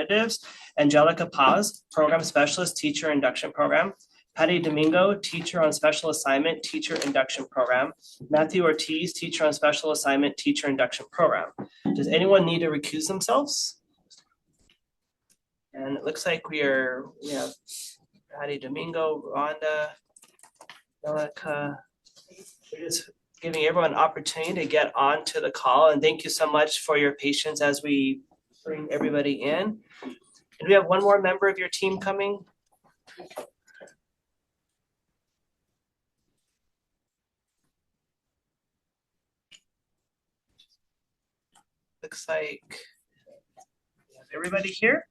Representatives, Angelica Paz, Program Specialist, Teacher Induction Program, Patty Domingo, Teacher on Special Assignment, Teacher Induction Program, Matthew Ortiz, Teacher on Special Assignment, Teacher Induction Program. Does anyone need to recuse themselves? And it looks like we have Patty Domingo, Rhonda, Angelica. We're just giving everyone an opportunity to get onto the call. And thank you so much for your patience as we bring everybody in. And we have one more member of your team coming. Looks like we have everybody here.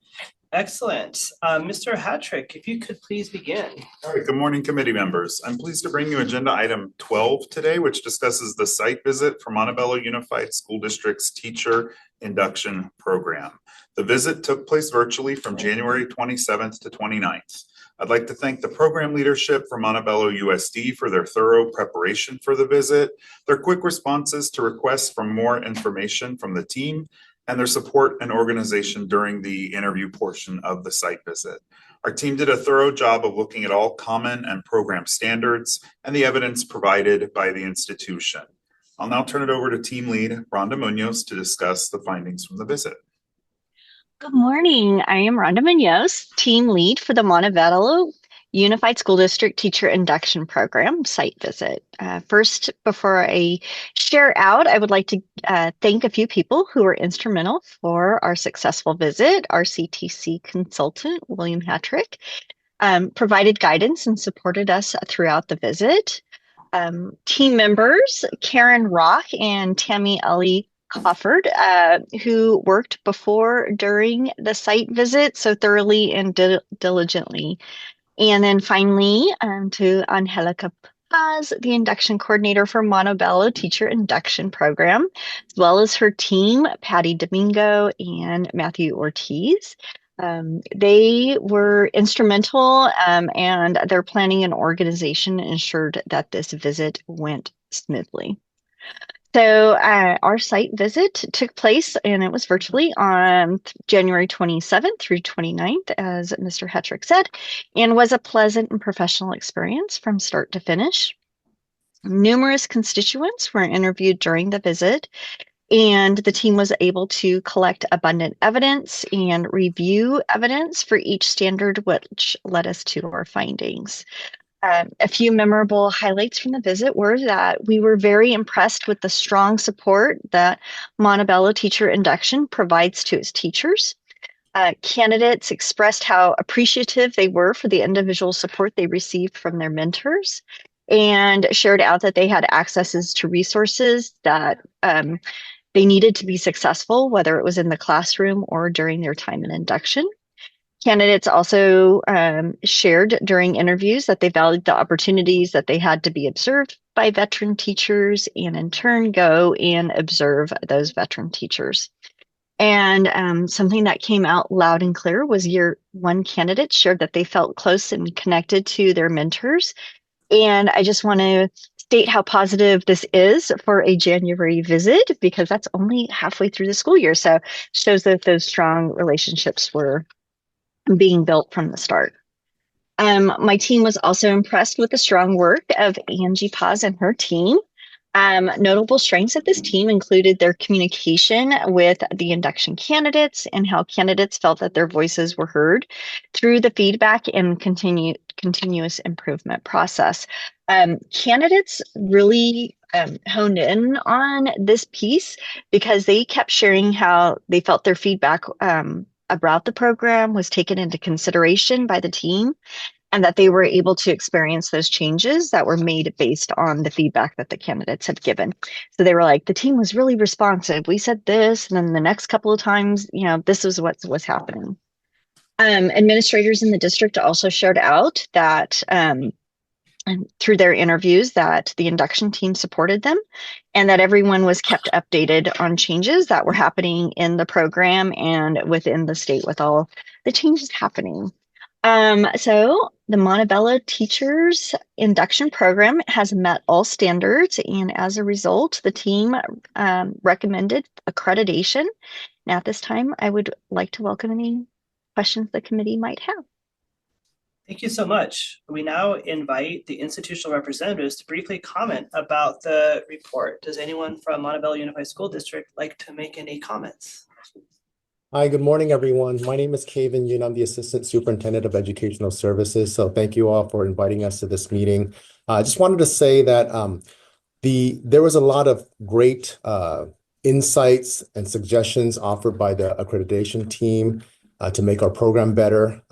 Excellent. Mr. Hattrick, if you could please begin. All right, good morning, committee members. I'm pleased to bring you agenda item 12 today, which discusses the site visit for Montebello Unified School District's Teacher Induction Program. The visit took place virtually from January 27th to 29th. I'd like to thank the program leadership for Montebello USD for their thorough preparation for the visit, their quick responses to requests for more information from the team, and their support and organization during the interview portion of the site visit. Our team did a thorough job of looking at all common and program standards and the evidence provided by the institution. I'll now turn it over to team lead Rhonda Munoz to discuss the findings from the visit. Good morning. I am Rhonda Munoz, team lead for the Montebello Unified School District Teacher Induction Program site visit. First, before I share out, I would like to thank a few people who were instrumental for our successful visit. Our CTC consultant, William Hattrick, provided guidance and supported us throughout the visit. Team members, Karen Rock and Tammy Ellie Cofford, who worked before, during the site visit so thoroughly and diligently. And then finally, to Angelica Paz, the induction coordinator for Montebello Teacher Induction Program, as well as her team, Patty Domingo and Matthew Ortiz. They were instrumental, and their planning and organization ensured that this visit went smoothly. So our site visit took place, and it was virtually on January 27th through 29th, as Mr. Hattrick said, and was a pleasant and professional experience from start to finish. Numerous constituents were interviewed during the visit, and the team was able to collect abundant evidence and review evidence for each standard, which led us to our findings. A few memorable highlights from the visit were that we were very impressed with the strong support that Montebello Teacher Induction provides to its teachers. Candidates expressed how appreciative they were for the individual support they received from their mentors, and shared out that they had accesses to resources that they needed to be successful, whether it was in the classroom or during their time in induction. Candidates also shared during interviews that they valued the opportunities that they had to be observed by veteran teachers, and in turn go and observe those veteran teachers. And something that came out loud and clear was year one candidates shared that they felt close and connected to their mentors. And I just want to state how positive this is for a January visit, because that's only halfway through the school year. So it shows that those strong relationships were being built from the start. My team was also impressed with the strong work of Angie Paz and her team. Notable strengths of this team included their communication with the induction candidates and how candidates felt that their voices were heard through the feedback and continuous improvement process. Candidates really honed in on this piece because they kept sharing how they felt their feedback about the program was taken into consideration by the team, and that they were able to experience those changes that were made based on the feedback that the candidates had given. So they were like, the team was really responsive. We said this, and then the next couple of times, this is what was happening. Administrators in the district also shared out that through their interviews that the induction team supported them, and that everyone was kept updated on changes that were happening in the program and within the state with all the changes happening. So the Montebello Teachers Induction Program has met all standards, and as a result, the team recommended accreditation. Now at this time, I would like to welcome any questions the committee might have. Thank you so much. We now invite the institutional representatives to briefly comment about the report. Does anyone from Montebello Unified School District like to make any comments? Hi, good morning, everyone. My name is Kaven Yoon. I'm the Assistant Superintendent of Educational Services. So thank you all for inviting us to this meeting. I just wanted to say that there was a lot of great insights and suggestions offered by the accreditation team to make our program better.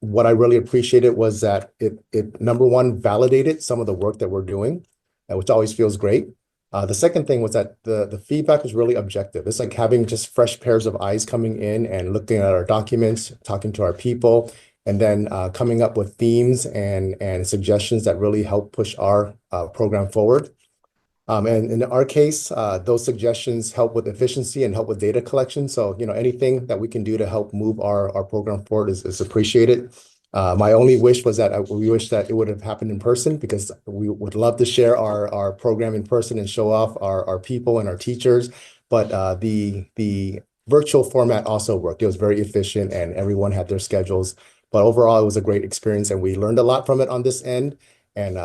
What I really appreciated was that it number one, validated some of the work that we're doing, which always feels great. The second thing was that the feedback was really objective. It's like having just fresh pairs of eyes coming in and looking at our documents, talking to our people, and then coming up with themes and suggestions that really help push our program forward. And in our case, those suggestions help with efficiency and help with data collection. So, anything that we can do to help move our program forward is appreciated. My only wish was that we wish that it would have happened in person, because we would love to share our program in person and show off our people and our teachers. But the virtual format also worked. It was very efficient and everyone had their schedules. But overall, it was a great experience and we learned a lot from it on this end. And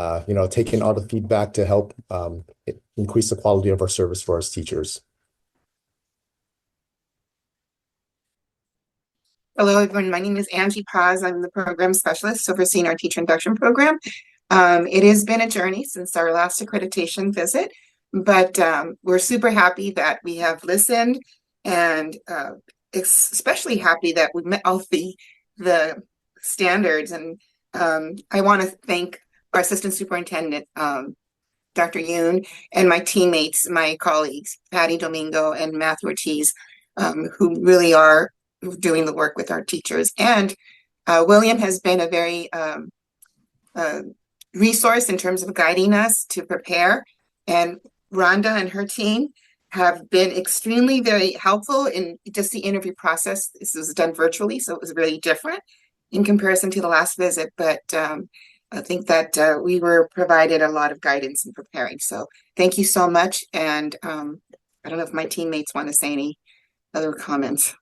taking all the feedback to help increase the quality of our service for our teachers. Hello, everyone. My name is Angie Paz. I'm the program specialist overseeing our teacher induction program. It has been a journey since our last accreditation visit, but we're super happy that we have listened, and especially happy that we met all the standards. And I want to thank our assistant superintendent, Dr. Yoon, and my teammates, my colleagues, Patty Domingo and Matthew Ortiz, who really are doing the work with our teachers. And William has been a very resource in terms of guiding us to prepare. And Rhonda and her team have been extremely very helpful in just the interview process. This was done virtually, so it was really different in comparison to the last visit. But I think that we were provided a lot of guidance in preparing. So thank you so much. And I don't know if my teammates want to say any other comments.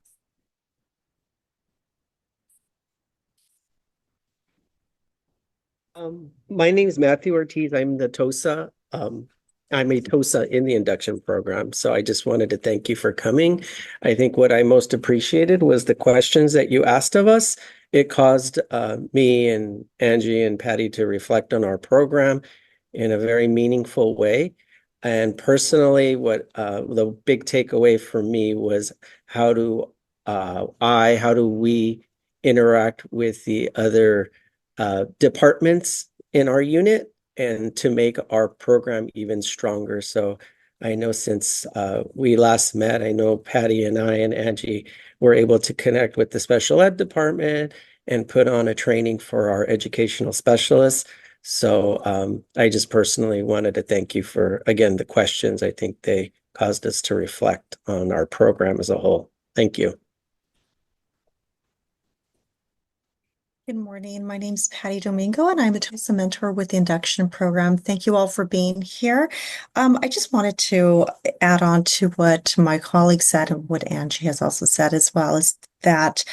My name is Matthew Ortiz. I'm the TOSA. I'm a TOSA in the induction program. So I just wanted to thank you for coming. I think what I most appreciated was the questions that you asked of us. It caused me and Angie and Patty to reflect on our program in a very meaningful way. And personally, what the big takeaway for me was how do we interact with the other departments in our unit and to make our program even stronger. So I know since we last met, I know Patty and I and Angie were able to connect with the special ed department and put on a training for our educational specialists. So I just personally wanted to thank you for, again, the questions. I think they caused us to reflect on our program as a whole. Thank you. Good morning. My name is Patty Domingo, and I'm a TOSA mentor with the induction program. Thank you all for being here. I just wanted to add on to what my colleague said and what Angie has also said as well, is that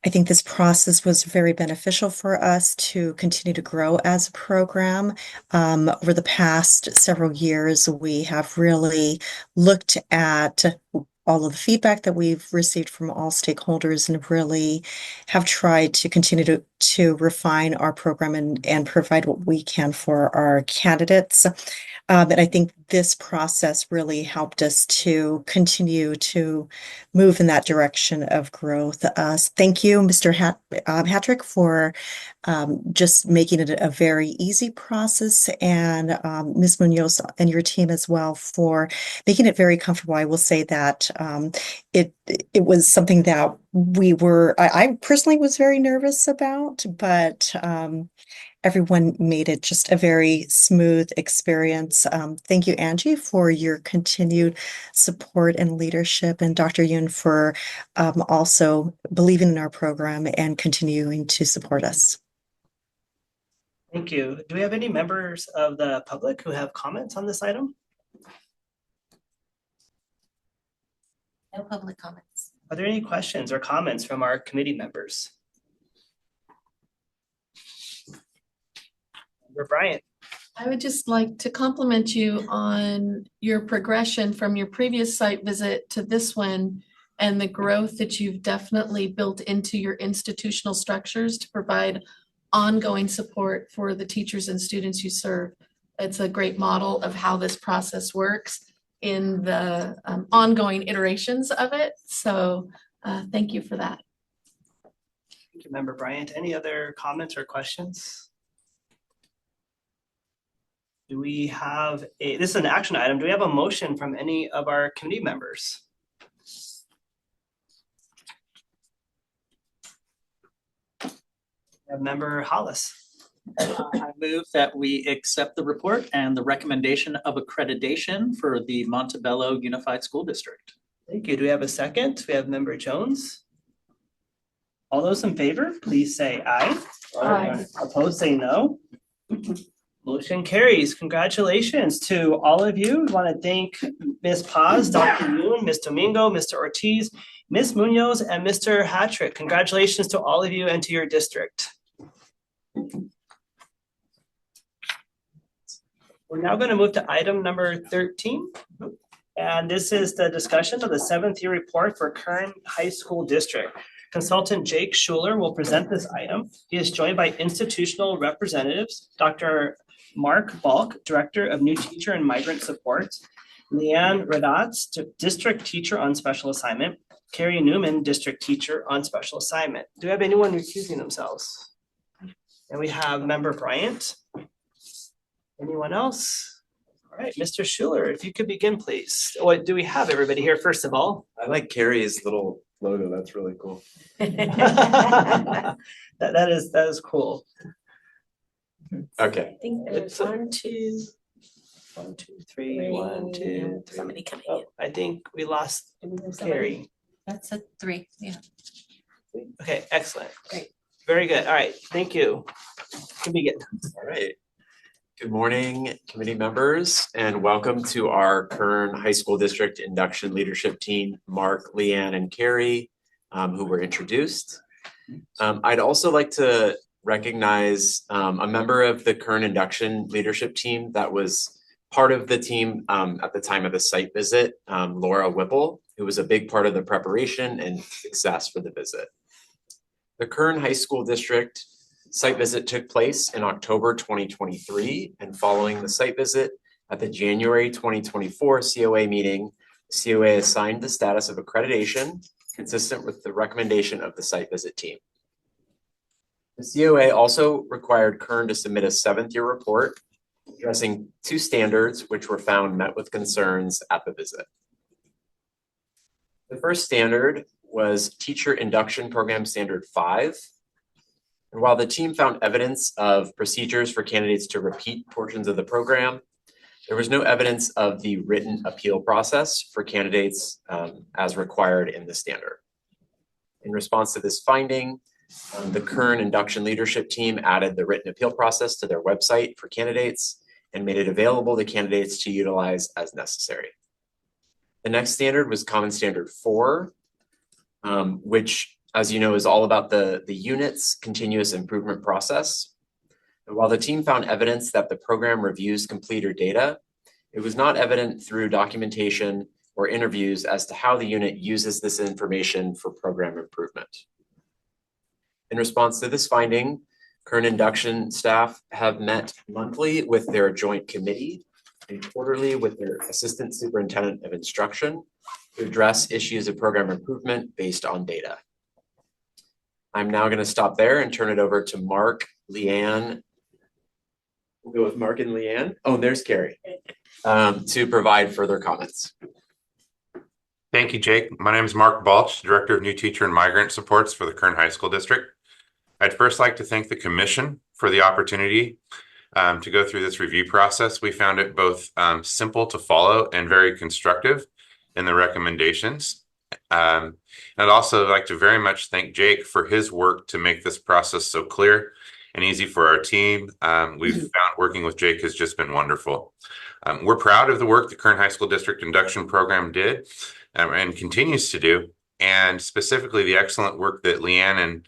I think this process was very beneficial for us to continue to grow as a program. Over the past several years, we have really looked at all of the feedback that we've received from all stakeholders and really have tried to continue to refine our program and provide what we can for our candidates. But I think this process really helped us to continue to move in that direction of growth. Thank you, Mr. Hattrick, for just making it a very easy process, and Ms. Munoz and your team as well for making it very comfortable. I will say that it was something that I personally was very nervous about, but everyone made it just a very smooth experience. Thank you, Angie, for your continued support and leadership, and Dr. Yoon for also believing in our program and continuing to support us. Thank you. Do we have any members of the public who have comments on this item? No public comments. Are there any questions or comments from our committee members? Member Bryant. I would just like to compliment you on your progression from your previous site visit to this one and the growth that you've definitely built into your institutional structures to provide ongoing support for the teachers and students you serve. It's a great model of how this process works in the ongoing iterations of it. So thank you for that. Thank you, Member Bryant. Any other comments or questions? Do we have this is an action item. Do we have a motion from any of our committee members? Member Hollis. I move that we accept the report and the recommendation of accreditation for the Montebello Unified School District. Thank you. Do we have a second? We have Member Jones. All those in favor, please say aye. Aye. Opposed, say no. Motion carries. Congratulations to all of you. I want to thank Ms. Paz, Dr. Yoon, Ms. Domingo, Mr. Ortiz, Ms. Munoz, and Mr. Hattrick. Congratulations to all of you and to your district. We're now going to move to item number 13. And this is the discussion of the 7th year report for Kern High School District. Consultant Jake Schuler will present this item. He is joined by institutional representatives, Dr. Mark Balk, Director of New Teacher and Migrant Support, Leanne Radatz, District Teacher on Special Assignment, Carrie Newman, District Teacher on Special Assignment. Do we have anyone recusing themselves? And we have Member Bryant. Anyone else? All right, Mr. Schuler, if you could begin, please. What do we have everybody here, first of all? I like Carrie's little logo. That's really cool. that is cool. Okay. I think there's one, two, three, 1, 2, 3. somebody coming Oh, I think we lost Carrie. That's a 3, yeah. Okay, excellent. Great. Very good. All right, thank you. You can begin. All right. Good morning, committee members, and welcome to our Kern High School District Induction Leadership Team, Mark, Leanne, and Carrie, who were introduced. I'd also like to recognize a member of the Kern Induction Leadership Team that was part of the team at the time of the site visit, Laura Whipple, who was a big part of the preparation and success for the visit. The Kern High School District site visit took place in October 2023, and following the site visit at the January 2024 COA meeting, COA assigned the status of accreditation consistent with the recommendation of the site visit team. The COA also required Kern to submit a 7th year report addressing 2 standards which were found met with concerns at the visit. The first standard was Teacher Induction Program Standard 5. And while the team found evidence of procedures for candidates to repeat portions of the program, there was no evidence of the written appeal process for candidates as required in the standard. In response to this finding, the Kern Induction Leadership Team added the written appeal process to their website for candidates and made it available to candidates to utilize as necessary. The next standard was Common Standard 4, which, as you know, is all about the unit's continuous improvement process. And while the team found evidence that the program reviews completer data, it was not evident through documentation or interviews as to how the unit uses this information for program improvement. In response to this finding, Kern induction staff have met monthly with their joint committee and quarterly with their assistant superintendent of instruction to address issues of program improvement based on data. I'm now going to stop there and turn it over to Mark, Leanne. We'll go with Mark and Leanne. Oh, there's Carrie, to provide further comments. Thank you, Jake. My name is Mark Balch, Director of New Teacher and Migrant Supports for the Kern High School District. I'd first like to thank the Commission for the opportunity to go through this review process. We found it both simple to follow and very constructive in the recommendations. I'd also like to very much thank Jake for his work to make this process so clear and easy for our team. We've found working with Jake has just been wonderful. We're proud of the work the Kern High School District Induction Program did and continues to do and specifically the excellent work that Leanne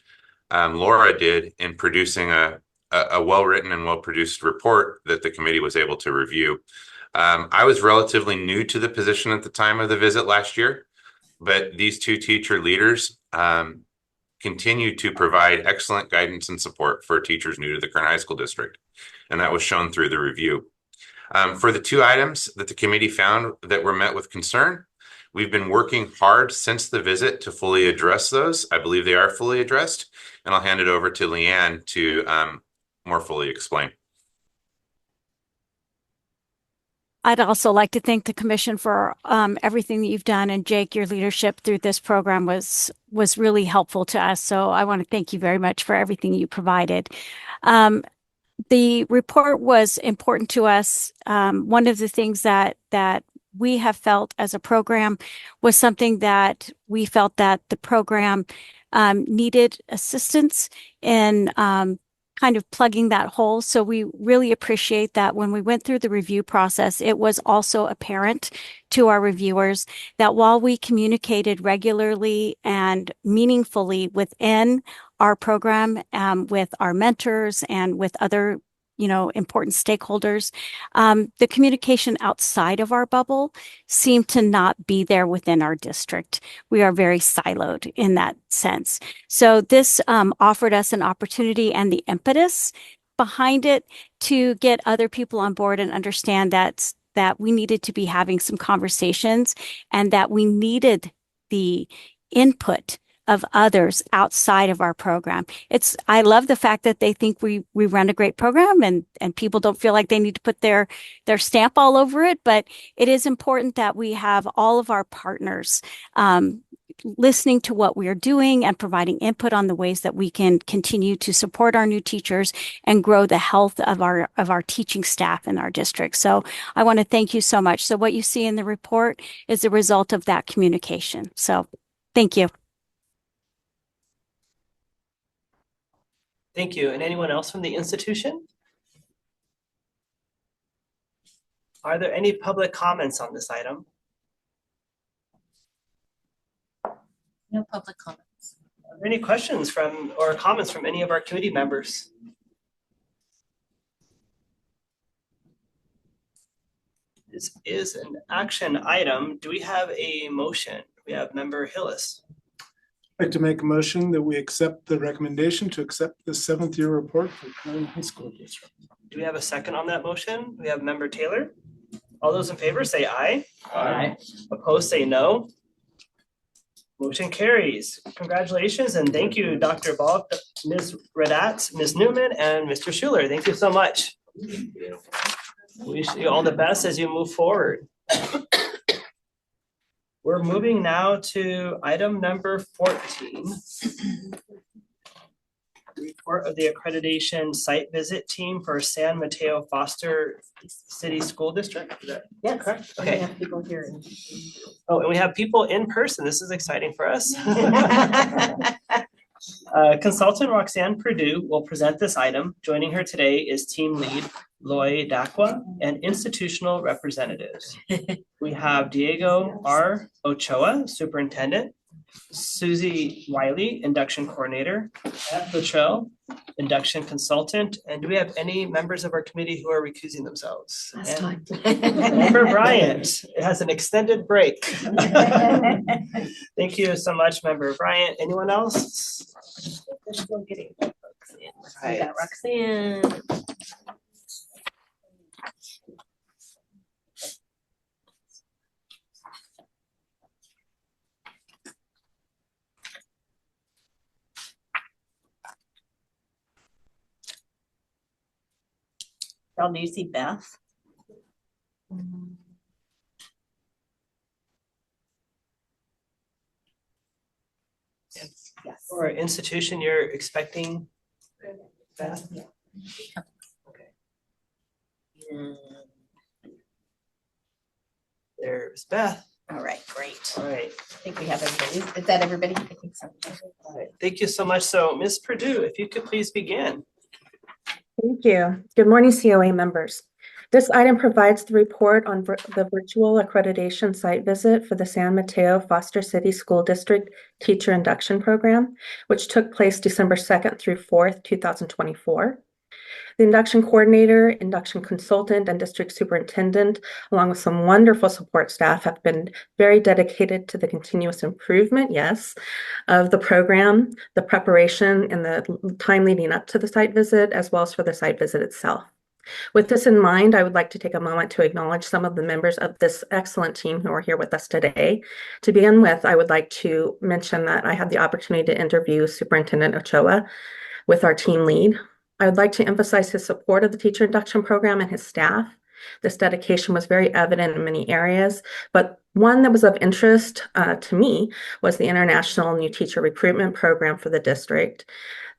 and Laura did in producing a well-written and well-produced report that the committee was able to review. I was relatively new to the position at the time of the visit last year, but these two teacher leaders continue to provide excellent guidance and support for teachers new to the Kern High School District, and that was shown through the review. For the two items that the committee found that were met with concern, we've been working hard since the visit to fully address those. I believe they are fully addressed, and I'll hand it over to Leanne to more fully explain. I'd also like to thank the commission for everything that you've done, and Jake, your leadership through this program was really helpful to us. So I want to thank you very much for everything you provided. The report was important to us. One of the things that we have felt as a program was something that we felt that the program needed assistance in kind of plugging that hole. So we really appreciate that when we went through the review process, it was also apparent to our reviewers that while we communicated regularly and meaningfully within our program, with our mentors and with other important stakeholders, the communication outside of our bubble seemed to not be there within our district. We are very siloed in that sense. So this offered us an opportunity and the impetus behind it to get other people on board and understand that we needed to be having some conversations and that we needed the input of others outside of our program. I love the fact that they think we run a great program and people don't feel like they need to put their stamp all over it. But it is important that we have all of our partners listening to what we are doing and providing input on the ways that we can continue to support our new teachers and grow the health of our teaching staff in our district. So I want to thank you so much. So what you see in the report is the result of that communication. So thank you. Thank you. And anyone else from the institution? Are there any public comments on this item? No public comments. Are there any questions or comments from any of our committee members? This is an action item. Do we have a motion? We have Member Hillis. I'd like to make a motion that we accept the recommendation to accept the 7th year report for Kern High School District. Do we have a second on that motion? We have Member Taylor. All those in favor say aye. Aye. Opposed say no. Motion carries. Congratulations and thank you, Dr. Balk, Ms. Redat, Ms. Newman, and Mr. Schuler. Thank you so much. We wish you all the best as you move forward. We're moving now to item number 14. Report of the accreditation site visit team for San Mateo-Foster City School District. Is that correct? Okay. We have people here. Oh, and we have people in person. This is exciting for us. Consultant Roxanne Purdue will present this item. Joining her today is team lead Loy Dacwa and institutional representatives. We have Diego R. Ochoa, superintendent, Susie Wiley, induction coordinator, Ed Luttrell, induction consultant, and do we have any members of our committee who are recusing themselves? Last time. Member Bryant has an extended break. Thank you so much, Member Bryant. Anyone else? We're still getting folks in. We Right. got Roxanne. Y'all, do you see Beth? Yes. For our institution, you're expecting Beth? Okay. There's Beth. All right, great. All right. I think we have everybody. Is that everybody? I think so. All right. Thank you so much. So Ms. Purdue, if you could please begin. Thank you. Good morning, COA members. This item provides the report on the virtual accreditation site visit for the San Mateo-Foster City School District Teacher Induction Program, which took place December 2nd through 4th, 2024. The induction coordinator, induction consultant, and district superintendent, along with some wonderful support staff, have been very dedicated to the continuous improvement, yes, of the program, the preparation, and the time leading up to the site visit, as well as for the site visit itself. With this in mind, I would like to take a moment to acknowledge some of the members of this excellent team who are here with us today. To begin with, I would like to mention that I had the opportunity to interview Superintendent Ochoa with our team lead. I would like to emphasize his support of the teacher induction program and his staff. This dedication was very evident in many areas, but one that was of interest to me was the International New Teacher Recruitment Program for the district.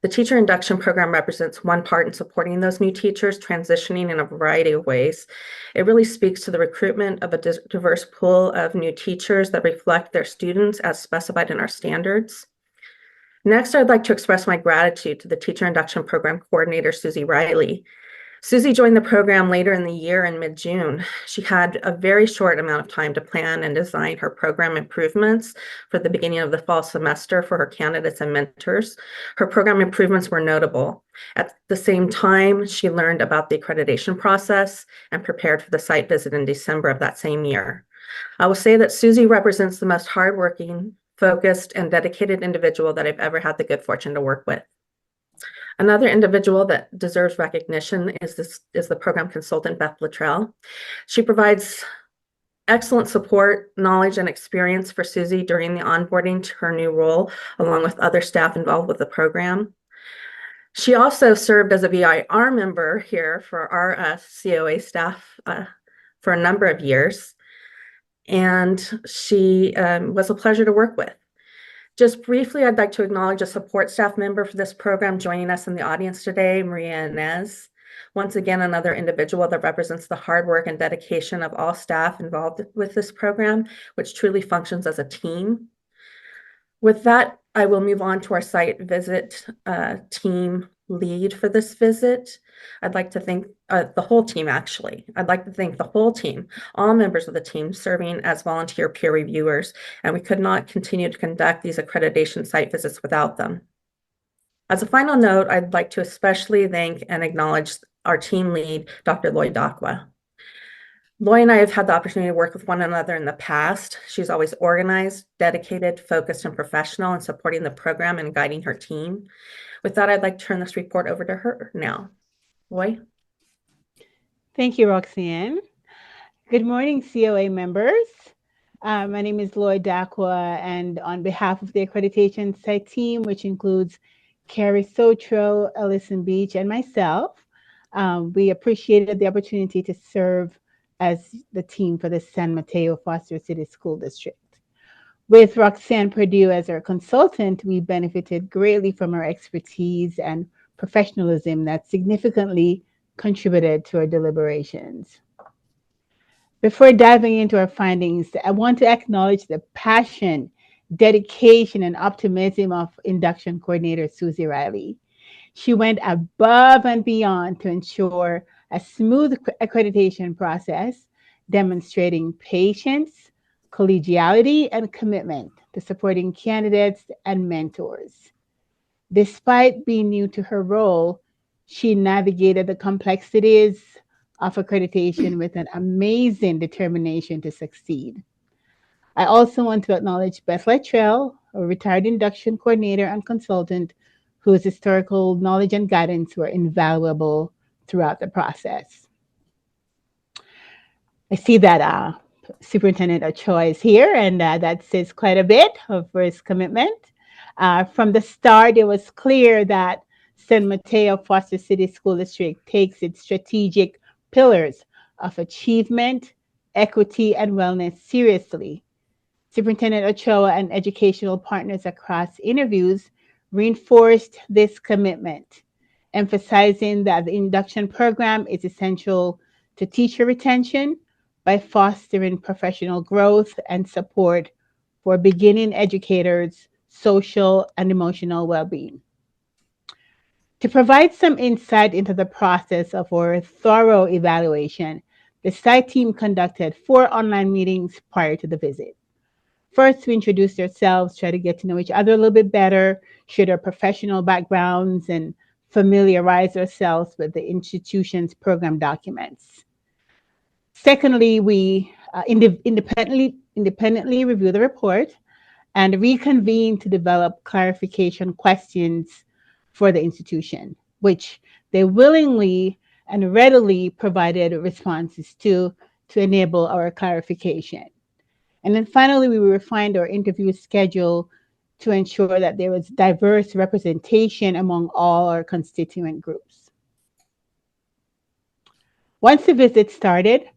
The teacher induction program represents one part in supporting those new teachers transitioning in a variety of ways. It really speaks to the recruitment of a diverse pool of new teachers that reflect their students as specified in our standards. Next, I'd like to express my gratitude to the teacher induction program coordinator, Susie Riley. Susie joined the program later in the year in mid-June. She had a very short amount of time to plan and design her program improvements for the beginning of the fall semester for her candidates and mentors. Her program improvements were notable. At the same time, she learned about the accreditation process and prepared for the site visit in December of that same year. I will say that Susie represents the most hardworking, focused, and dedicated individual that I've ever had the good fortune to work with. Another individual that deserves recognition is the program consultant, Beth Luttrell. She provides excellent support, knowledge, and experience for Susie during the onboarding to her new role, along with other staff involved with the program. She also served as a VIR member here for our COA staff for a number of years, and she was a pleasure to work with. Just briefly, I'd like to acknowledge a support staff member for this program joining us in the audience today, Maria Inez. Once again, another individual that represents the hard work and dedication of all staff involved with this program, which truly functions as a team. With that, I will move on to our site visit team lead for this visit. I'd like to thank the whole team, actually. I'd like to thank the whole team, all members of the team serving as volunteer peer reviewers, and we could not continue to conduct these accreditation site visits without them. As a final note, I'd like to especially thank and acknowledge our team lead, Dr. Lloyd Dakwa. Lloyd and I have had the opportunity to work with one another in the past. She's always organized, dedicated, focused, and professional in supporting the program and guiding her team. With that, I'd like to turn this report over to her now. Lloyd? Thank you, Roxanne. Good morning, COA members. My name is Lloyd Dakwa, and on behalf of the accreditation site team, which includes Carrie Sotro, Ellison Beach, and myself, we appreciated the opportunity to serve as the team for the San Mateo-Foster City School District. With Roxanne Purdue as our consultant, we benefited greatly from her expertise and professionalism that significantly contributed to our deliberations. Before diving into our findings, I want to acknowledge the passion, dedication, and optimism of induction coordinator Susie Riley. She went above and beyond to ensure a smooth accreditation process, demonstrating patience, collegiality, and commitment to supporting candidates and mentors. Despite being new to her role, she navigated the complexities of accreditation with an amazing determination to succeed. I also want to acknowledge Beth Luttrell, a retired induction coordinator and consultant whose historical knowledge and guidance were invaluable throughout the process. I see that Superintendent Ochoa is here, and that says quite a bit of his commitment. From the start, it was clear that San Mateo-Foster City School District takes its strategic pillars of achievement, equity, and wellness seriously. Superintendent Ochoa and educational partners across interviews reinforced this commitment, emphasizing that the induction program is essential to teacher retention by fostering professional growth and support for beginning educators' social and emotional well-being. To provide some insight into the process of our thorough evaluation, the site team conducted 4 online meetings prior to the visit. First, we introduced ourselves, try to get to know each other a little bit better, share our professional backgrounds, and familiarize ourselves with the institution's program documents. Secondly, we independently review the report and reconvene to develop clarification questions for the institution, which they willingly and readily provided responses to enable our clarification. And then finally, we refined our interview schedule to ensure that there was diverse representation among all our constituent groups. Once the visit started,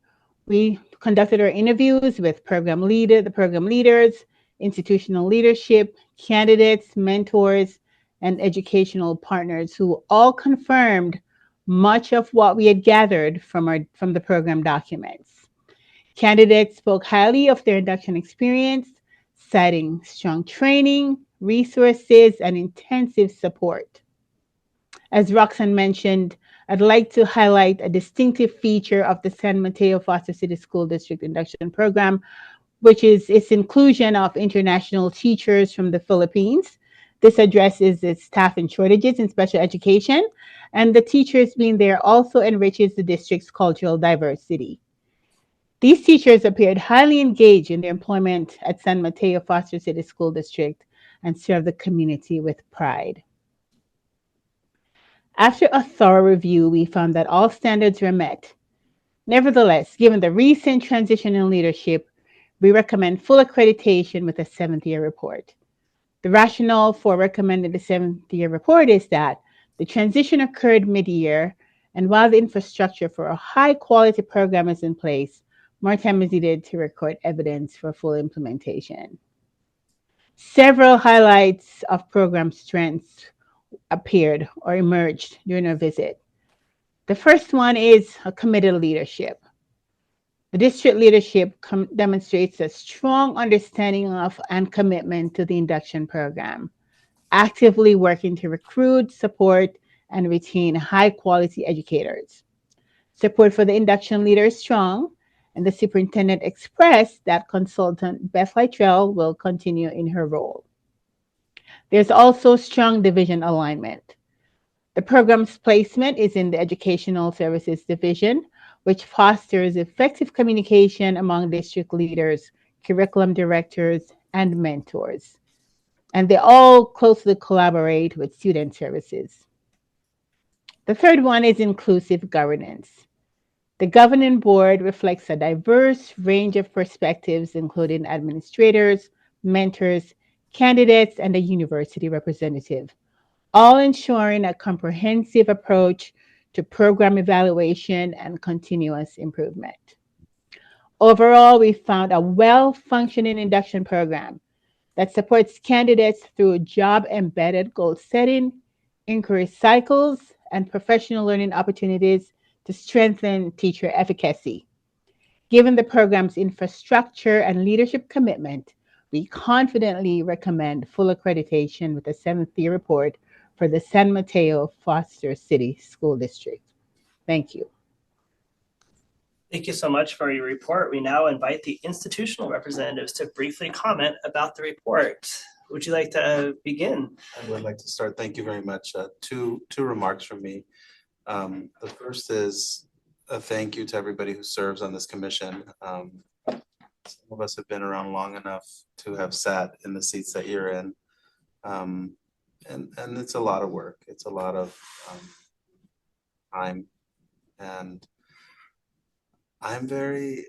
we conducted our interviews with the program leaders, institutional leadership, candidates, mentors, and educational partners who all confirmed much of what we had gathered from the program documents. Candidates spoke highly of their induction experience, citing strong training, resources, and intensive support. As Roxanne mentioned, I'd like to highlight a distinctive feature of the San Mateo-Foster City School District Induction Program, which is its inclusion of international teachers from the Philippines. This addresses the staffing shortages in special education, and the teachers being there also enriches the district's cultural diversity. These teachers appeared highly engaged in their employment at San Mateo-Foster City School District and serve the community with pride. After a thorough review, we found that all standards were met. Nevertheless, given the recent transition in leadership, we recommend full accreditation with a 7th-year report. The rationale for recommending the 7th-year report is that the transition occurred mid-year, and while the infrastructure for a high-quality program is in place, more time is needed to record evidence for full implementation. Several highlights of program strengths appeared or emerged during our visit. The first one is a committed leadership. The district leadership demonstrates a strong understanding of and commitment to the induction program, actively working to recruit, support, and retain high-quality educators. Support for the induction leader is strong, and the superintendent expressed that consultant Beth Lytrell will continue in her role. There's also strong division alignment. The program's placement is in the Educational Services Division, which fosters effective communication among district leaders, curriculum directors, and mentors. And they all closely collaborate with student services. The third one is inclusive governance. The governing board reflects a diverse range of perspectives, including administrators, mentors, candidates, and a university representative, all ensuring a comprehensive approach to program evaluation and continuous improvement. Overall, we found a well-functioning induction program that supports candidates through job-embedded goal setting, inquiry cycles, and professional learning opportunities to strengthen teacher efficacy. Given the program's infrastructure and leadership commitment, we confidently recommend full accreditation with a 7th-year report for the San Mateo-Foster City School District. Thank you. Thank you so much for your report. We now invite the institutional representatives to briefly comment about the report. Would you like to begin? I would like to start. Thank you very much. Two remarks from me. The first is a thank you to everybody who serves on this commission. Some of us have been around long enough to have sat in the seats that you're in. And it's a lot of work. It's a lot of time. And I'm very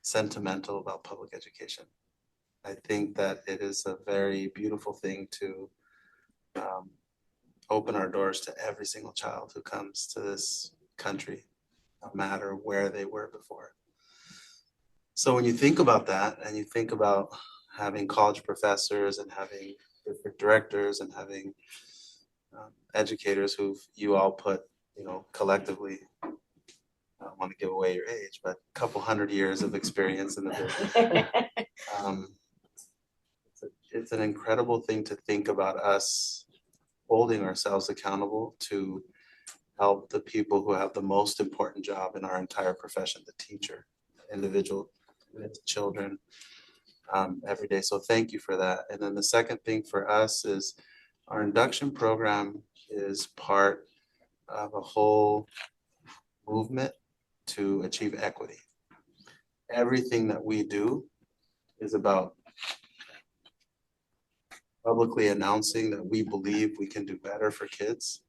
sentimental about public education. I think that it is a very beautiful thing to open our doors to every single child who comes to this country, no matter where they were before. So when you think about that, and you think about having college professors and having district directors and having educators who you all put, collectively, I don't want to give away your age, but a couple hundred years of experience in the business. It's an incredible thing to think about us holding ourselves accountable to help the people who have the most important job in our entire profession, the teacher, individual with children every day. So thank you for that. And then the second thing for us is our induction program is part of a whole movement to achieve equity. Everything that we do is about publicly announcing that we believe we can do better for kids,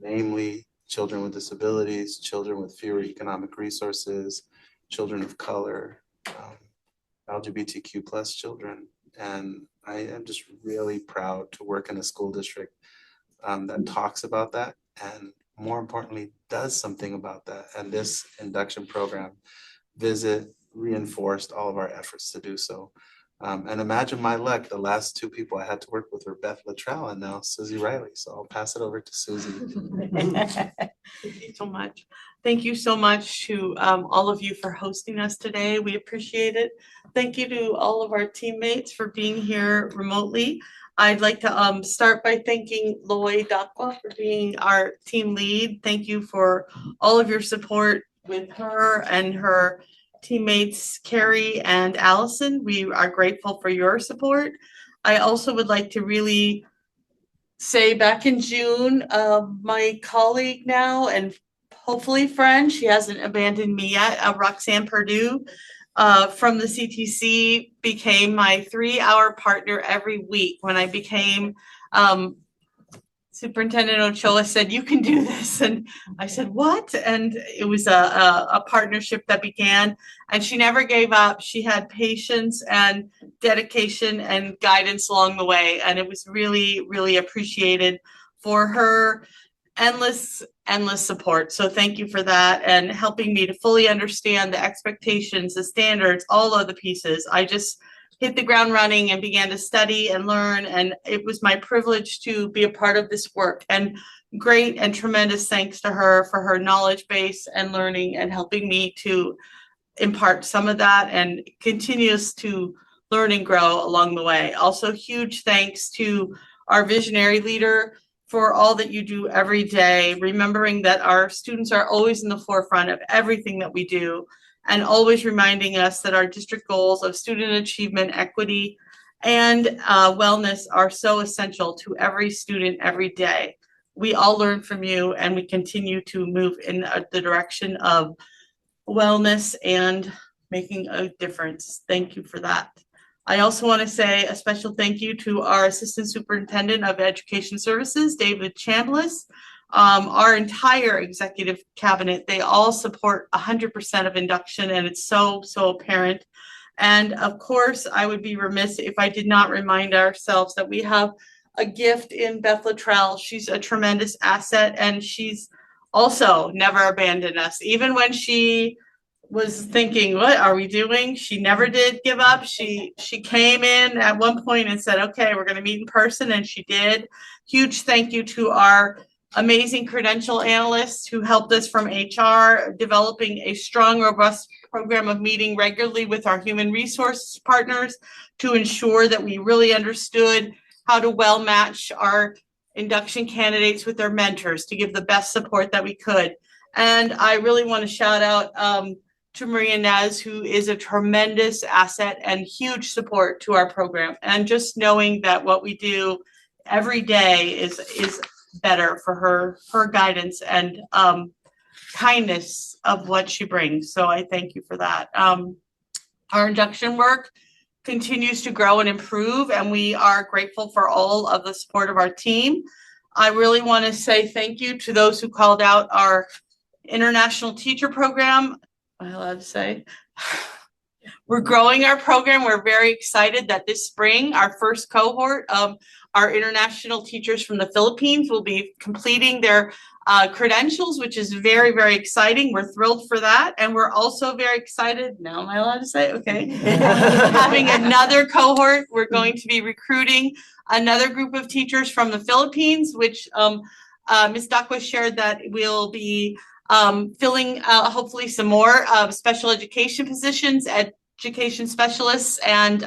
namely children with disabilities, children with fewer economic resources, children of color, LGBTQ plus children. And I am just really proud to work in a school district that talks about that and more importantly, does something about that. And this induction program visit reinforced all of our efforts to do so. And imagine my luck, the last two people I had to work with were Beth Luttrell and now Susie Riley. So I'll pass it over to Susie. Thank you so much. Thank you so much to all of you for hosting us today. We appreciate it. Thank you to all of our teammates for being here remotely. I'd like to start by thanking Lloyd Dakwa for being our team lead. Thank you for all of your support with her and her teammates, Carrie and Allison. We are grateful for your support. I also would like to really say back in June, my colleague now and hopefully friend, she hasn't abandoned me yet, Roxanne Perdue from the CTC became my 3-hour partner every week. When I became Superintendent Ochoa said, "You can do this." And I said, "What?" And it was a partnership that began, and she never gave up. She had patience and dedication and guidance along the way. And it was really, really appreciated for her endless support. So thank you for that and helping me to fully understand the expectations, the standards, all of the pieces. I just hit the ground running and began to study and learn. And it was my privilege to be a part of this work. And great and tremendous thanks to her for her knowledge base and learning and helping me to impart some of that and continues to learn and grow along the way. Also, huge thanks to our visionary leader for all that you do every day, remembering that our students are always in the forefront of everything that we do, and always reminding us that our district goals of student achievement, equity, and wellness are so essential to every student every day. We all learn from you, and we continue to move in the direction of wellness and making a difference. Thank you for that. I also want to say a special thank you to our Assistant Superintendent of Education Services, David Chambliss. Our entire executive cabinet, they all support 100% of induction, and it's so apparent. And of course, I would be remiss if I did not remind ourselves that we have a gift in Beth Luttrell. She's a tremendous asset, and she's also never abandoned us. Even when she was thinking, what are we doing? She never did give up. She came in at one point and said, okay, we're going to meet in person, and she did. Huge thank you to our amazing credential analysts who helped us from HR, developing a strong, robust program of meeting regularly with our human resources partners to ensure that we really understood how to well match our induction candidates with their mentors to give the best support that we could. And I really want to shout out to Maria Nez, who is a tremendous asset and huge support to our program. And just knowing that what we do every day is better for her guidance and kindness of what she brings. So I thank you for that. Our induction work continues to grow and improve, and we are grateful for all of the support of our team. I really want to say thank you to those who called out our international teacher program. Am I allowed to say? We're growing our program. We're very excited that this spring, our first cohort of our international teachers from the Philippines will be completing their credentials, which is very, very exciting. We're thrilled for that. And we're also very excited. Now, am I allowed to say? Okay. Having another cohort, we're going to be recruiting another group of teachers from the Philippines, which Ms. Dakwa shared that we'll be filling hopefully some more special education positions, education specialists, and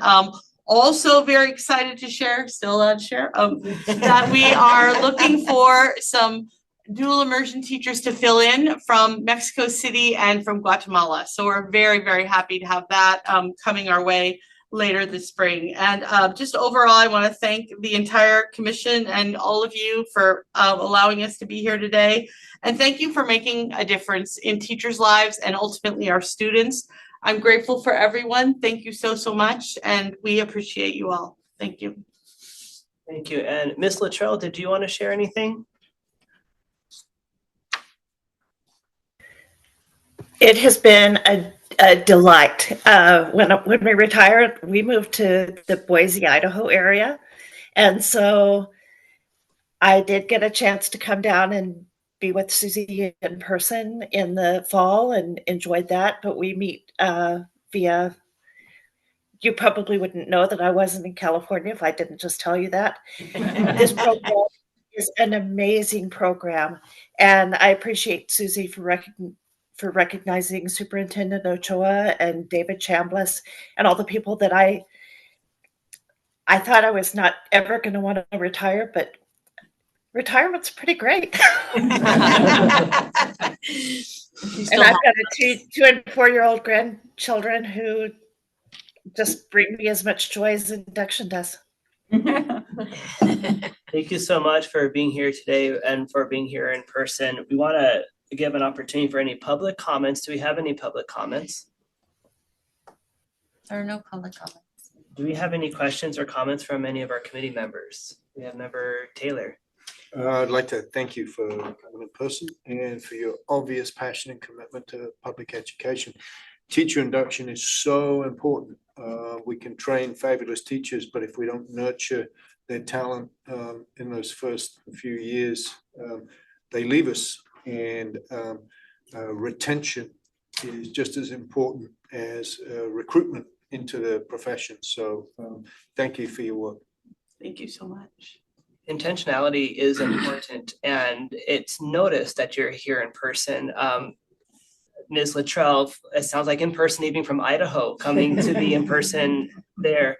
also very excited to share, still allowed to share, that we are looking for some dual immersion teachers to fill in from Mexico City and from Guatemala. So we're very, very happy to have that coming our way later this spring. And just overall, I want to thank the entire commission and all of you for allowing us to be here today. And thank you for making a difference in teachers' lives and ultimately our students. I'm grateful for everyone. Thank you so, so much. And we appreciate you all. Thank you. Thank you. And Ms. Luttrell, did you want to share anything? It has been a delight. When we retired, we moved to the Boise, Idaho area. And so I did get a chance to come down and be with Susie in person in the fall and enjoyed that. But we meet via, you probably wouldn't know that I wasn't in California if I didn't just tell you that. This program is an amazing program. And I appreciate Susie for recognizing Superintendent Ochoa and David Chambliss and all the people that I thought I was not ever going to want to retire, but retirement's pretty great. And I've got a 2 and 4-year-old grandchildren who just bring me as much joy as induction does. Thank you so much for being here today and for being here in person. We want to give an opportunity for any public comments. Do we have any public comments? There are no public comments. Do we have any questions or comments from any of our committee members? We have Member Taylor. I'd like to thank you for coming in person and for your obvious passion and commitment to public education. Teacher induction is so important. We can train fabulous teachers, but if we don't nurture their talent in those first few years, they leave us. And retention is just as important as recruitment into the profession. So thank you for your work. Thank you so much. Intentionality is important, and it's noticed that you're here in person. Ms. Luttrell, it sounds like in person, even from Idaho, coming to be in person there.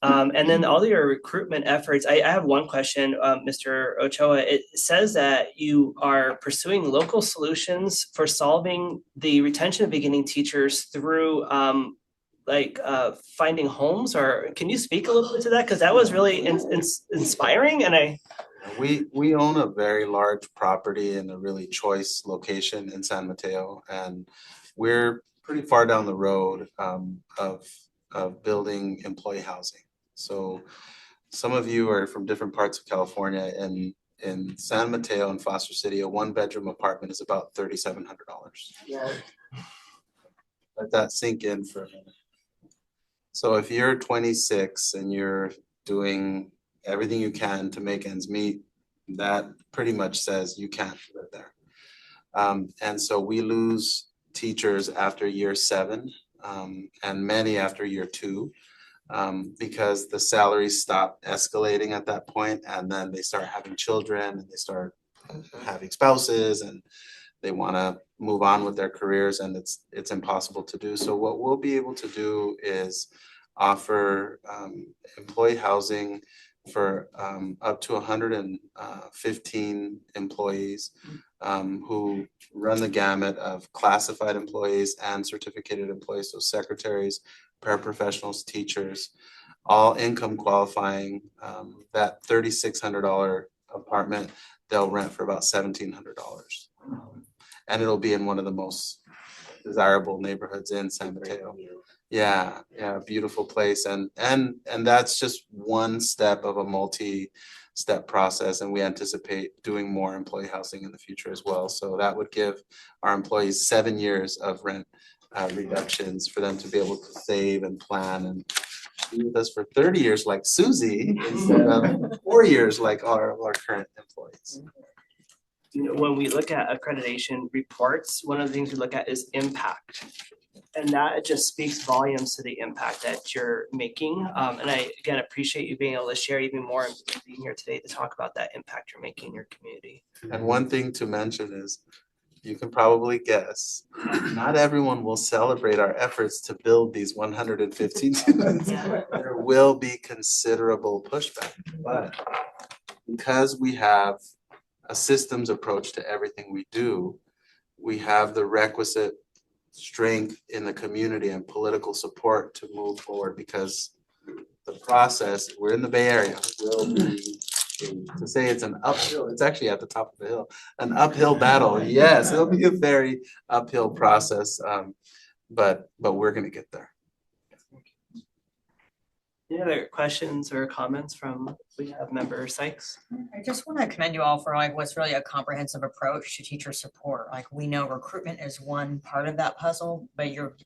And then all your recruitment efforts. I have one question, Mr. Ochoa. It says that you are pursuing local solutions for solving the retention of beginning teachers through finding homes, or can you speak a little bit to that? Because that was really inspiring. And we own a very large property in a really choice location in San Mateo, and we're pretty far down the road of building employee housing. So some of you are from different parts of California, and in San Mateo and Foster City, a 1-bedroom apartment is about $3,700. Yeah. Let that sink in for a minute. So if you're 26 and you're doing everything you can to make ends meet, that pretty much says you can't live there. And so we lose teachers after year 7 and many after year 2 because the salaries stop escalating at that point, and then they start having children and they start having spouses and they want to move on with their careers, and it's impossible to do. So what we'll be able to do is offer employee housing for up to 115 employees who run the gamut of classified employees and certificated employees, so secretaries, paraprofessionals, teachers, all income qualifying. That $3,600 apartment, they'll rent for about $1,700. And it'll be in one of the most desirable neighborhoods in San Mateo. Yeah, beautiful place. And that's just one step of a multi-step process. And we anticipate doing more employee housing in the future as well. So that would give our employees 7 years of rent reductions for them to be able to save and plan and be with us for 30 years like Susie instead of 4 years like our current employees. You know, when we look at accreditation reports, one of the things we look at is impact. And that just speaks volumes to the impact that you're making. And I, again, appreciate you being able to share even more and being here today to talk about that impact you're making in your community. And one thing to mention is you can probably guess, not everyone will celebrate our efforts to build these 115 students. There will be considerable pushback, but because we have a systems approach to everything we do, we have the requisite strength in the community and political support to move forward, because the process, we're in the Bay Area, will be, to say it's an uphill, it's actually at the top of the hill, an uphill battle. Yes, it'll be a very uphill process, but we're gonna get there. Any other questions or comments from, we have member Sykes? I just want to commend you all for like what's really a comprehensive approach to teacher support. Like we know recruitment is one part of that puzzle, but you're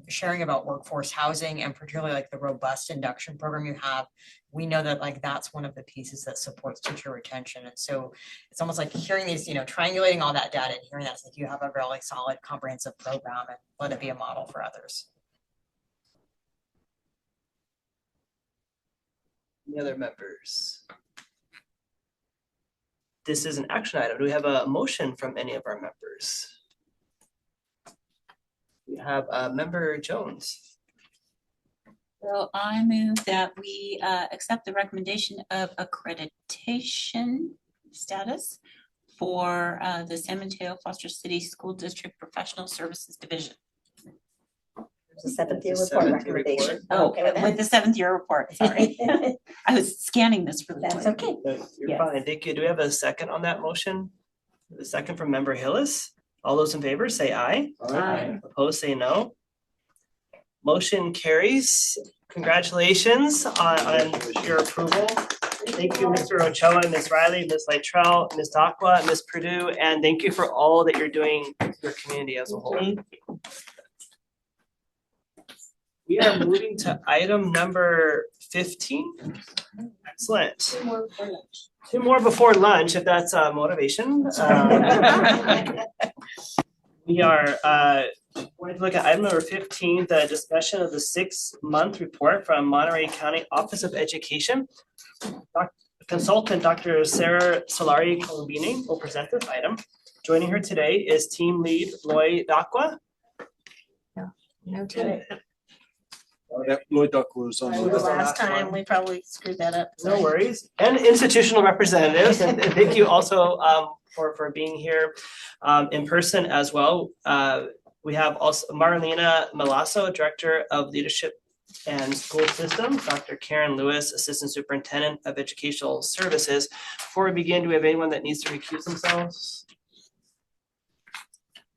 sharing about workforce housing and particularly like the robust induction program you have. We know that like that's one of the pieces that supports teacher retention. And so it's almost like hearing these, triangulating all that data and hearing that, it's like you have a really solid comprehensive program and let it be a model for others. Any other members? This is an action item. Do we have a motion from any of our members? We have member Jones. So I move that we accept the recommendation of accreditation status for the San Mateo-Foster City School District Professional Services Division. The seventh year report recommendation. Oh, Okay with that? with the 7th year report, sorry. I was scanning this really That's quick. okay. You're Yes. fine. Thank you. Do we have a second on that motion? The second from member Hillis. All those in favor say aye. Aye. Opposed say no. Motion carries. Congratulations on your approval. Thank you, Mr. Ochoa, Ms. Riley, Ms. Lytrell, Ms. Aqua, Ms. Purdue, and thank you for all that you're doing for your community as a whole. We are moving to item number 15. Excellent. 2 more before lunch, if that's motivation. We are going to look at item number 15, the discussion of the 6-month report from Monterey County Office of Education. Consultant Dr. Sarah Solari Colombini will present this item. Joining her today is team lead Lloyd Aqua. No team. Lloyd Duck was on. The last time we probably screwed that up. No worries. And institutional representatives, and thank you also for being here in person as well. We have also Marlena Malasso, Director of Leadership and School Systems, Dr. Kern Lewis, Assistant Superintendent of Educational Services. Before we begin, do we have anyone that needs to recuse themselves?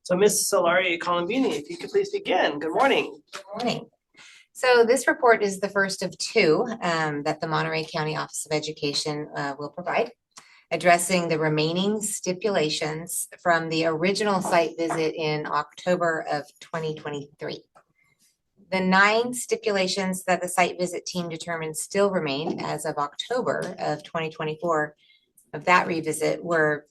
So Ms. Solari Colombini, if you could please begin. Good morning. Good morning. So this report is the first of 2 that the Monterey County Office of Education will provide, addressing the remaining stipulations from the original site visit in October of 2023. The 9 stipulations that the site visit team determined still remain as of October of 2024 of that revisit were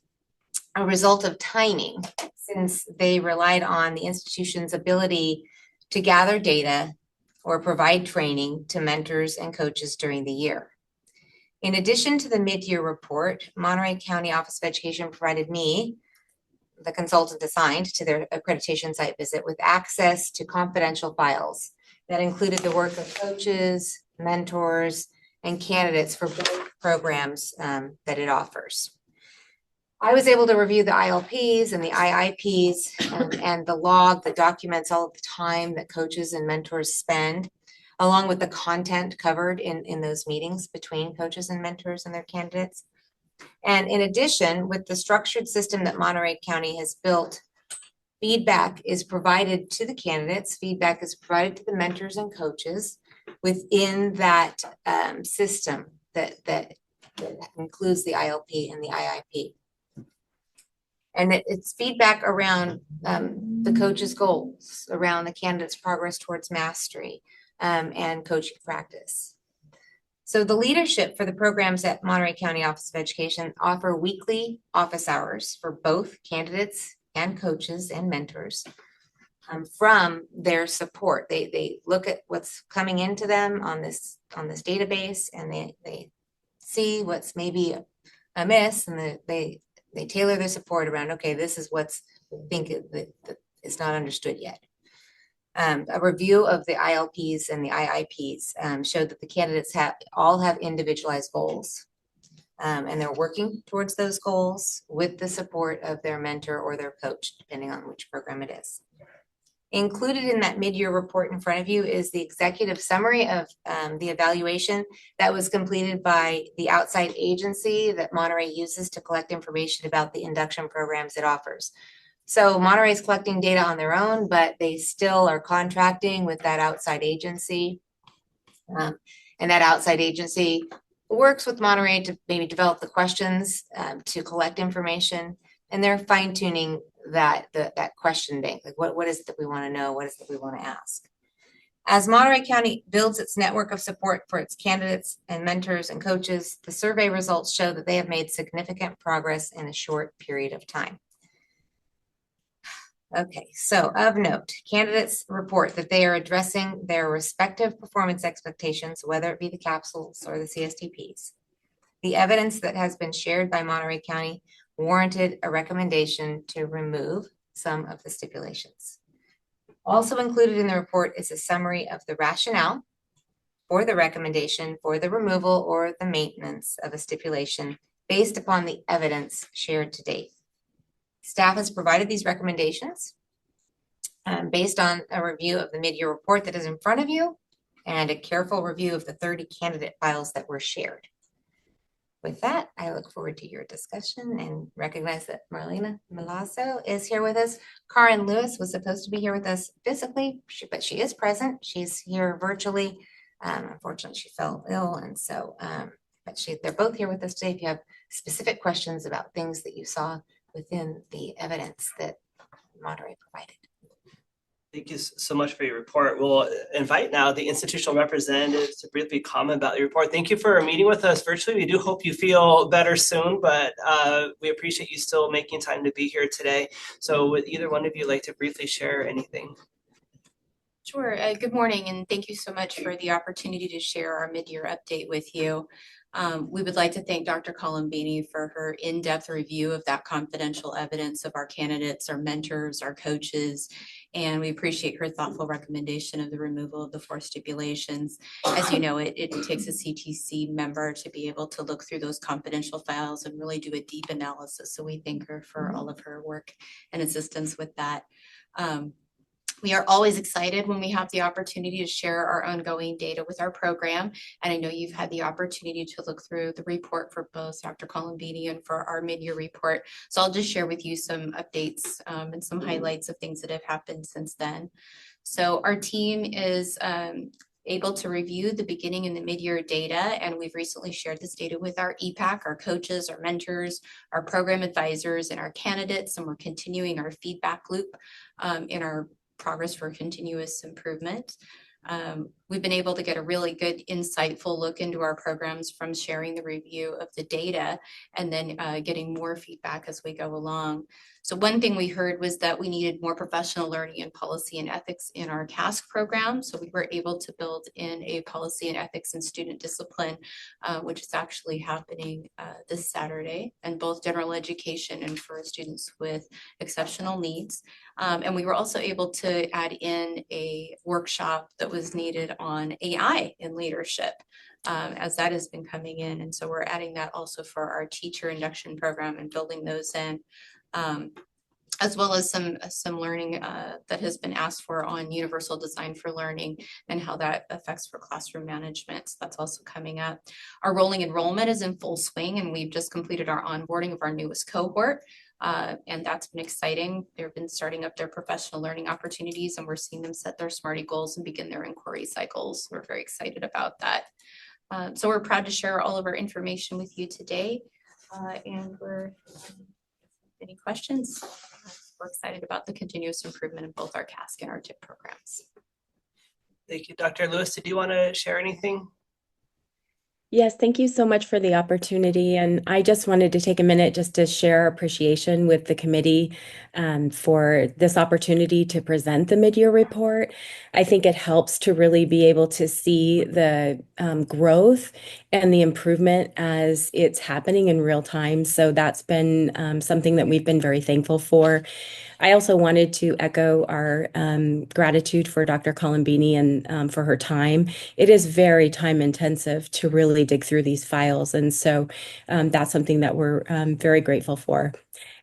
a result of timing, since they relied on the institution's ability to gather data or provide training to mentors and coaches during the year. In addition to the mid-year report, Monterey County Office of Education provided me, the consultant assigned to their accreditation site visit, with access to confidential files that included the work of coaches, mentors, and candidates for both programs that it offers. I was able to review the ILPs and the IIPs and the log that documents all of the time that coaches and mentors spend, along with the content covered in those meetings between coaches and mentors and their candidates. And in addition, with the structured system that Monterey County has built, feedback is provided to the candidates, feedback is provided to the mentors and coaches within that system that includes the ILP and the IIP. And it's feedback around the coach's goals, around the candidate's progress towards mastery and coaching practice. So the leadership for the programs at Monterey County Office of Education offer weekly office hours for both candidates and coaches and mentors from their support. They look at what's coming into them on this database, and they see what's maybe amiss, and they they tailor their support around, okay, this is what's, we think that is not understood yet. A review of the ILPs and the IIPs showed that the candidates all have individualized goals. And they're working towards those goals with the support of their mentor or their coach, depending on which program it is. Included in that mid-year report in front of you is the executive summary of the evaluation that was completed by the outside agency that Monterey uses to collect information about the induction programs it offers. So Monterey is collecting data on their own, but they still are contracting with that outside agency. And that outside agency works with Monterey to maybe develop the questions to collect information, and they're fine-tuning that question bank. Like what is it that we want to know? What is it that we want to ask? As Monterey County builds its network of support for its candidates and mentors and coaches, the survey results show that they have made significant progress in a short period of time. Okay, so of note, candidates report that they are addressing their respective performance expectations, whether it be the capsules or the CSTPs. The evidence that has been shared by Monterey County warranted a recommendation to remove some of the stipulations. Also included in the report is a summary of the rationale for the recommendation for the removal or the maintenance of a stipulation based upon the evidence shared to date. Staff has provided these recommendations based on a review of the mid-year report that is in front of you and a careful review of the 30 candidate files that were shared. With that, I look forward to your discussion and recognize that Marlena Milazzo is here with us. Karen Lewis was supposed to be here with us physically, but she is present. She's here virtually. Unfortunately, she fell ill, and so, but they're both here with us today. If you have specific questions about things that you saw within the evidence that Monterey provided. Thank you so much for your report. We'll invite now the institutional representatives to briefly comment about the report. Thank you for meeting with us virtually. We do hope you feel better soon, but we appreciate you still making time to be here today. So would either one of you like to briefly share anything? Sure. Good morning, and thank you so much for the opportunity to share our mid-year update with you. We would like to thank Dr. Colombini for her in-depth review of that confidential evidence of our candidates, our mentors, our coaches, and we appreciate her thoughtful recommendation of the removal of the 4 stipulations. As you know, it takes a CTC member to be able to look through those confidential files and really do a deep analysis. So we thank her for all of her work and assistance with that. We are always excited when we have the opportunity to share our ongoing data with our program. And I know you've had the opportunity to look through the report for both Dr. Colombini and for our mid-year report. So I'll just share with you some updates and some highlights of things that have happened since then. So our team is able to review the beginning and the mid-year data, and we've recently shared this data with our EPAC, our coaches, our mentors, our program advisors, and our candidates, and we're continuing our feedback loop in our progress for continuous improvement. We've been able to get a really good, insightful look into our programs from sharing the review of the data and then getting more feedback as we go along. So one thing we heard was that we needed more professional learning and policy and ethics in our CASC program. So we were able to build in a policy and ethics and student discipline, which is actually happening this Saturday, and both general education and for students with exceptional needs. And we were also able to add in a workshop that was needed on AI in leadership, as that has been coming in. And so we're adding that also for our teacher induction program and building those in, as well as some learning that has been asked for on universal design for learning and how that affects for classroom management. So that's also coming up. Our rolling enrollment is in full swing, and we've just completed our onboarding of our newest cohort. And that's been exciting. They've been starting up their professional learning opportunities, and we're seeing them set their SMARTY goals and begin their inquiry cycles. We're very excited about that. So we're proud to share all of our information with you today. And any questions? We're excited about the continuous improvement in both our CASC and our TIP programs. Thank you. Dr. Lewis, did you want to share anything? Yes, thank you so much for the opportunity. And I just wanted to take a minute just to share appreciation with the committee for this opportunity to present the mid-year report. I think it helps to really be able to see the growth and the improvement as it's happening in real time. So that's been something that we've been very thankful for. I also wanted to echo our gratitude for Dr. Colombini and for her time. It is very time intensive to really dig through these files. And so that's something that we're very grateful for.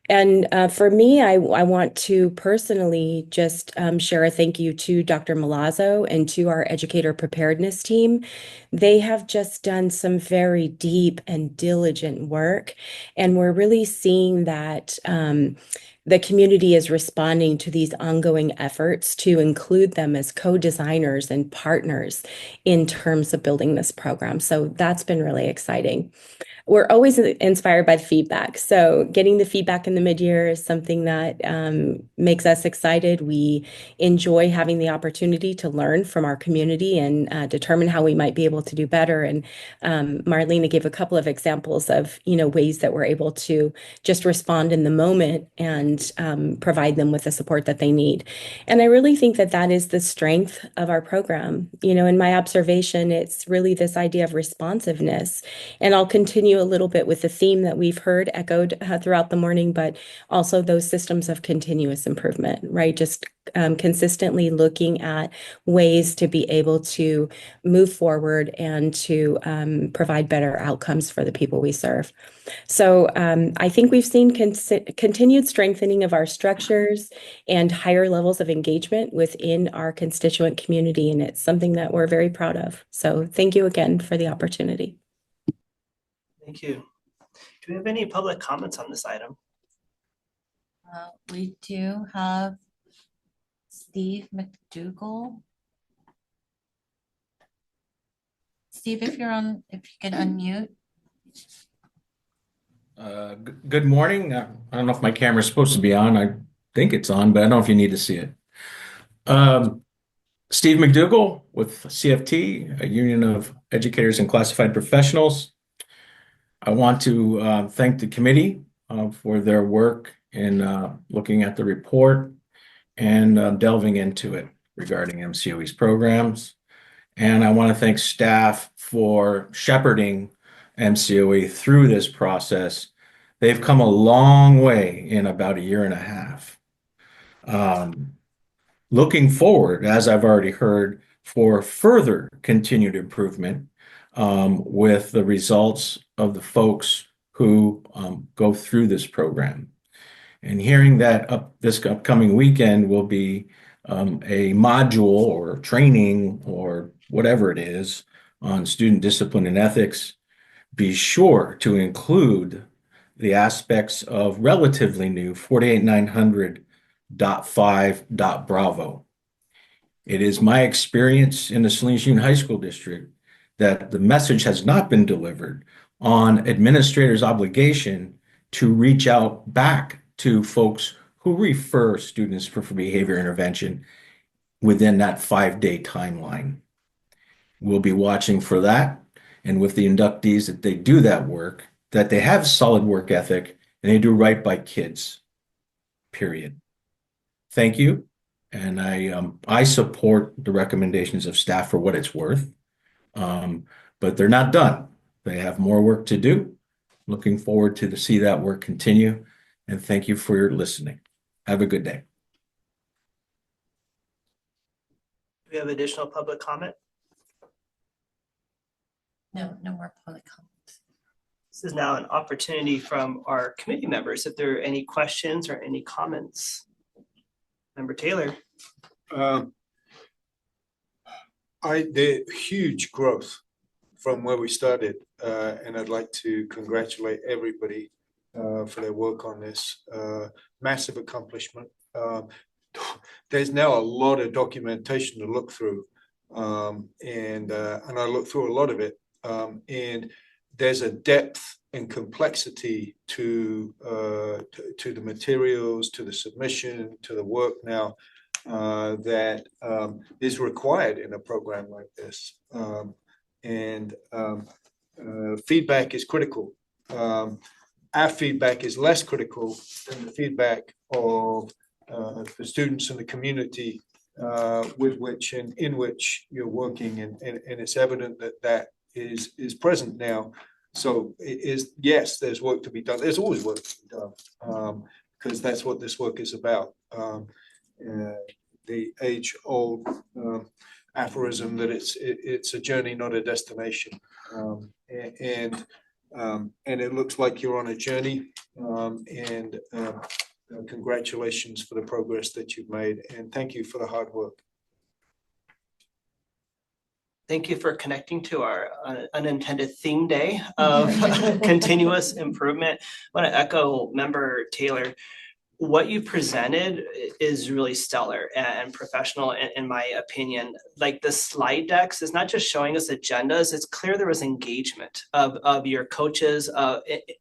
And for me, I want to personally just share a thank you to Dr. Malazzo and to our educator preparedness team. They have just done some very deep and diligent work, and we're really seeing that the community is responding to these ongoing efforts to include them as co-designers and partners in terms of building this program. So that's been really exciting. We're always inspired by the feedback. So getting the feedback in the mid-year is something that makes us excited. We enjoy having the opportunity to learn from our community and determine how we might be able to do better. And Marlena gave a couple of examples of, ways that we're able to just respond in the moment and provide them with the support that they need. And I really think that that is the strength of our program. In my observation, it's really this idea of responsiveness. And I'll continue a little bit with the theme that we've heard echoed throughout the morning, but also those systems of continuous improvement, right? Just consistently looking at ways to be able to move forward and to provide better outcomes for the people we serve. So I think we've seen continued strengthening of our structures and higher levels of engagement within our constituent community, and it's something that we're very proud of. So thank you again for the opportunity. Thank you. Do we have any public comments on this item? We do have Steve McDougall. Steve, if you can unmute. Good morning. I don't know if my camera's supposed to be on. I think it's on, but I don't know if you need to see it. Steve McDougall with CFT, a union of educators and classified professionals. I want to thank the committee for their work in looking at the report and delving into it regarding MCOE's programs. And I want to thank staff for shepherding MCOE through this process. They've come a long way in about a year and a half. Looking forward, as I've already heard, for further continued improvement with the results of the folks who go through this program. And hearing that this upcoming weekend will be a module or training or whatever it is on student discipline and ethics, be sure to include the aspects of relatively new 48900.5.bravo. It is my experience in the Salinas Union High School District that the message has not been delivered on administrators' obligation to reach out back to folks who refer students for behavior intervention within that 5-day timeline. We'll be watching for that. And with the inductees, that they do that work, that they have solid work ethic, and they do right by kids, period. Thank you. And I support the recommendations of staff for what it's worth. But they're not done. They have more work to do. Looking forward to see that work continue. And thank you for your listening. Have a good day. Do we have additional public comment? No more public comments. This is now an opportunity from our committee members if there are any questions or any comments. Member Taylor. The huge growth from where we started, and I'd like to congratulate everybody for their work on this massive accomplishment. There's now a lot of documentation to look through, and I looked through a lot of it, and there's a depth and complexity to the materials, to the submission, to the work now that is required in a program like this. feedback is critical. Our feedback is less critical than the feedback of the students and the community with which and in which you're working, and it's evident that that is present now. So it is, yes, there's work to be done. There's always work to be done, because that's what this work is about. The age-old aphorism that it's a journey, not a destination, and it looks like you're on a journey, and congratulations for the progress that you've made, and thank you for the hard work. Thank you for connecting to our unintended theme day of continuous improvement. I want to echo Member Taylor. What you presented is really stellar and professional in my opinion. Like the slide decks is not just showing us agendas, it's clear there was engagement of your coaches,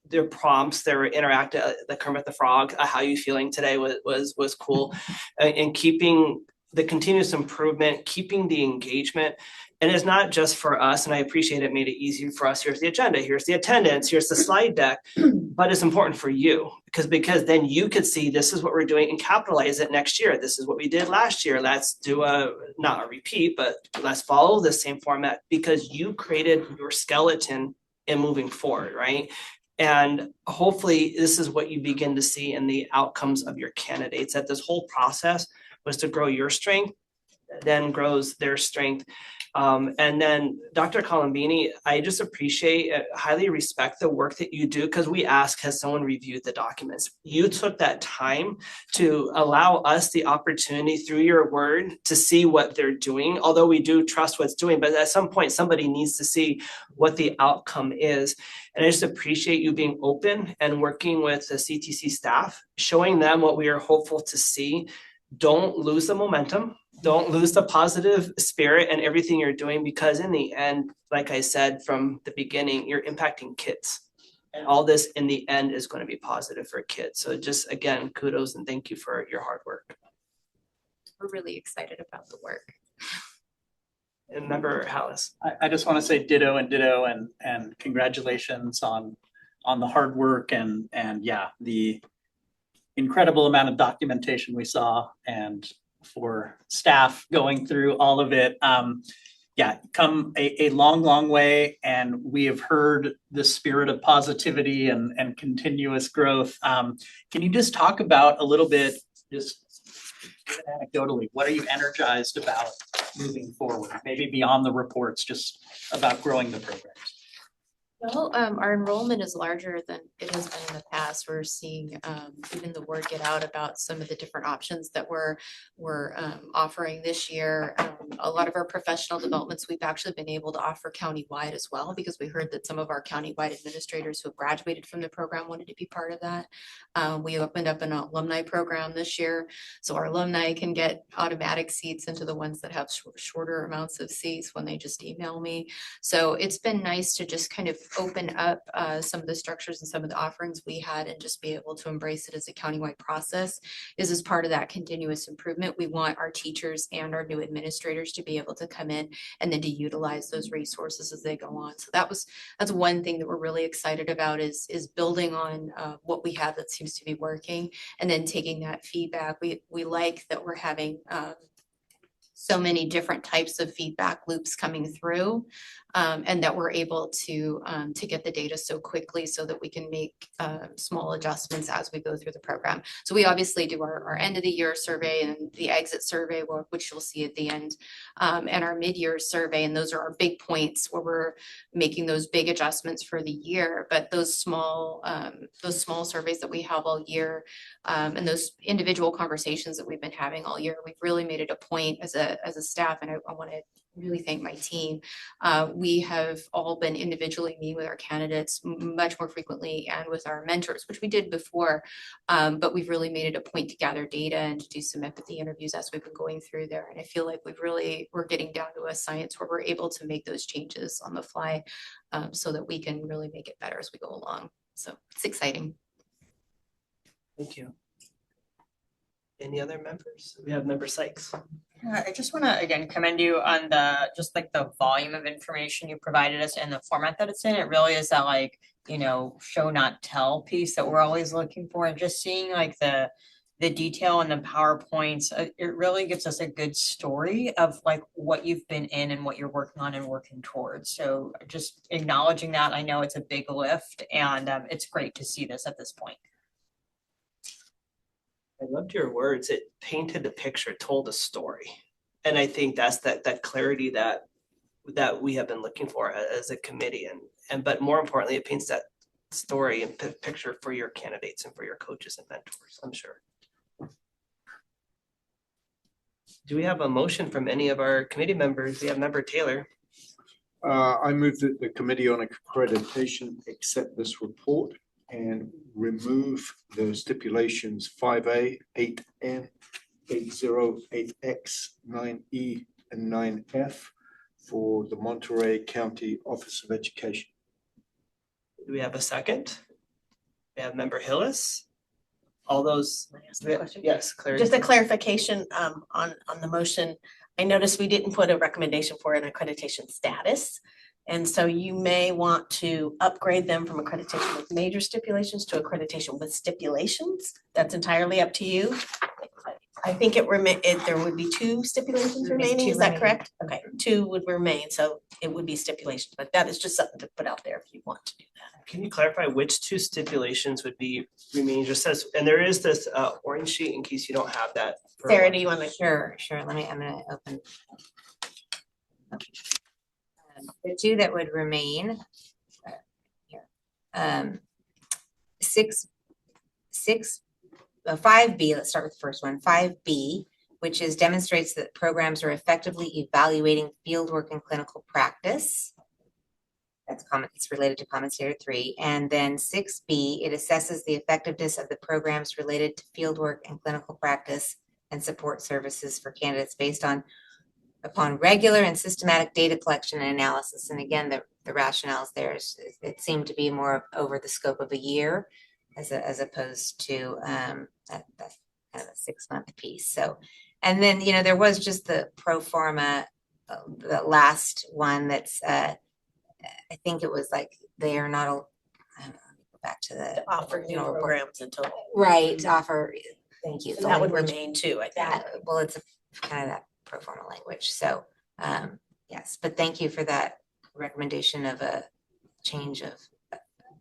their prompts, their interactive, the Kermit the Frog, how you feeling today was cool. And keeping the continuous improvement, keeping the engagement. And it's not just for us, and I appreciate it made it easier for us. Here's the agenda, here's the attendance, here's the slide deck, but it's important for you because then you could see this is what we're doing and capitalize it next year. This is what we did last year. Let's do not a repeat, but let's follow the same format because you created your skeleton in moving forward, right? And hopefully this is what you begin to see in the outcomes of your candidates, that this whole process was to grow your strength, then grows their strength. And then Dr. Colombini, I just appreciate, highly respect the work that you do because we ask, has someone reviewed the documents? You took that time to allow us the opportunity through your word to see what they're doing, although we do trust what's doing, but at some point somebody needs to see what the outcome is. And I just appreciate you being open and working with the CTC staff, showing them what we are hopeful to see. Don't lose the momentum. Don't lose the positive spirit and everything you're doing, because in the end, like I said from the beginning, you're impacting kids. And all this in the end is going to be positive for kids. So just again, kudos and thank you for your hard work. We're really excited about the work. And Member Hallis. I just want to say ditto and congratulations on the hard work and yeah, the incredible amount of documentation we saw, and for staff going through all of it. Yeah, come a long way, and we have heard the spirit of positivity and continuous growth. Can you just talk about a little bit, just anecdotally, what are you energized about moving forward? Maybe beyond the reports, just about growing the programs. Well, our enrollment is larger than it has been in the past. We're seeing even the word get out about some of the different options that we're offering this year. A lot of our professional developments we've actually been able to offer countywide as well, because we heard that some of our countywide administrators who have graduated from the program wanted to be part of that. We opened up an alumni program this year, so our alumni can get automatic seats into the ones that have shorter amounts of seats when they just email me. So it's been nice to just kind of open up some of the structures and some of the offerings we had and just be able to embrace it as a countywide process. Is as part of that continuous improvement. We want our teachers and our new administrators to be able to come in and then to utilize those resources as they go on. So that's one thing that we're really excited about is building on what we have that seems to be working, and then taking that feedback. We like that we're having so many different types of feedback loops coming through, and that we're able to get the data so quickly so that we can make small adjustments as we go through the program. So we obviously do our end of the year survey and the exit survey, which you'll see at the end, and our mid-year survey. And those are our big points where we're making those big adjustments for the year. But those small surveys that we have all year, and those individual conversations that we've been having all year, we've really made it a point as a staff, and I want to really thank my team. We have all been individually meeting with our candidates much more frequently and with our mentors, which we did before, but we've really made it a point to gather data and to do some empathy interviews as we've been going through there. And I feel like we're getting down to a science where we're able to make those changes on the fly, so that we can really make it better as we go along. So it's exciting. Thank you. Any other members? We have Member Sykes. I just want to again commend you on just like the volume of information you provided us and the format that it's in. It really is that like, show not tell piece that we're always looking for, and just seeing like the detail and the PowerPoints, it really gives us a good story of like what you've been in and what you're working on and working towards. So just acknowledging that, I know it's a big lift, and it's great to see this at this point. I loved your words. It painted a picture, told a story. And I think that's that clarity that we have been looking for as a committee. But more importantly, it paints that story and picture for your candidates and for your coaches and mentors, I'm sure. Do we have a motion from any of our committee members? We have Member Taylor. I move that the Committee on Accreditation accept this report and remove the stipulations 5A, 8N, 808X, 9E, and 9F for the Monterey County Office of Education. Do we have a second? We have Member Hillis. All those. Yes, Claire. Just a clarification on the motion. I noticed we didn't put a recommendation for an accreditation status. And so you may want to upgrade them from accreditation with major stipulations to accreditation with stipulations. That's entirely up to you. I think there would be 2 stipulations remaining, is that correct? Okay, 2 would remain, so it would be stipulations, but that is just something to put out there if you want to do that. Can you clarify which 2 stipulations would be remaining? Just says, and there is this orange sheet in case you don't have that. Sarah, do you want to? Sure. I'm gonna open. The 2 that would remain here. 5B, let's start with the first one, 5B, which is demonstrates that programs are effectively evaluating fieldwork and clinical practice. It's related to comment standard 3. And then 6B, it assesses the effectiveness of the programs related to fieldwork and clinical practice and support services for candidates based upon regular and systematic data collection and analysis. And again, the rationales there it seemed to be more over the scope of a year as opposed to that kind of a 6-month piece. So, and then, there was just the pro forma, the last one that's, I think it was like, they are not, I don't know, let me go back to the offer new programs until. Right, offer, thank you. And that would remain too, I think. Well, it's kind of that pro forma language. So, yes, but thank you for that recommendation of a change of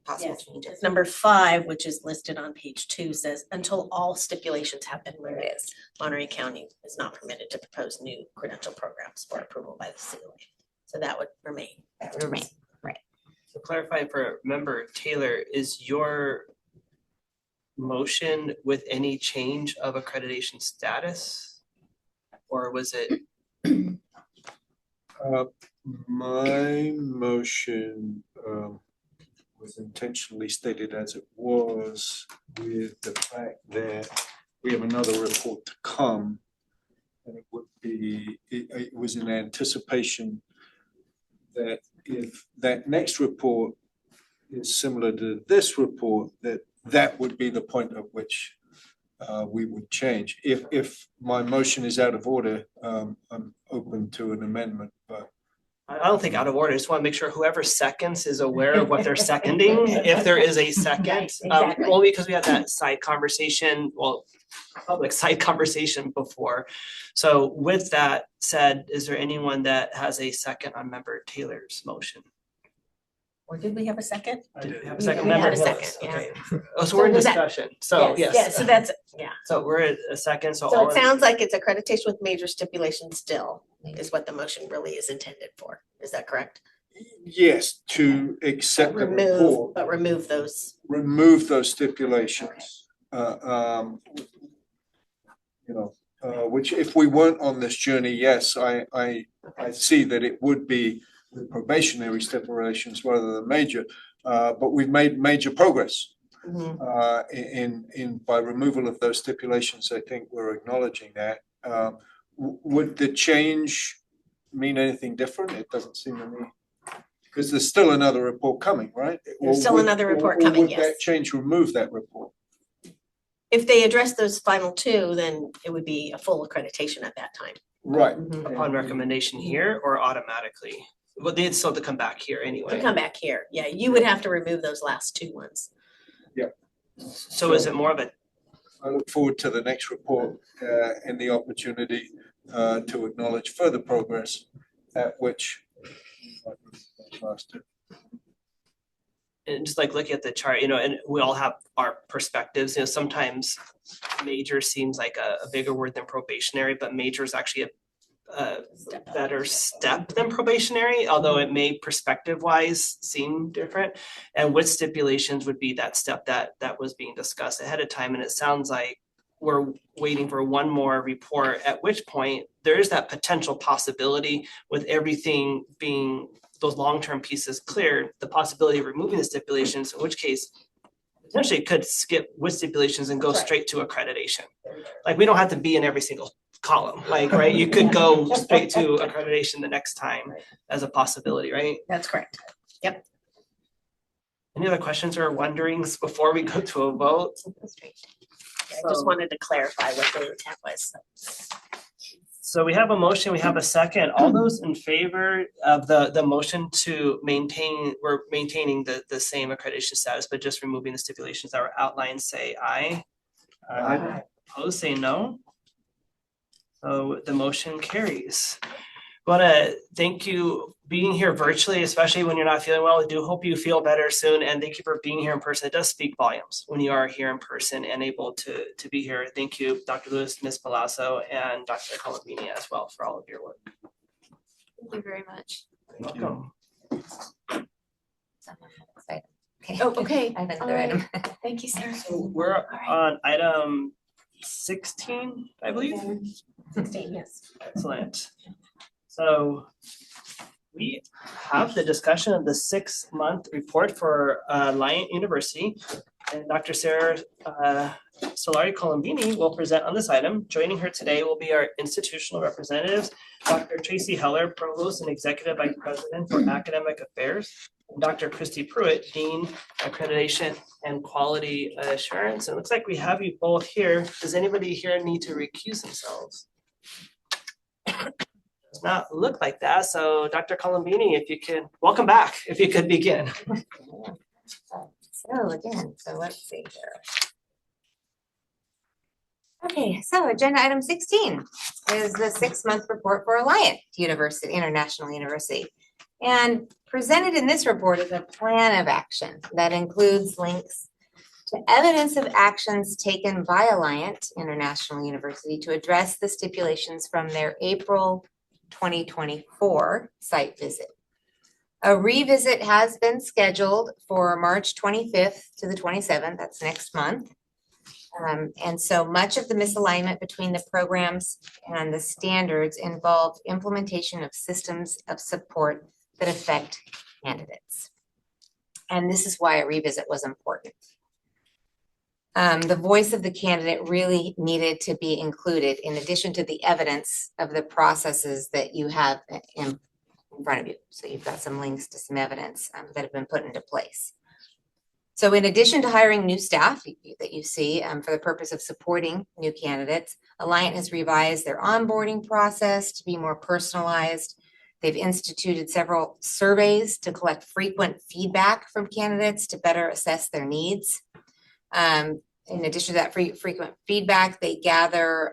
possible changes. Number 5, which is listed on page 2, says until all stipulations have been removed, Monterey County is not permitted to propose new credential programs for approval by the COA. So that would remain. That would remain, right. So clarify for Member Taylor, is your motion with any change of accreditation status? Or was it? My motion was intentionally stated as it was, with the fact that we have another report to come. And it would be, it was in anticipation that if that next report is similar to this report, that would be the point at which we would change. If my motion is out of order, I'm open to an amendment, but I don't think out of order. I just want to make sure whoever seconds is aware of what they're seconding, if there is a second. Right, exactly. Only because we had that side conversation, public side conversation before. So with that said, is there anyone that has a second on Member Taylor's motion? Or did we have a second? Did we have a second? We Member had a Hillis. second, yeah. Okay. Oh, so we're in was that- discussion. So yes. Yeah, so that's, So we're at a second. So So all it sounds like it's accreditation with major stipulations still is what the motion really is intended for. Is that correct? yes, to accept the report. But remove those. Remove those stipulations. Which if we weren't on this journey, yes, I see that it would be the probationary stipulations rather than major, but we've made major progress. In by removal of those stipulations. I think we're acknowledging that. Would the change mean anything different? It doesn't seem to me. Because there's still another report coming, right? There's still another report coming, would yes. that change remove that report? If they address those final 2, then it would be a full accreditation at that time. Right. upon recommendation here or automatically? Well, they'd still have to come back here anyway. To come back here, yeah, you would have to remove those last two ones. So is it more of a, I look forward to the next report and the opportunity to acknowledge further progress at which and just like looking at the chart, you know, and we all have our perspectives, you know, sometimes major seems like a bigger word than probationary, but major is actually a better step than probationary, although it may perspective wise seem different. And with stipulations would be that step that was being discussed ahead of time. And it sounds like we're waiting for one more report, at which point there is that potential possibility with everything being those long-term pieces cleared, the possibility of removing the stipulations, in which case potentially it could skip with stipulations and go straight to accreditation. Like we don't have to be in every single column, like, right? You could go straight to accreditation the next time as a possibility, right? That's correct. Yep. Any other questions or wonderings before we go to a vote? I just wanted to clarify what the intent was. So we have a motion, we have a second. All those in favor of the motion to maintain, we're maintaining the same accreditation status, but just removing the stipulations that were outlined, say aye. Aye. Opposed, say no. So the motion carries. Want to thank you being here virtually, especially when you're not feeling well. I do hope you feel better soon, and thank you for being here in person. It does speak volumes when you are here in person and able to be here. Thank you, Dr. Lewis, Ms. Palazzo, and Dr. Colombini as well for all of your work. Thank you very much. You're welcome. Okay. Oh, okay. I have All another right. item. Thank you, Sarah. So we're on item 16, I believe. 16, yes. Excellent. So we have the discussion of the 6-month report for Alliant University. And Dr. Sarah Solari Colombini will present on this item. Joining her today will be our institutional representatives, Dr. Tracy Heller, Provost and Executive Vice President for Academic Affairs, and Dr. Christy Pruitt, Dean, Accreditation and Quality Assurance. It looks like we have you both here. Does anybody here need to recuse themselves? Does not look like that. So Dr. Colombini, if you can, welcome back, if you could begin. So again, so let's see here. Okay, so agenda item 16 is the 6-month report for Alliant University, International University. And presented in this report is a plan of action that includes links to evidence of actions taken by Alliant International University to address the stipulations from their April 2024 site visit. A revisit has been scheduled for March 25th to the 27th, that's next month. And so much of the misalignment between the programs and the standards involve implementation of systems of support that affect candidates. And this is why a revisit was important. The voice of the candidate really needed to be included in addition to the evidence of the processes that you have in front of you. So you've got some links to some evidence that have been put into place. So in addition to hiring new staff that you see for the purpose of supporting new candidates, Alliant has revised their onboarding process to be more personalized. They've instituted several surveys to collect frequent feedback from candidates to better assess their needs. In addition to that frequent feedback they gather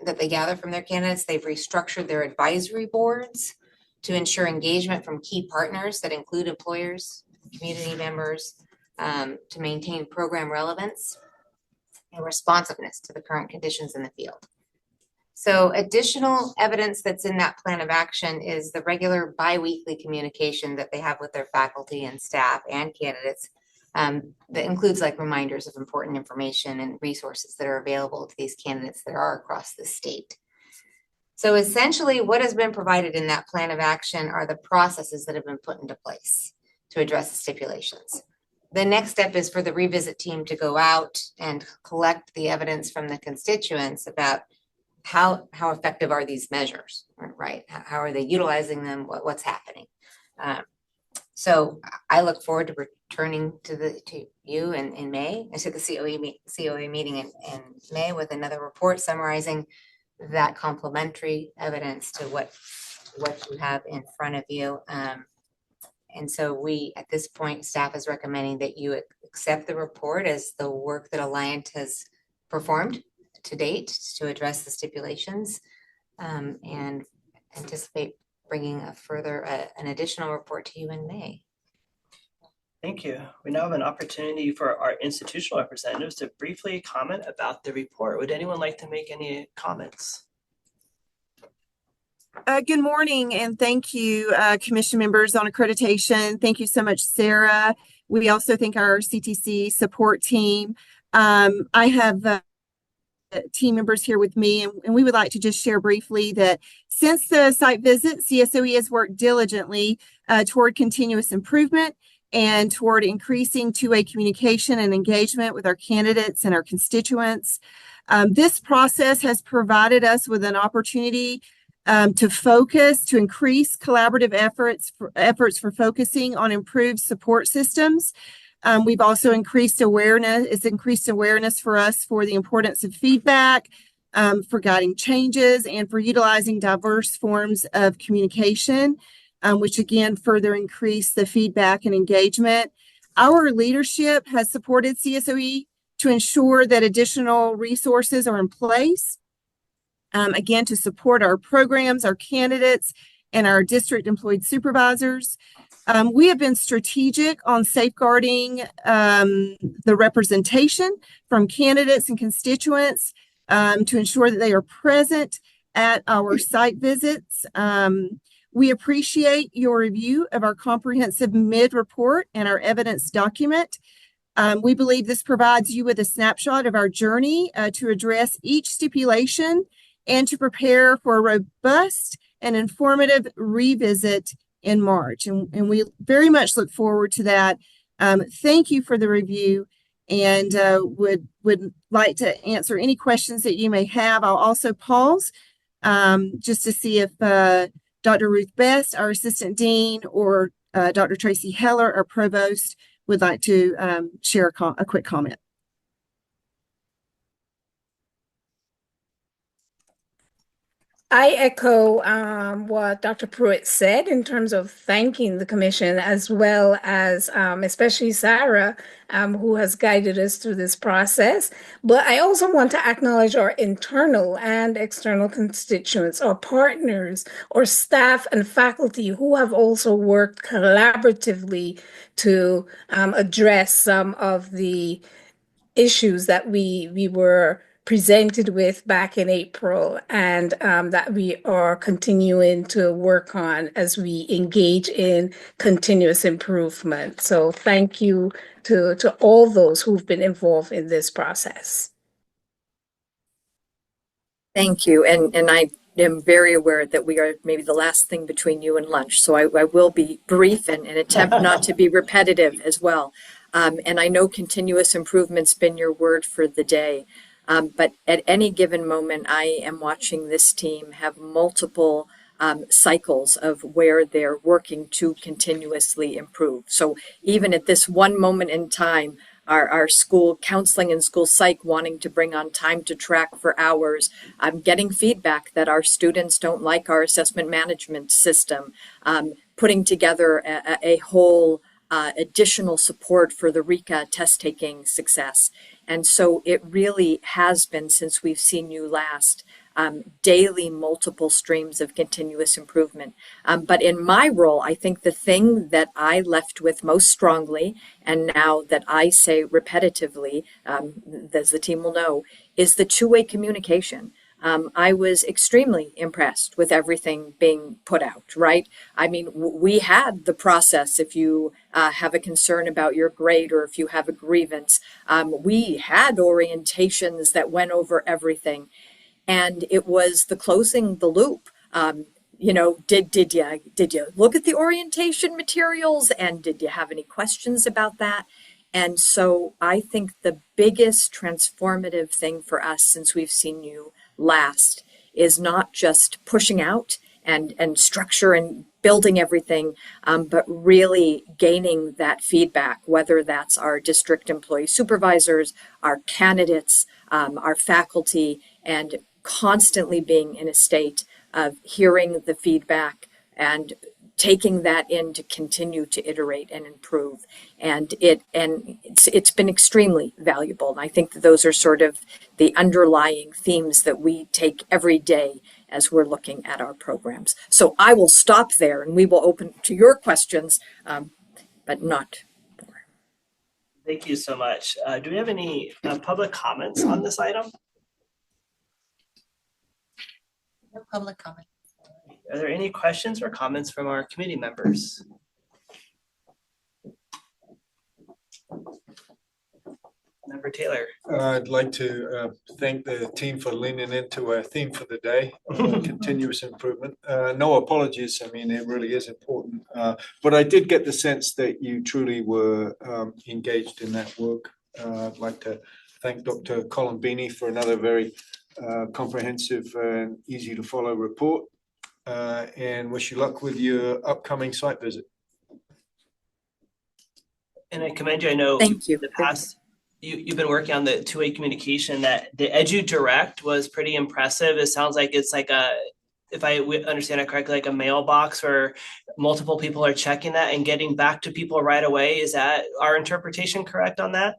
from their candidates, they've restructured their advisory boards to ensure engagement from key partners that include employers, community members, to maintain program relevance and responsiveness to the current conditions in the field. So additional evidence that's in that plan of action is the regular bi-weekly communication that they have with their faculty and staff and candidates that includes like reminders of important information and resources that are available to these candidates that are across the state. So essentially what has been provided in that plan of action are the processes that have been put into place to address the stipulations. The next step is for the revisit team to go out and collect the evidence from the constituents about how effective are these measures, right? How are they utilizing them? What's happening? So I look forward to returning to you in May, to the COA meeting in May with another report summarizing that complementary evidence to what you have in front of you. And so we, at this point, staff is recommending that you accept the report as the work that Alliant has performed to date to address the stipulations, and anticipate bringing an additional report to you in May. Thank you. We now have an opportunity for our institutional representatives to briefly comment about the report. Would anyone like to make any comments? Good morning, and thank you, commission members on accreditation. Thank you so much, Sarah. We also thank our CTC support team. I have team members here with me, and we would like to just share briefly that since the site visit, CSULB has worked diligently toward continuous improvement and toward increasing two-way communication and engagement with our candidates and our constituents. This process has provided us with an opportunity to increase collaborative efforts for focusing on improved support systems. We've also increased awareness. It's increased awareness for us for the importance of feedback, for guiding changes, and for utilizing diverse forms of communication, which again further increase the feedback and engagement. Our leadership has supported CSULB to ensure that additional resources are in place. Again, to support our programs, our candidates, and our district employed supervisors. We have been strategic on safeguarding the representation from candidates and constituents to ensure that they are present at our site visits. We appreciate your review of our comprehensive mid-report and our evidence document. We believe this provides you with a snapshot of our journey to address each stipulation and to prepare for a robust and informative revisit in March. And we very much look forward to that. Thank you for the review, and would like to answer any questions that you may have. I'll also pause just to see if Dr. Ruth Best, our Assistant Dean, or Dr. Tracy Heller, our Provost, would like to share a quick comment. I echo what Dr. Pruitt said in terms of thanking the commission, as well as especially Sarah, who has guided us through this process. But I also want to acknowledge our internal and external constituents, our partners, our staff and faculty who have also worked collaboratively to address some of the issues that we were presented with back in April, and that we are continuing to work on as we engage in continuous improvement. So thank you to all those who've been involved in this process. Thank you. And I am very aware that we are maybe the last thing between you and lunch. So I will be brief and attempt not to be repetitive as well. And I know continuous improvement's been your word for the day. But at any given moment, I am watching this team have multiple cycles of where they're working to continuously improve. So even at this one moment in time, our school counseling and school psych wanting to bring on time to track for hours. I'm getting feedback that our students don't like our assessment management system, putting together a whole additional support for the RECA test taking success. And so it really has been, since we've seen you last, daily multiple streams of continuous improvement. But in my role, I think the thing that I left with most strongly, and now that I say repetitively, as the team will know, is the two-way communication. I was extremely impressed with everything being put out, right? I mean, we had the process. If you have a concern about your grade or if you have a grievance, we had orientations that went over everything. And it was the closing the loop. You know, did you look at the orientation materials, and did you have any questions about that? And so I think the biggest transformative thing for us since we've seen you last is not just pushing out and structure and building everything, but really gaining that feedback, whether that's our district employee supervisors, our candidates, our faculty, and constantly being in a state of hearing the feedback and taking that in to continue to iterate and improve. And it's been extremely valuable. And I think that those are sort of the underlying themes that we take every day as we're looking at our programs. So I will stop there and we will open to your questions, but not more. Thank you so much. Do we have any public comments on this item? No public comment. Are there any questions or comments from our committee members? Member Taylor. I'd like to thank the team for leaning into our theme for the day, continuous improvement. No apologies. I mean, it really is important. But I did get the sense that you truly were engaged in that work. I'd like to thank Dr. Colombini for another very comprehensive and easy to follow report. And wish you luck with your upcoming site visit. And I commend you. I know Thank you. In the past, you've been working on the two-way communication. That the EduDirect was pretty impressive. It sounds like it's like if I understand it correctly, like a mailbox where multiple people are checking that and getting back to people right away. Is that our interpretation correct on that?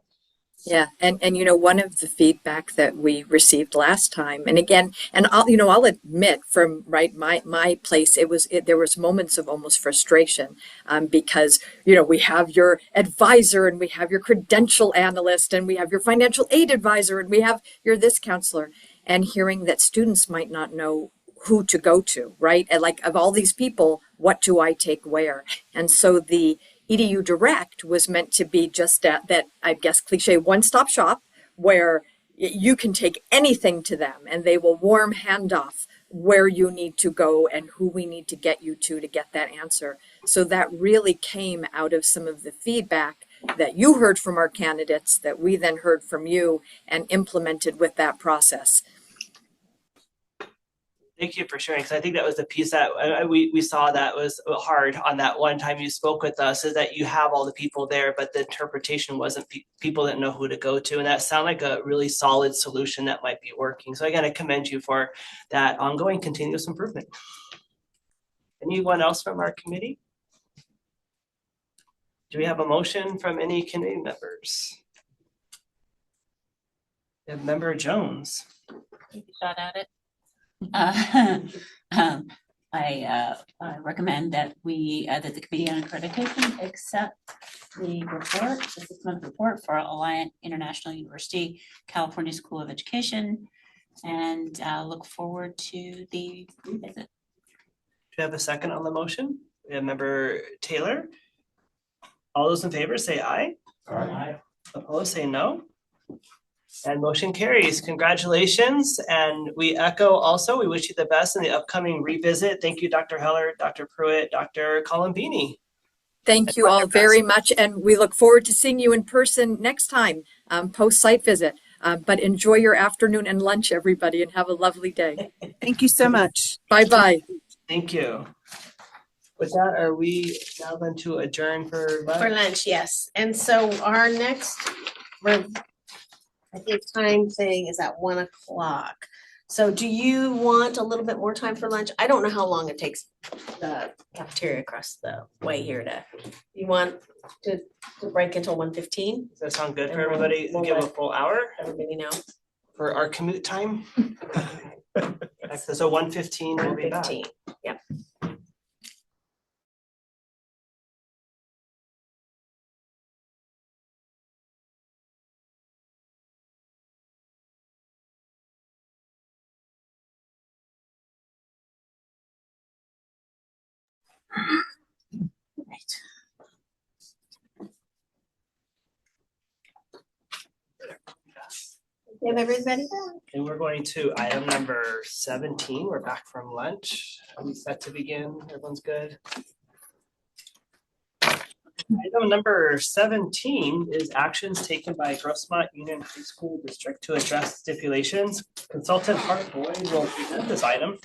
Yeah, and you know, one of the feedback that we received last time, and again, and I'll admit from my place, there was moments of almost frustration because we have your advisor and we have your credential analyst and we have your financial aid advisor and we have your this counselor, and hearing that students might not know who to go to, right? And like, of all these people, what do I take where? And so the EduDirect was meant to be just that, I guess, cliche one-stop shop where you can take anything to them and they will warm handoff where you need to go and who we need to get you to get that answer. So that really came out of some of the feedback that you heard from our candidates that we then heard from you and implemented with that process. Thank you for sharing, because I think that was the piece that we saw that was hard on that one time you spoke with us, is that you have all the people there, but the interpretation wasn't, people didn't know who to go to. And that sounded like a really solid solution that might be working. So again, I commend you for that ongoing continuous improvement. Anyone else from our committee? Do we have a motion from any committee members? We have Member Jones. Take a shot at it. I recommend that that the Committee on Accreditation accept the 6-month report for Alliant International University, California School of Education, and look forward to the revisit. Do you have a second on the motion? We have Member Taylor. All those in favor say aye. Aye. Opposed say no. And motion carries. Congratulations. And we echo also, we wish you the best in the upcoming revisit. Thank you, Dr. Heller, Dr. Pruitt, Dr. Colombini. Thank you all very much. And we look forward to seeing you in person next time, post-site visit. But enjoy your afternoon and lunch, everybody, and have a lovely day. Thank you so much. Bye-bye. Thank you. With that, are we now going to adjourn for lunch? For lunch, yes. And so our next, I think time thing is at 1 o'clock. So do you want a little bit more time for lunch? I don't know how long it takes the cafeteria across the way here you want to break until 1:15? Does that sound good for everybody? We'll give a full hour? Everybody know. For our commute time? So 1:15 we'll be back. 1:15, yep. Right. Have everybody back? And we're going to item number 17. We're back from lunch. Are we set to begin? Everyone's good? Item number 17 is actions taken by Grossmont Union High School District to address stipulations. Consultant Hart Boyd will present this item.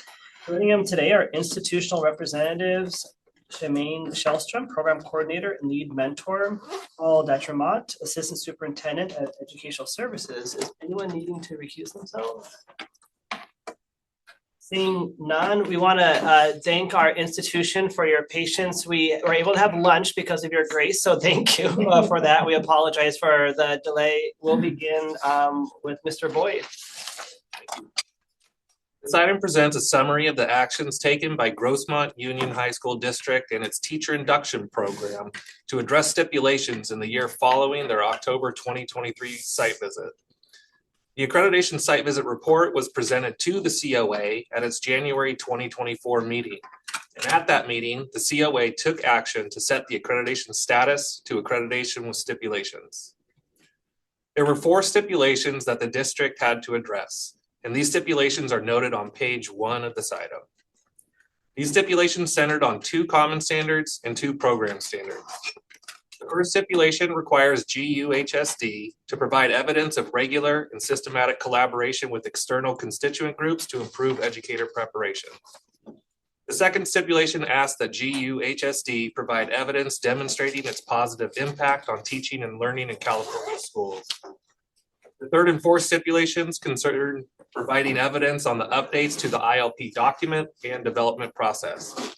Joining him today are institutional representatives Shemaine Shellstrom, Program Coordinator and Lead Mentor, Paul Detremont, Assistant Superintendent of Educational Services. Is anyone needing to recuse themselves? Seeing none, we want to thank our institution for your patience. We were able to have lunch because of your grace, so thank you for that. We apologize for the delay. We'll begin with Mr. Boyd. This item presents a summary of the actions taken by Grossmont Union High School District and its teacher induction program to address stipulations in the year following their October 2023 site visit. The accreditation site visit report was presented to the COA at its January 2024 meeting. And at that meeting, the COA took action to set the accreditation status to accreditation with stipulations. There were 4 stipulations that the district had to address, and these stipulations are noted on page 1 of this item. These stipulations centered on 2 common standards and 2 program standards. The first stipulation requires GUHSD to provide evidence of regular and systematic collaboration with external constituent groups to improve educator preparation. The second stipulation asks that GUHSD provide evidence demonstrating its positive impact on teaching and learning in California schools. The third and fourth stipulations concern providing evidence on the updates to the ILP document and development process.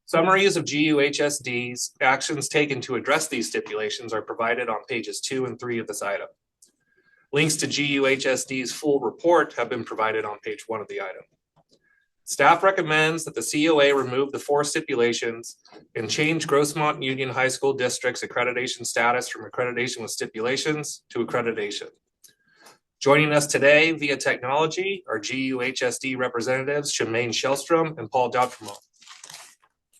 Summaries of GUHSD's actions taken to address these stipulations are provided on pages 2 and 3 of this item. Links to GUHSD's full report have been provided on page 1 of the item. Staff recommends that the COA remove the 4 stipulations and change Grossmont Union High School District's accreditation status from accreditation with stipulations to accreditation. Joining us today via technology are GUHSD representatives Shemaine Shellstrom and Paul Dautremont.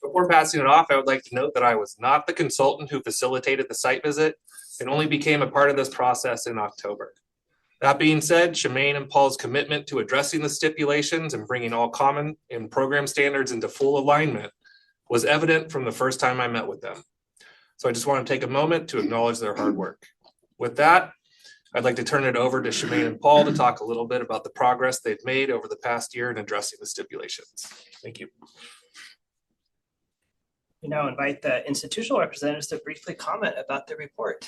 Before passing it off, I would like to note that I was not the consultant who facilitated the site visit and only became a part of this process in October. That being said, Shemaine and Paul's commitment to addressing the stipulations and bringing all common and program standards into full alignment was evident from the first time I met with them. So I just want to take a moment to acknowledge their hard work. With that, I'd like to turn it over to Shemaine and Paul to talk a little bit about the progress they've made over the past year in addressing the stipulations. Thank you. We now invite the institutional representatives to briefly comment about the report.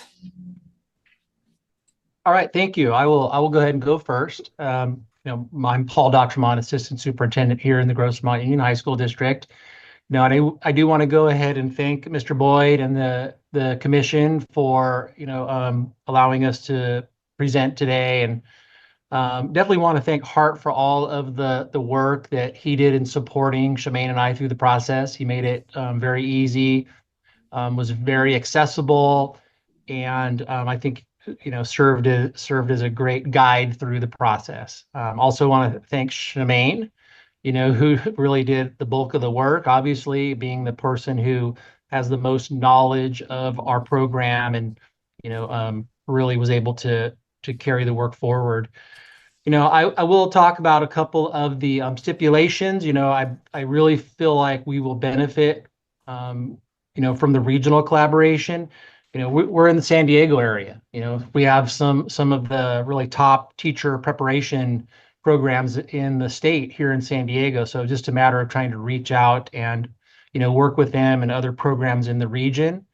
All right, thank you. I will go ahead and go first. I'm Paul Dautremont, Assistant Superintendent here in the Grossmont Union High School District. I do want to go ahead and thank Mr. Boyd and the commission for allowing us to present today, and definitely want to thank Hart for all of the work that he did in supporting Shemaine and I through the process. He made it very easy, was very accessible, and I think served as a great guide through the process. Also want to thank Shemaine, who really did the bulk of the work, obviously being the person who has the most knowledge of our program and really was able to carry the work forward. I will talk about a couple of the stipulations. I really feel like we will benefit from the regional collaboration. We're in the San Diego area. We have some of the really top teacher preparation programs in the state here in San Diego. So just a matter of trying to reach out and, work with them and other programs in the region.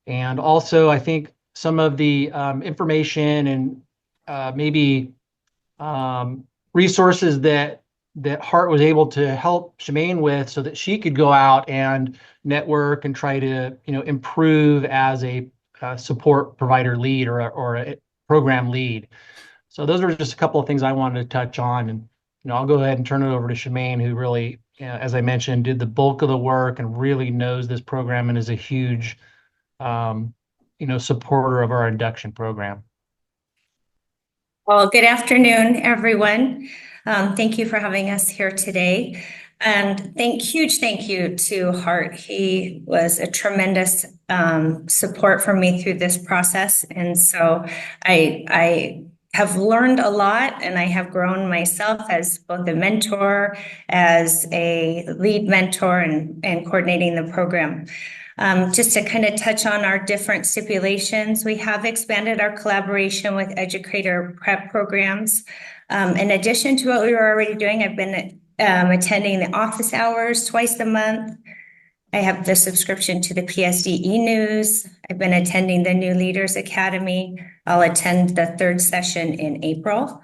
And also, I think some of the information and maybe resources that Hart was able to help Shemaine with so that she could go out and network and try to, improve as a support provider lead or a program lead. So those are just a couple of things I wanted to touch on, and I'll go ahead and turn it over to Shemaine, who really, as I mentioned, did the bulk of the work and really knows this program and is a huge, supporter of our induction program. Well, good afternoon, everyone. Thank you for having us here today. And huge thank you to Hart. He was a tremendous support for me through this process. And so I have learned a lot, and I have grown myself as both a mentor, as a lead mentor, and coordinating the program. Just to kind of touch on our different stipulations, we have expanded our collaboration with educator prep programs. In addition to what we were already doing, I've been attending the office hours twice a month. I have the subscription to the PSD e-news. I've been attending the New Leaders Academy. I'll attend the 3rd session in April.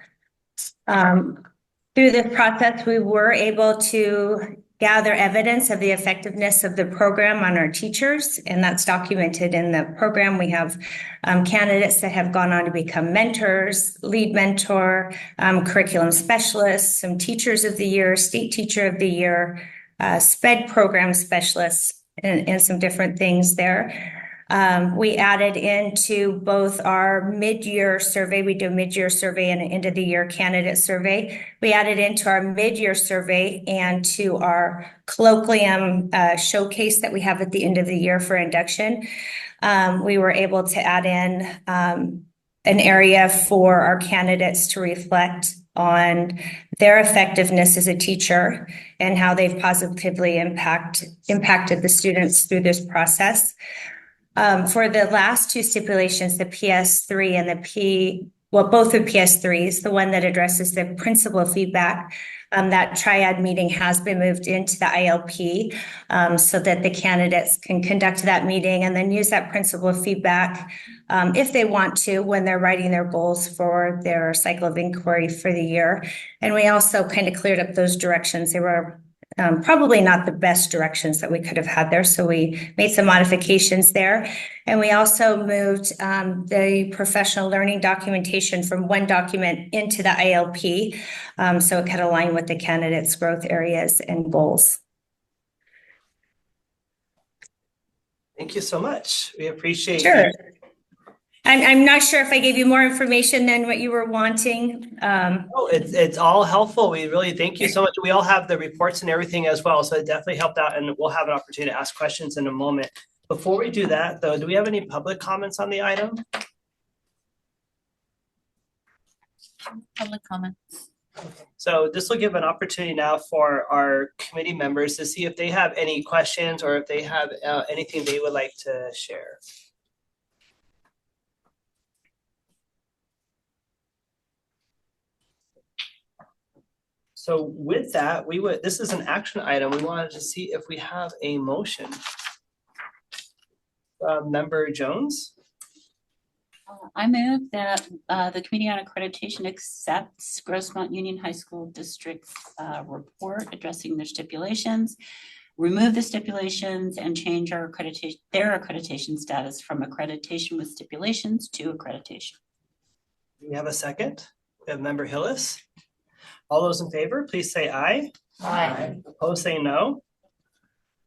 Through Through the process, we were able to gather evidence of the effectiveness of the program on our teachers, and that's documented in the program. We have candidates that have gone on to become mentors, lead mentor, curriculum specialists, some teachers of the year, state teacher of the year, SPED program specialists, and some different things there. We added into both our mid-year survey, we do a mid-year survey and an end-of-the-year candidate survey. We added into our mid-year survey and to our colloquium showcase that we have at the end of the year for induction. We were able to add in an area for our candidates to reflect on their effectiveness as a teacher and how they've positively impacted the students through this process. For the last two stipulations, the PS3 and both the PS3s, the one that addresses the principal feedback, that triad meeting has been moved into the ILP so that the candidates can conduct that meeting and then use that principal feedback if they want to when they're writing their goals for their cycle of inquiry for the year. And we also kind of cleared up those directions. They were probably not the best directions that we could have had there. So we made some modifications there. And we also moved the professional learning documentation from one document into the ILP. So it could align with the candidates' growth areas and goals. Thank you so much. We appreciate Sure. you. I'm not sure if I gave you more information than what you were wanting. Oh, it's all helpful. We really thank you so much. We all have the reports and everything as well, so it definitely helped out, and we'll have an opportunity to ask questions in a moment. Before we do that, though, do we have any public comments on the item? Public comments. So this will give an opportunity now for our committee members to see if they have any questions or if they have anything they would like to share. So with that, this is an action item. We wanted to see if we have a motion. Member Jones? I move that the Committee on Accreditation accepts Grossmont Union High School District's report addressing their stipulations, remove the stipulations, and change their accreditation status from accreditation with stipulations to accreditation. Do we have a second? We have Member Hillis. All those in favor, please say aye. Aye. Opposed, say no.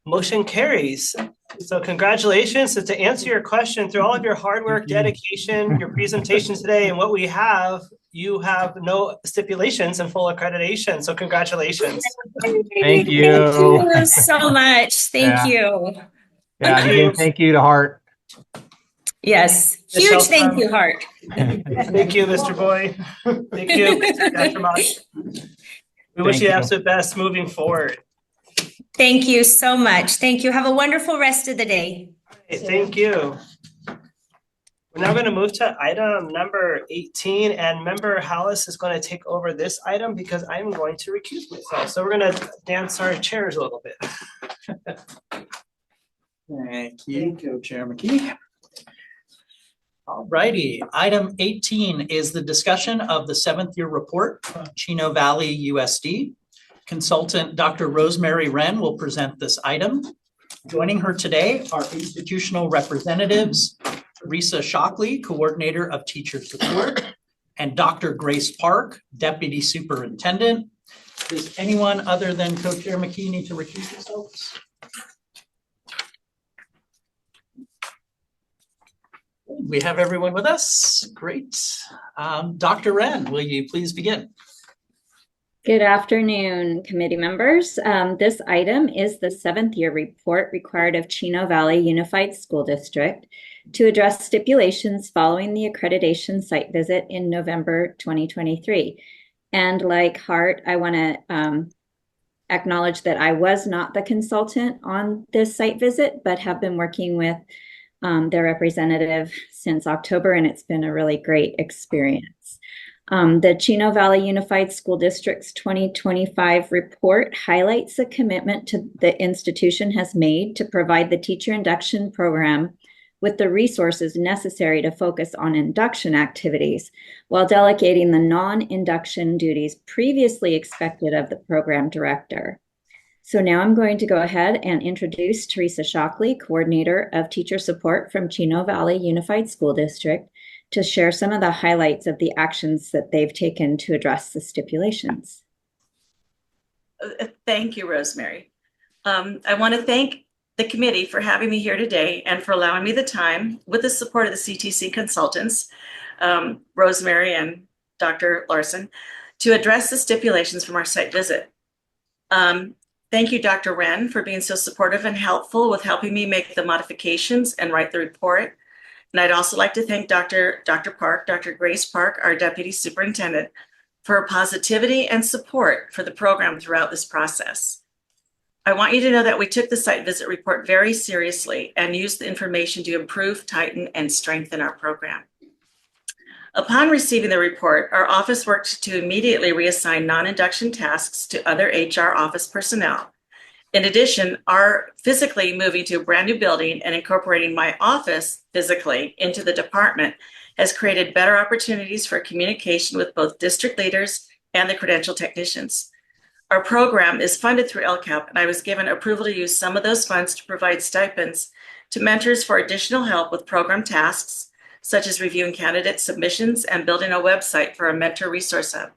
Motion carries. So congratulations. So to answer your question, through all of your hard work, dedication, your presentation today, and what we have, you have no stipulations and full accreditation. So congratulations. Thank you. Thank you so much. Thank you. Yeah, again, thank you to Hart. Yes, huge thank you, Hart. Thank you, Mr. Boyd. Thank you, Dr. Moss. We wish you the absolute best moving forward. Thank you so much. Thank you. Have a wonderful rest of the day. Hey, thank you. We're now going to move to item number 18, and Member Hallis is going to take over this item because I'm going to recuse myself. So we're going to dance our chairs a little bit. Thank you, Co-Chair McKee. All righty, item 18 is the discussion of the 7th year report from Chino Valley USD. Consultant Dr. Rosemary Wren will present this item. Joining her today are institutional representatives, Teresa Shockley, Coordinator of Teacher Support, and Dr. Grace Park, Deputy Superintendent. Does anyone other than Co-Chair McKee need to recuse themselves? We have everyone with us. Great. Dr. Wren, will you please begin? Good afternoon, committee members. This item is the 7th year report required of Chino Valley Unified School District to address stipulations following the accreditation site visit in November 2023. And like Hart, I want to acknowledge that I was not the consultant on this site visit, but have been working with their representative since October, and it's been a really great experience. The Chino Valley Unified School District's 2025 report highlights the commitment the institution has made to provide the teacher induction program with the resources necessary to focus on induction activities while delegating the non-induction duties previously expected of the program director. So now I'm going to go ahead and introduce Teresa Shockley, Coordinator of Teacher Support from Chino Valley Unified School District, to share some of the highlights of the actions that they've taken to address the stipulations. Thank you, Rosemary. I want to thank the committee for having me here today and for allowing me the time, with the support of the CTC consultants, Rosemary and Dr. Larson, to address the stipulations from our site visit. Thank you, Dr. Wren, for being so supportive and helpful with helping me make the modifications and write the report. And I'd also like to thank Dr. Grace Park, our Deputy Superintendent, for her positivity and support for the program throughout this process. I want you to know that we took the site visit report very seriously and used the information to improve, tighten, and strengthen our program. Upon receiving the report, our office worked to immediately reassign non-induction tasks to other HR office personnel. In addition, our physically moving to a brand new building and incorporating my office physically into the department has created better opportunities for communication with both district leaders and the credential technicians. Our program is funded through LCAP, and I was given approval to use some of those funds to provide stipends to mentors for additional help with program tasks, such as reviewing candidate submissions and building a website for a mentor resource hub.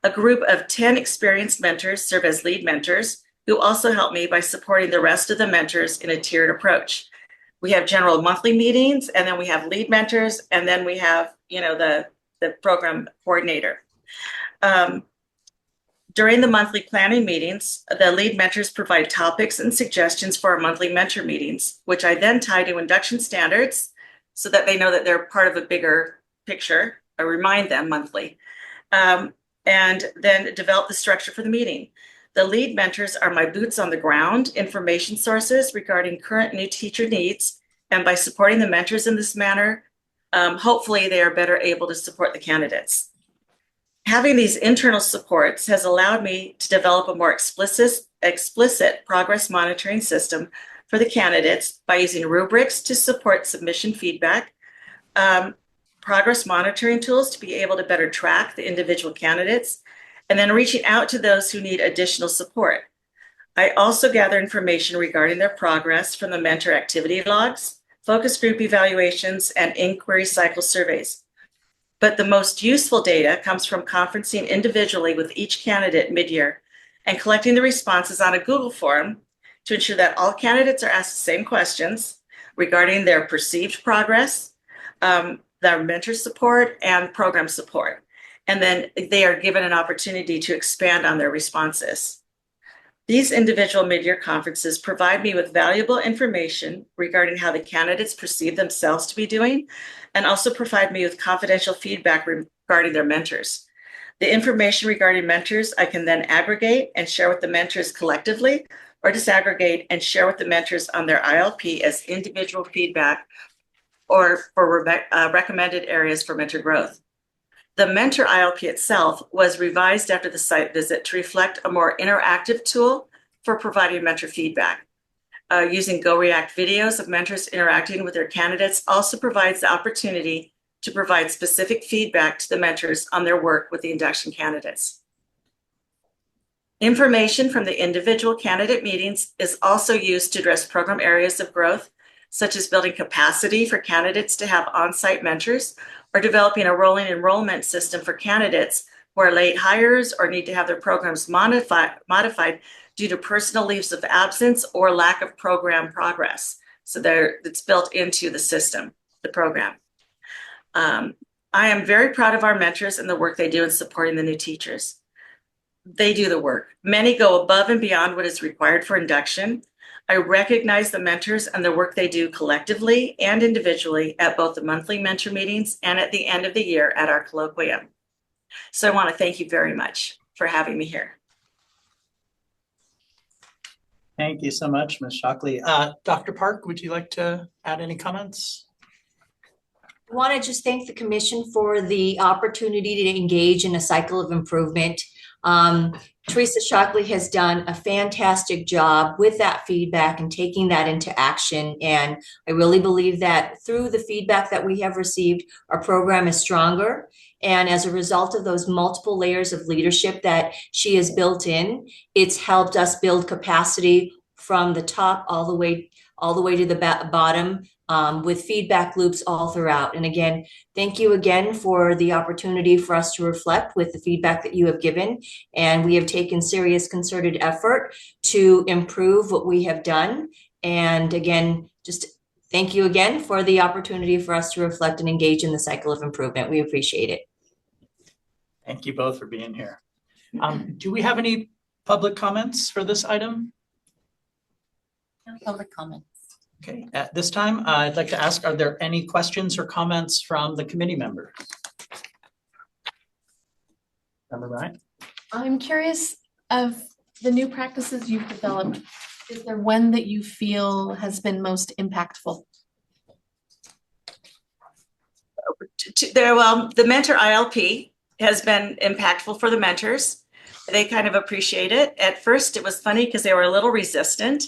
A group of 10 experienced mentors serve as lead mentors, who also help me by supporting the rest of the mentors in a tiered approach. We have general monthly meetings, and then we have lead mentors, and then we have, the program coordinator. During the monthly planning meetings, the lead mentors provide topics and suggestions for our monthly mentor meetings, which I then tie to induction standards so that they know that they're part of a bigger picture. I remind them monthly, and then develop the structure for the meeting. The lead mentors are my boots on the ground information sources regarding current new teacher needs, and by supporting the mentors in this manner, hopefully they are better able to support the candidates. Having these internal supports has allowed me to develop a more explicit progress monitoring system for the candidates by using rubrics to support submission feedback, progress monitoring tools to be able to better track the individual candidates, and then reaching out to those who need additional support. I also gather information regarding their progress from the mentor activity logs, focus group evaluations, and inquiry cycle surveys. But the most useful data comes from conferencing individually with each candidate mid-year and collecting the responses on a Google form to ensure that all candidates are asked the same questions regarding their perceived progress, their mentor support, and program support. And then they are given an opportunity to expand on their responses. These individual mid-year conferences provide me with valuable information regarding how the candidates perceive themselves to be doing, and also provide me with confidential feedback regarding their mentors. The information regarding mentors I can then aggregate and share with the mentors collectively, or disaggregate and share with the mentors on their ILP as individual feedback or for recommended areas for mentor growth. The mentor ILP itself was revised after the site visit to reflect a more interactive tool for providing mentor feedback. Using GoReact videos of mentors interacting with their candidates also provides the opportunity to provide specific feedback to the mentors on their work with the induction candidates. Information from the individual candidate meetings is also used to address program areas of growth, such as building capacity for candidates to have on-site mentors, or developing a rolling enrollment system for candidates who are late hires or need to have their programs modified due to personal leaves of absence or lack of program progress. So it's built into the system, the program. I am very proud of our mentors and the work they do in supporting the new teachers. They do the work. Many go above and beyond what is required for induction. I recognize the mentors and the work they do collectively and individually at both the monthly mentor meetings and at the end of the year at our colloquium. So I want to thank you very much for having me here. Thank you so much, Ms. Shockley. Dr. Park, would you like to add any comments? I want to just thank the commission for the opportunity to engage in a cycle of improvement. Teresa Shockley has done a fantastic job with that feedback and taking that into action. And I really believe that through the feedback that we have received, our program is stronger. And as a result of those multiple layers of leadership that she has built in, it's helped us build capacity from the top all the way to the bottom, with feedback loops all throughout. And again, thank you again for the opportunity for us to reflect with the feedback that you have given. And we have taken serious concerted effort to improve what we have done. And again, just thank you again for the opportunity for us to reflect and engage in the cycle of improvement. We appreciate it. Thank you both for being here. Do we have any public comments for this item? No public comments. Okay, at this time, I'd like to ask, are there any questions or comments from the committee members? Member Ryan? I'm curious of the new practices you've developed. Is there one that you feel has been most impactful? Well, the mentor ILP has been impactful for the mentors. They kind of appreciate it. At first, it was funny because they were a little resistant,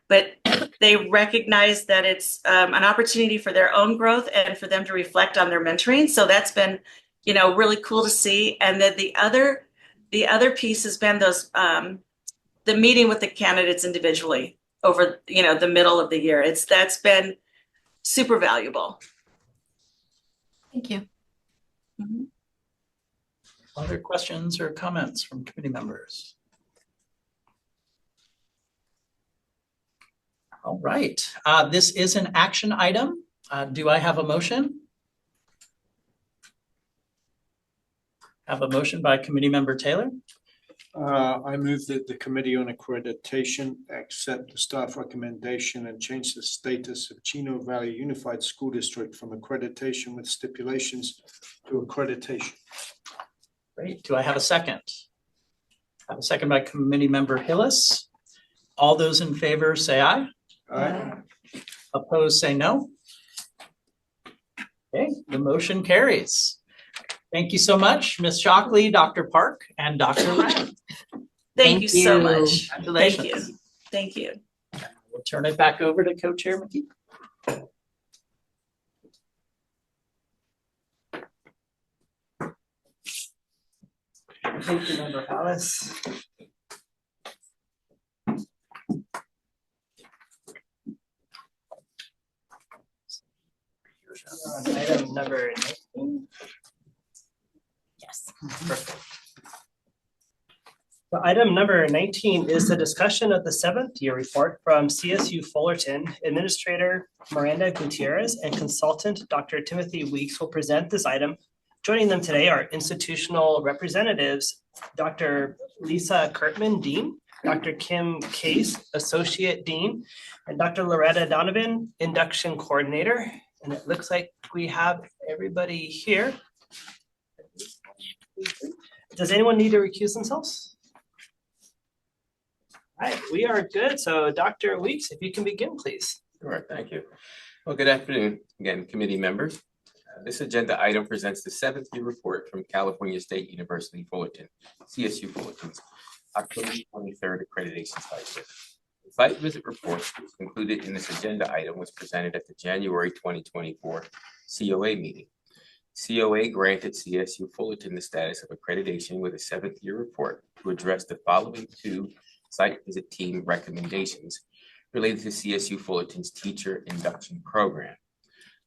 but they recognize that it's an opportunity for their own growth and for them to reflect on their mentoring. So that's been, really cool to see. And then the other piece has been those the meeting with the candidates individually over, the middle of the year. That's been super valuable. Thank you. Mm-hmm. Other questions or comments from committee members? All right, this is an action item. Do I have a motion? Have a motion by committee member Taylor. I move that the Committee on Accreditation accept the staff recommendation and change the status of Chino Valley Unified School District from accreditation with stipulations to accreditation. Great. Do I have a second? I have a second by committee member Hillis. All those in favor say aye. Aye. Opposed say no. Okay, the motion carries. Thank you so much, Ms. Shockley, Dr. Park, and Dr. Ryan. Thank you so much. Congratulations. Thank you. We'll turn it back over to Co-Chair McKee. Thank you, Member Alice. On item number 19. Yes. Perfect. So item number 19 is the discussion of the 7th year report from CSU Fullerton. Administrator Miranda Gutierrez and consultant Dr. Timothy Weeks will present this item. Joining them today are institutional representatives, Dr. Lisa Kurtman, Dean, Dr. Kim Case, Associate Dean, and Dr. Loretta Donovan, Induction Coordinator. And it looks like we have everybody here. Does anyone need to recuse themselves? All right, we are good. So Dr. Weeks, if you can begin, please. Sure, thank you. Well, good afternoon, again, committee members. This agenda item presents the 7th year report from California State University Fullerton, CSU Fullerton's October 23rd accreditation site visit. The site visit report included in this agenda item was presented at the January 2024 COA meeting. COA granted CSU Fullerton the status of accreditation with a 7th year report to address the following 2 site visit team recommendations related to CSU Fullerton's teacher induction program.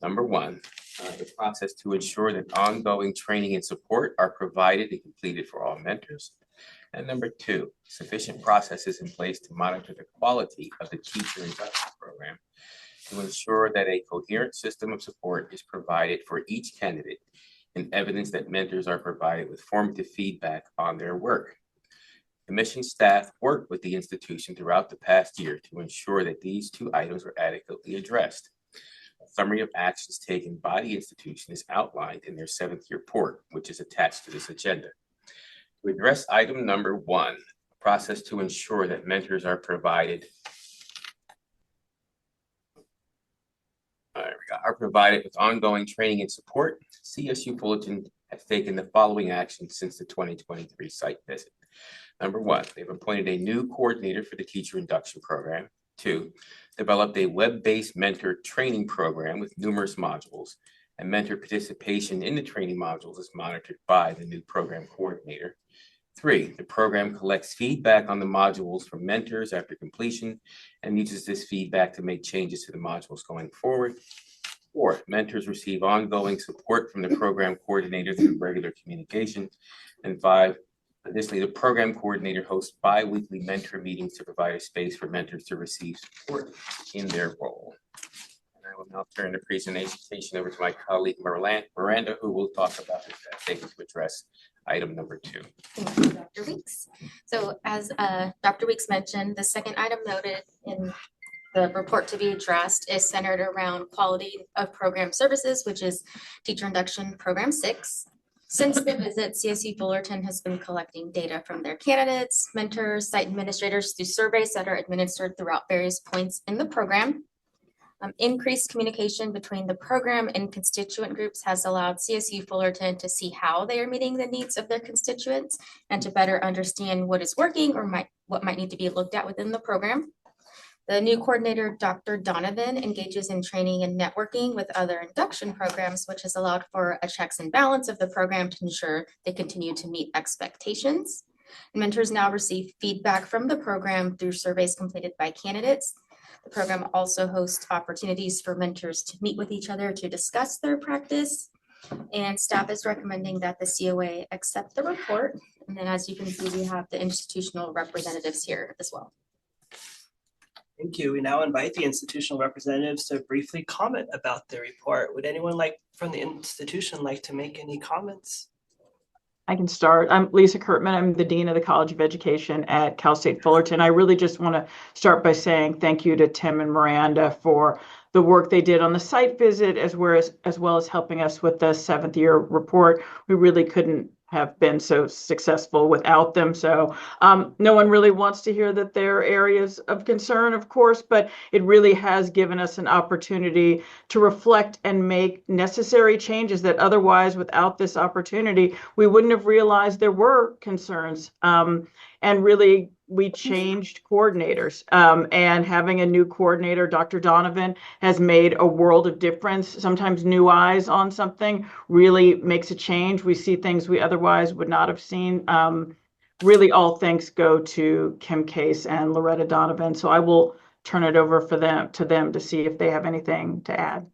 Number 1, the process to ensure that ongoing training and support are provided and completed for all mentors. And number 2, sufficient processes in place to monitor the quality of the teacher induction program to ensure that a coherent system of support is provided for each candidate and evidence that mentors are provided with formative feedback on their work. Commission staff worked with the institution throughout the past year to ensure that these 2 items were adequately addressed. A summary of actions taken by the institution is outlined in their 7th year report, which is attached to this agenda. To address item number 1, a process to ensure that mentors are provided with ongoing training and support, CSU Fullerton have taken the following actions since the 2023 site visit. Number one, they've appointed a new coordinator for the teacher induction program. Two, developed a web-based mentor training program with numerous modules, and mentor participation in the training modules is monitored by the new program coordinator. Three, the program collects feedback on the modules from mentors after completion and uses this feedback to make changes to the modules going forward. Four, mentors receive ongoing support from the program coordinator through regular communication. And five, additionally, the program coordinator hosts bi-weekly mentor meetings to provide a space for mentors to receive support in their role. And I will now turn the presentation over to my colleague Miranda, who will talk about this statement to address item number 2. Thank you, Dr. Weeks. So as Dr. Weeks mentioned, the second item noted in the report to be addressed is centered around quality of program services, which is Teacher Induction Program 6. Since the visit, CSU Fullerton has been collecting data from their candidates, mentors, site administrators through surveys that are administered throughout various points in the program. Increased communication between the program and constituent groups has allowed CSU Fullerton to see how they are meeting the needs of their constituents and to better understand what is working or what might need to be looked at within the program. The new coordinator, Dr. Donovan, engages in training and networking with other induction programs, which has allowed for a checks and balance of the program to ensure they continue to meet expectations. And mentors now receive feedback from the program through surveys completed by candidates. The program also hosts opportunities for mentors to meet with each other to discuss their practice. And staff is recommending that the COA accept the report. And then as you can see, we have the institutional representatives here as well. Thank you. We now invite the institutional representatives to briefly comment about the report. Would anyone from the institution like to make any comments? I can start. I'm Lisa Kurtman. I'm the Dean of the College of Education at Cal State Fullerton. I really just want to start by saying thank you to Tim and Miranda for the work they did on the site visit, as well as helping us with the 7th year report. We really couldn't have been so successful without them. So no one really wants to hear that there are areas of concern, of course, but it really has given us an opportunity to reflect and make necessary changes that otherwise, without this opportunity, we wouldn't have realized there were concerns. And really, we changed coordinators, and having a new coordinator, Dr. Donovan, has made a world of difference. Sometimes new eyes on something really makes a change. We see things we otherwise would not have seen. Really, all thanks go to Kim Case and Loretta Donovan. So I will turn it over to them to see if they have anything to add.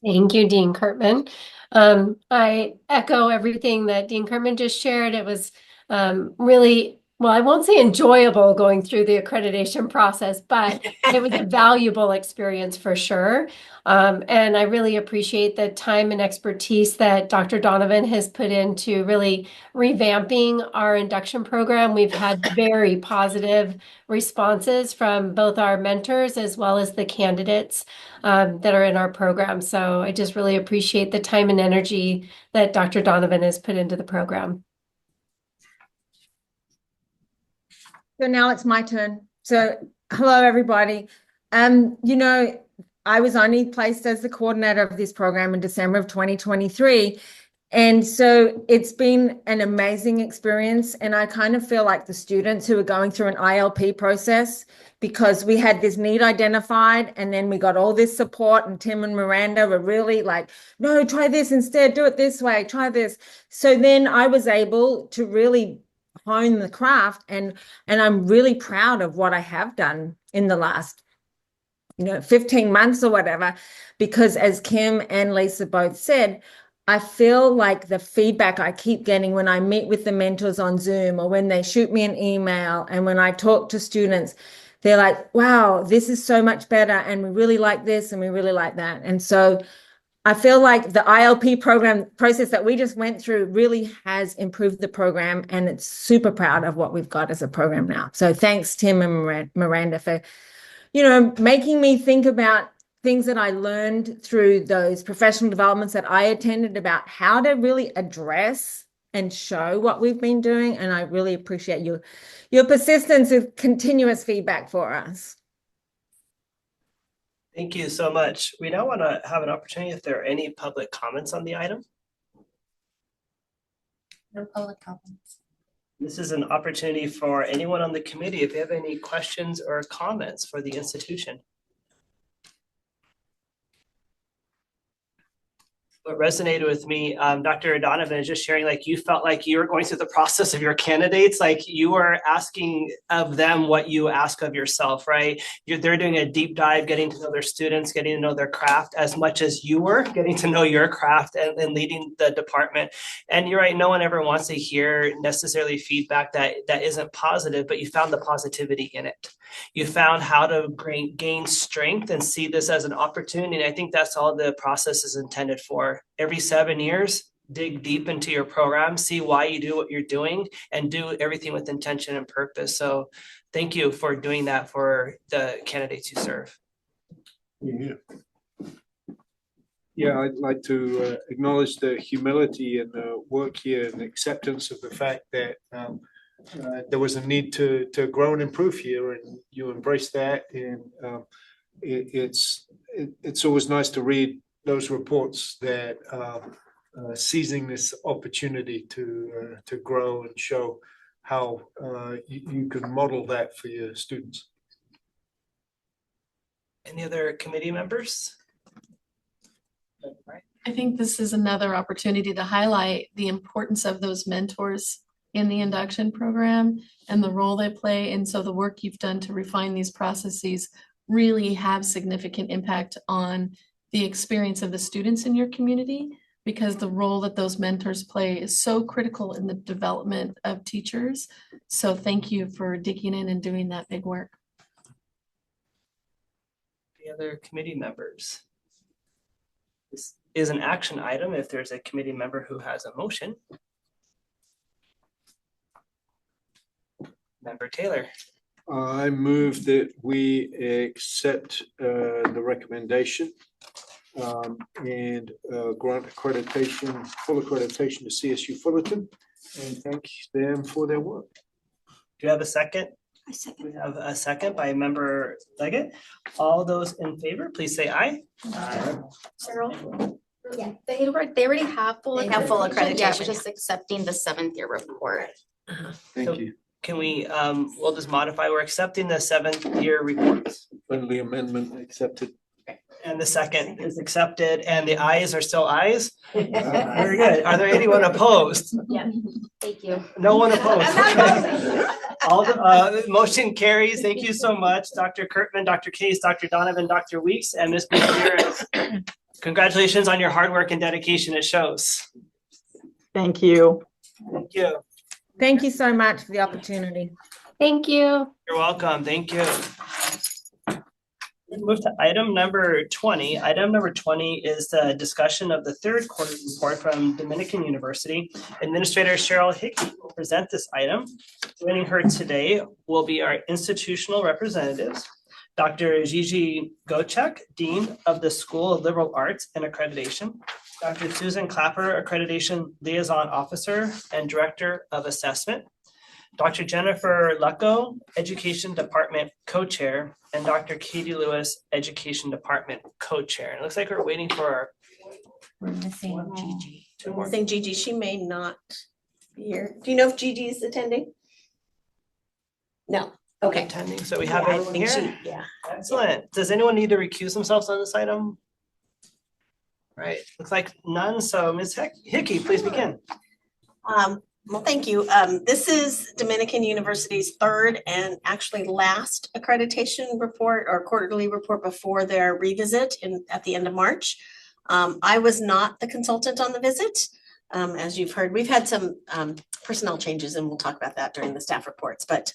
Thank you, Dean Kurtman. I echo everything that Dean Kurtman just shared. It was really, well, I won't say enjoyable going through the accreditation process, but it was a valuable experience for sure. And I really appreciate the time and expertise that Dr. Donovan has put into really revamping our induction program. We've had very positive responses from both our mentors as well as the candidates that are in our program. So I just really appreciate the time and energy that Dr. Donovan has put into the program. So now it's my turn. So hello, everybody. I was only placed as the coordinator of this program in December of 2023. And so it's been an amazing experience. And I kind of feel like the students who are going through an ILP process, because we had this need identified and then we got all this support, and Tim and Miranda were really like, no, try this instead, do it this way, try this. So then I was able to really hone the craft, and I'm really proud of what I have done in the last 15 months or whatever, because as Kim and Lisa both said, I feel like the feedback I keep getting when I meet with the mentors on Zoom or when they shoot me an email and when I talk to students, they're like, wow, this is so much better, and we really like this and we really like that. And so I feel like the ILP program process that we just went through really has improved the program, and it's super proud of what we've got as a program now. So thanks, Tim and Miranda, for making me think about things that I learned through those professional developments that I attended about how to really address and show what we've been doing. And I really appreciate your persistence with continuous feedback for us. Thank you so much. We now want to have an opportunity if there are any public comments on the item. No public comments. This is an opportunity for anyone on the committee if you have any questions or comments for the institution. What resonated with me, Dr. Donovan is just sharing, like, you felt like you were going through the process of your candidates, like you were asking of them what you ask of yourself, right? They're doing a deep dive, getting to know their students, getting to know their craft as much as you were getting to know your craft and leading the department. And you're right, no one ever wants to hear necessarily feedback that isn't positive, but you found the positivity in it. You found how to gain strength and see this as an opportunity. And I think that's all the process is intended for. Every 7 years, dig deep into your program, see why you do what you're doing, and do everything with intention and purpose. So thank you for doing that for the candidates you serve. Yeah, I'd like to acknowledge the humility and the work here and acceptance of the fact that there was a need to grow and improve here, and you embrace that. And it's always nice to read those reports that seizing this opportunity to grow and show how you can model that for your students. Any other committee members? I think this is another opportunity to highlight the importance of those mentors in the induction program and the role they play. And so the work you've done to refine these processes really have significant impact on the experience of the students in your community, because the role that those mentors play is so critical in the development of teachers. So thank you for digging in and doing that big work. Any other committee members? This is an action item if there's a committee member who has a motion. Member Taylor. I move that we accept the recommendation and grant accreditation, full accreditation to CSU Fullerton, and thank them for their work. Do you have a second? I second. We have a second by member Leggett. All those in favor, please say aye. Aye. Cheryl? Yeah, they already have full They have full Yeah, accreditation, we're just accepting the 7th year report. Thank you. Can we, we'll just modify, we're accepting the 7th year reports. Friendly amendment accepted. And the second is accepted, and the ayes are still ayes? Very good. Are there anyone opposed? Yeah, thank you. No one opposed. Okay. All the motion carries. Thank you so much, Dr. Kurtman, Dr. Case, Dr. Donovan, Dr. Weeks, and Ms. Gutierrez. Congratulations on your hard work and dedication. It shows. Thank you. Thank you. Thank you so much for the opportunity. Thank you. You're welcome. Thank you. Let's move to item number 20. Item number 20 is the discussion of the third quarter report from Dominican University. Administrator Cheryl Hickey will present this item. Joining her today will be our institutional representatives, Dr. Gigi Gochek, Dean of the School of Liberal Arts and Accreditation, Dr. Susan Clapper, Accreditation Liaison Officer and Director of Assessment, Dr. Jennifer Lucko, Education Department Co-Chair, and Dr. Katie Lewis, Education Department Co-Chair. And it looks like we're waiting for our. We're missing Gigi. Two more. Missing Gigi, she may not be here. Do you know if Gigi is attending? No. Okay. Attending, so we Yeah, have I everyone think here. yeah. Excellent. Does anyone need to recuse themselves on this item? Right, looks like none. So Ms. Hickey, please begin. Well, thank you. This is Dominican University's third and actually last accreditation report or quarterly report before their revisit at the end of March. I was not the consultant on the visit. As you've heard, we've had some personnel changes, and we'll talk about that during the staff reports. But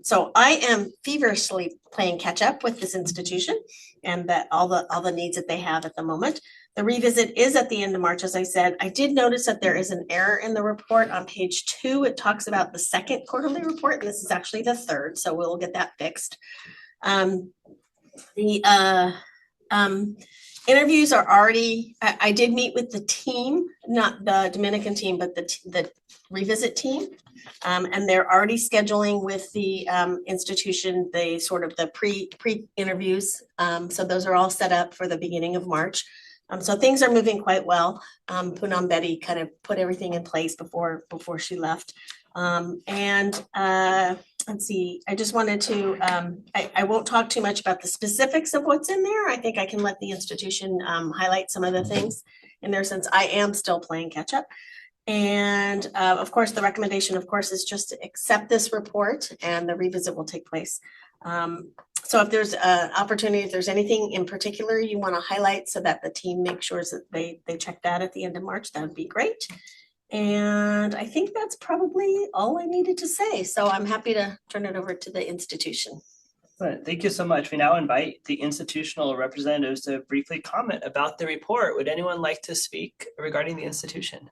so I am feverishly playing catch up with this institution and that all the needs that they have at the moment. The revisit is at the end of March, as I said. I did notice that there is an error in the report on page 2. It talks about the second quarterly report, and this is actually the third, so we'll get that fixed. The Interviews are already, I did meet with the team, not the Dominican team, but the revisit team. And they're already scheduling with the institution, the pre-interviews. So those are all set up for the beginning of March. So things are moving quite well. Poonam Betty kind of put everything in place before she left. Let's see, I just wanted to, I won't talk too much about the specifics of what's in there. I think I can let the institution highlight some of the things in there since I am still playing catch up. And of course, the recommendation, of course, is just to accept this report and the revisit will take place. So if there's an opportunity, if there's anything in particular you want to highlight so that the team makes sure that they check that at the end of March, that would be great. And I think that's probably all I needed to say. So I'm happy to turn it over to the institution. Thank you so much. We now invite the institutional representatives to briefly comment about the report. Would anyone like to speak regarding the institution?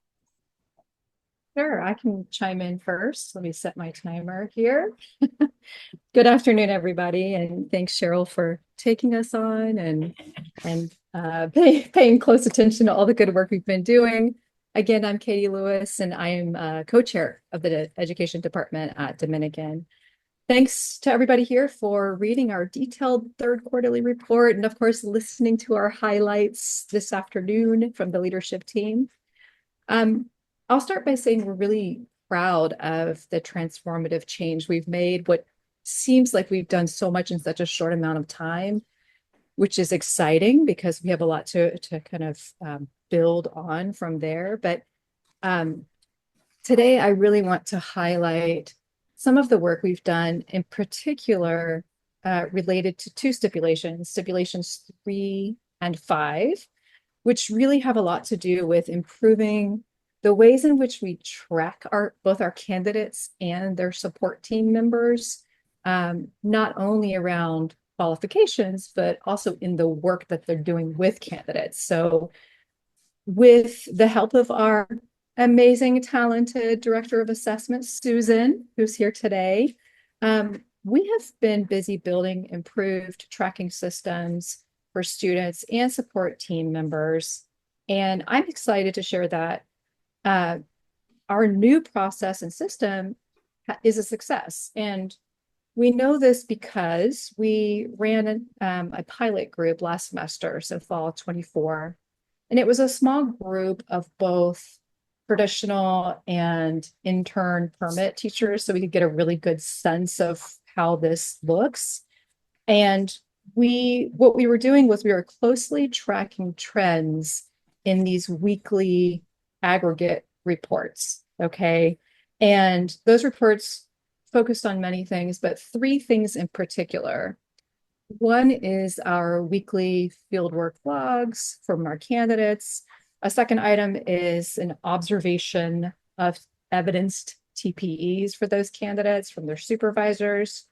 Sure, I can chime in first. Let me set my timer here. Good afternoon, everybody, and thanks, Cheryl, for taking us on and paying close attention to all the good work we've been doing. Again, I'm Katie Lewis, and I am co-chair of the Education Department at Dominican. Thanks to everybody here for reading our detailed third quarterly report and, of course, listening to our highlights this afternoon from the leadership team. I'll start by saying we're really proud of the transformative change we've made, what seems like we've done so much in such a short amount of time, which is exciting because we have a lot to kind of build on from there. But today I really want to highlight some of the work we've done, in particular related to two stipulations, stipulations 3 and 5, which really have a lot to do with improving the ways in which we track both our candidates and their support team members, not only around qualifications, but also in the work that they're doing with candidates. So with the help of our amazing, talented Director of Assessment, Susan, who's here today, we have been busy building improved tracking systems for students and support team members. And I'm excited to share that our new process and system is a success. And we know this because we ran a pilot group last semester, so fall 24. And it was a small group of both traditional and intern permit teachers, so we could get a really good sense of how this looks. And what we were doing was we were closely tracking trends in these weekly aggregate reports, okay? And those reports focused on many things, but 3 things in particular. One is our weekly fieldwork logs from our candidates. A second item is an observation of evidenced TPEs for those candidates from their supervisors.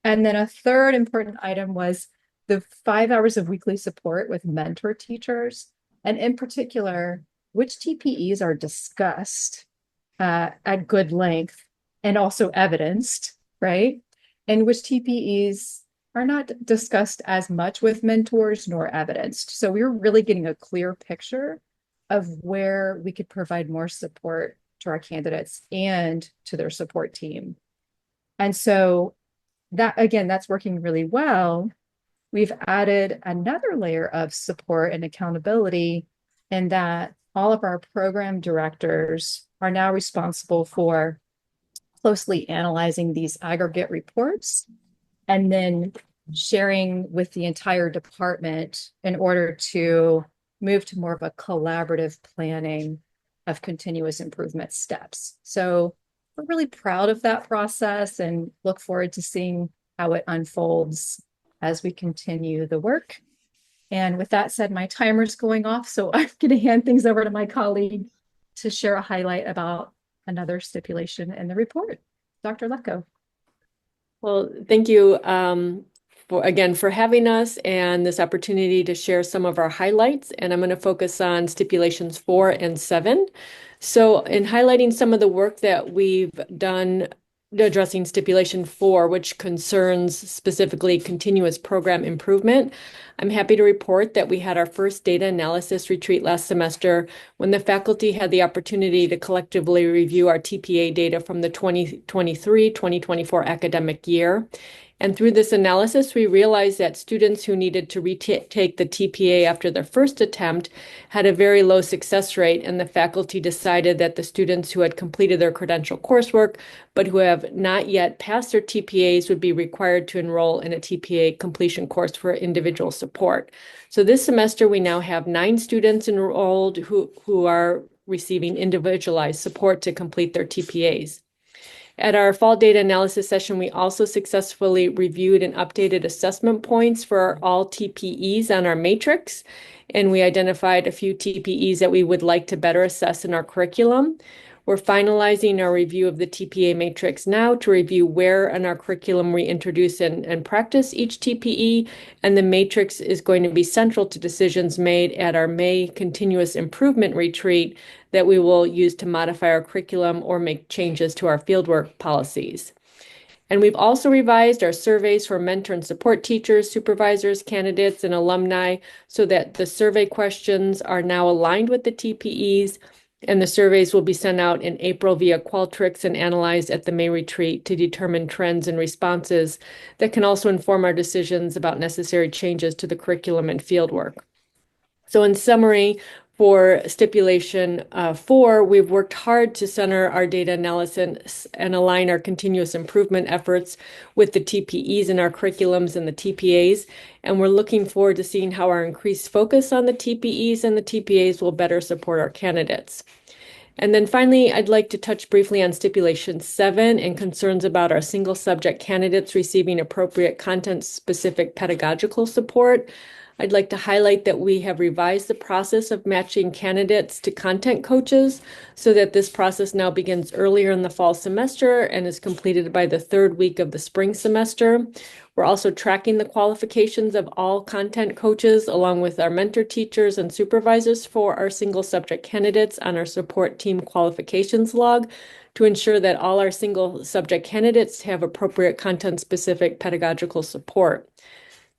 And then a third important item was the 5 hours of weekly support with mentor teachers. And in particular, which TPEs are discussed at good length and also evidenced, right? And which TPEs are not discussed as much with mentors nor evidenced. So we were really getting a clear picture of where we could provide more support to our candidates and to their support team. And so that, again, that's working really well. We've added another layer of support and accountability in that all of our program directors are now responsible for closely analyzing these aggregate reports and then sharing with the entire department in order to move to more of a collaborative planning of continuous improvement steps. So we're really proud of that process and look forward to seeing how it unfolds as we continue the work. And with that said, my timer's going off, so I'm going to hand things over to my colleague to share a highlight about another stipulation in the report. Dr. Lecko. Well, thank you for having us and this opportunity to share some of our highlights. And I'm going to focus on stipulations 4 and 7. So in highlighting some of the work that we've done addressing stipulation 4, which concerns specifically continuous program improvement. I'm happy to report that we had our first data analysis retreat last semester when the faculty had the opportunity to collectively review our TPA data from the 2023-2024 academic year. And through this analysis, we realized that students who needed to retake the TPA after their first attempt had a very low success rate, and the faculty decided that the students who had completed their credential coursework but who have not yet passed their TPAs would be required to enroll in a TPA completion course for individual support. So this semester, we now have 9 students enrolled who are receiving individualized support to complete their TPAs. At our fall data analysis session, we also successfully reviewed and updated assessment points for all TPEs on our matrix, and we identified a few TPEs that we would like to better assess in our curriculum. We're finalizing our review of the TPA matrix now to review where in our curriculum we introduce and practice each TPE, and the matrix is going to be central to decisions made at our May continuous improvement retreat that we will use to modify our curriculum or make changes to our fieldwork policies. And we've also revised our surveys for mentor and support teachers, supervisors, candidates, and alumni so that the survey questions are now aligned with the TPEs, and the surveys will be sent out in April via Qualtrics and analyzed at the May retreat to determine trends and responses that can also inform our decisions about necessary changes to the curriculum and fieldwork. So in summary, for stipulation 4, we've worked hard to center our data analysis and align our continuous improvement efforts with the TPEs in our curriculums and the TPAs. And we're looking forward to seeing how our increased focus on the TPEs and the TPAs will better support our candidates. And then finally, I'd like to touch briefly on stipulation 7 and concerns about our single subject candidates receiving appropriate content-specific pedagogical support. I'd like to highlight that we have revised the process of matching candidates to content coaches so that this process now begins earlier in the fall semester and is completed by the 3rd week of the spring semester. We're also tracking the qualifications of all content coaches along with our mentor teachers and supervisors for our single subject candidates on our support team qualifications log to ensure that all our single subject candidates have appropriate content-specific pedagogical support.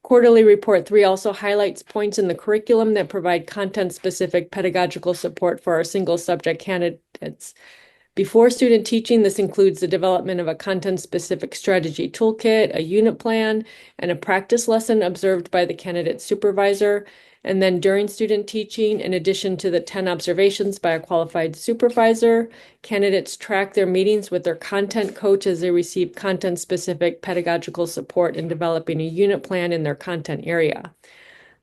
Quarterly Report 3 also highlights points in the curriculum that provide content-specific pedagogical support for our single subject candidates. Before student teaching, this includes the development of a content-specific strategy toolkit, a unit plan, and a practice lesson observed by the candidate supervisor. And then during student teaching, in addition to the 10 observations by a qualified supervisor, candidates track their meetings with their content coach as they receive content-specific pedagogical support in developing a unit plan in their content area.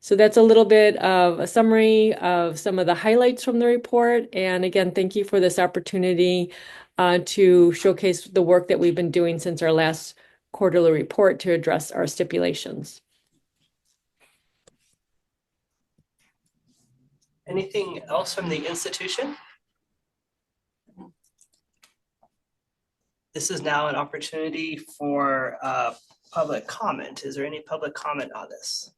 So that's a little bit of a summary of some of the highlights from the report. And again, thank you for this opportunity to showcase the work that we've been doing since our last quarterly report to address our stipulations. Anything else from the institution? This is now an opportunity for public comment. Is there any public comment on this?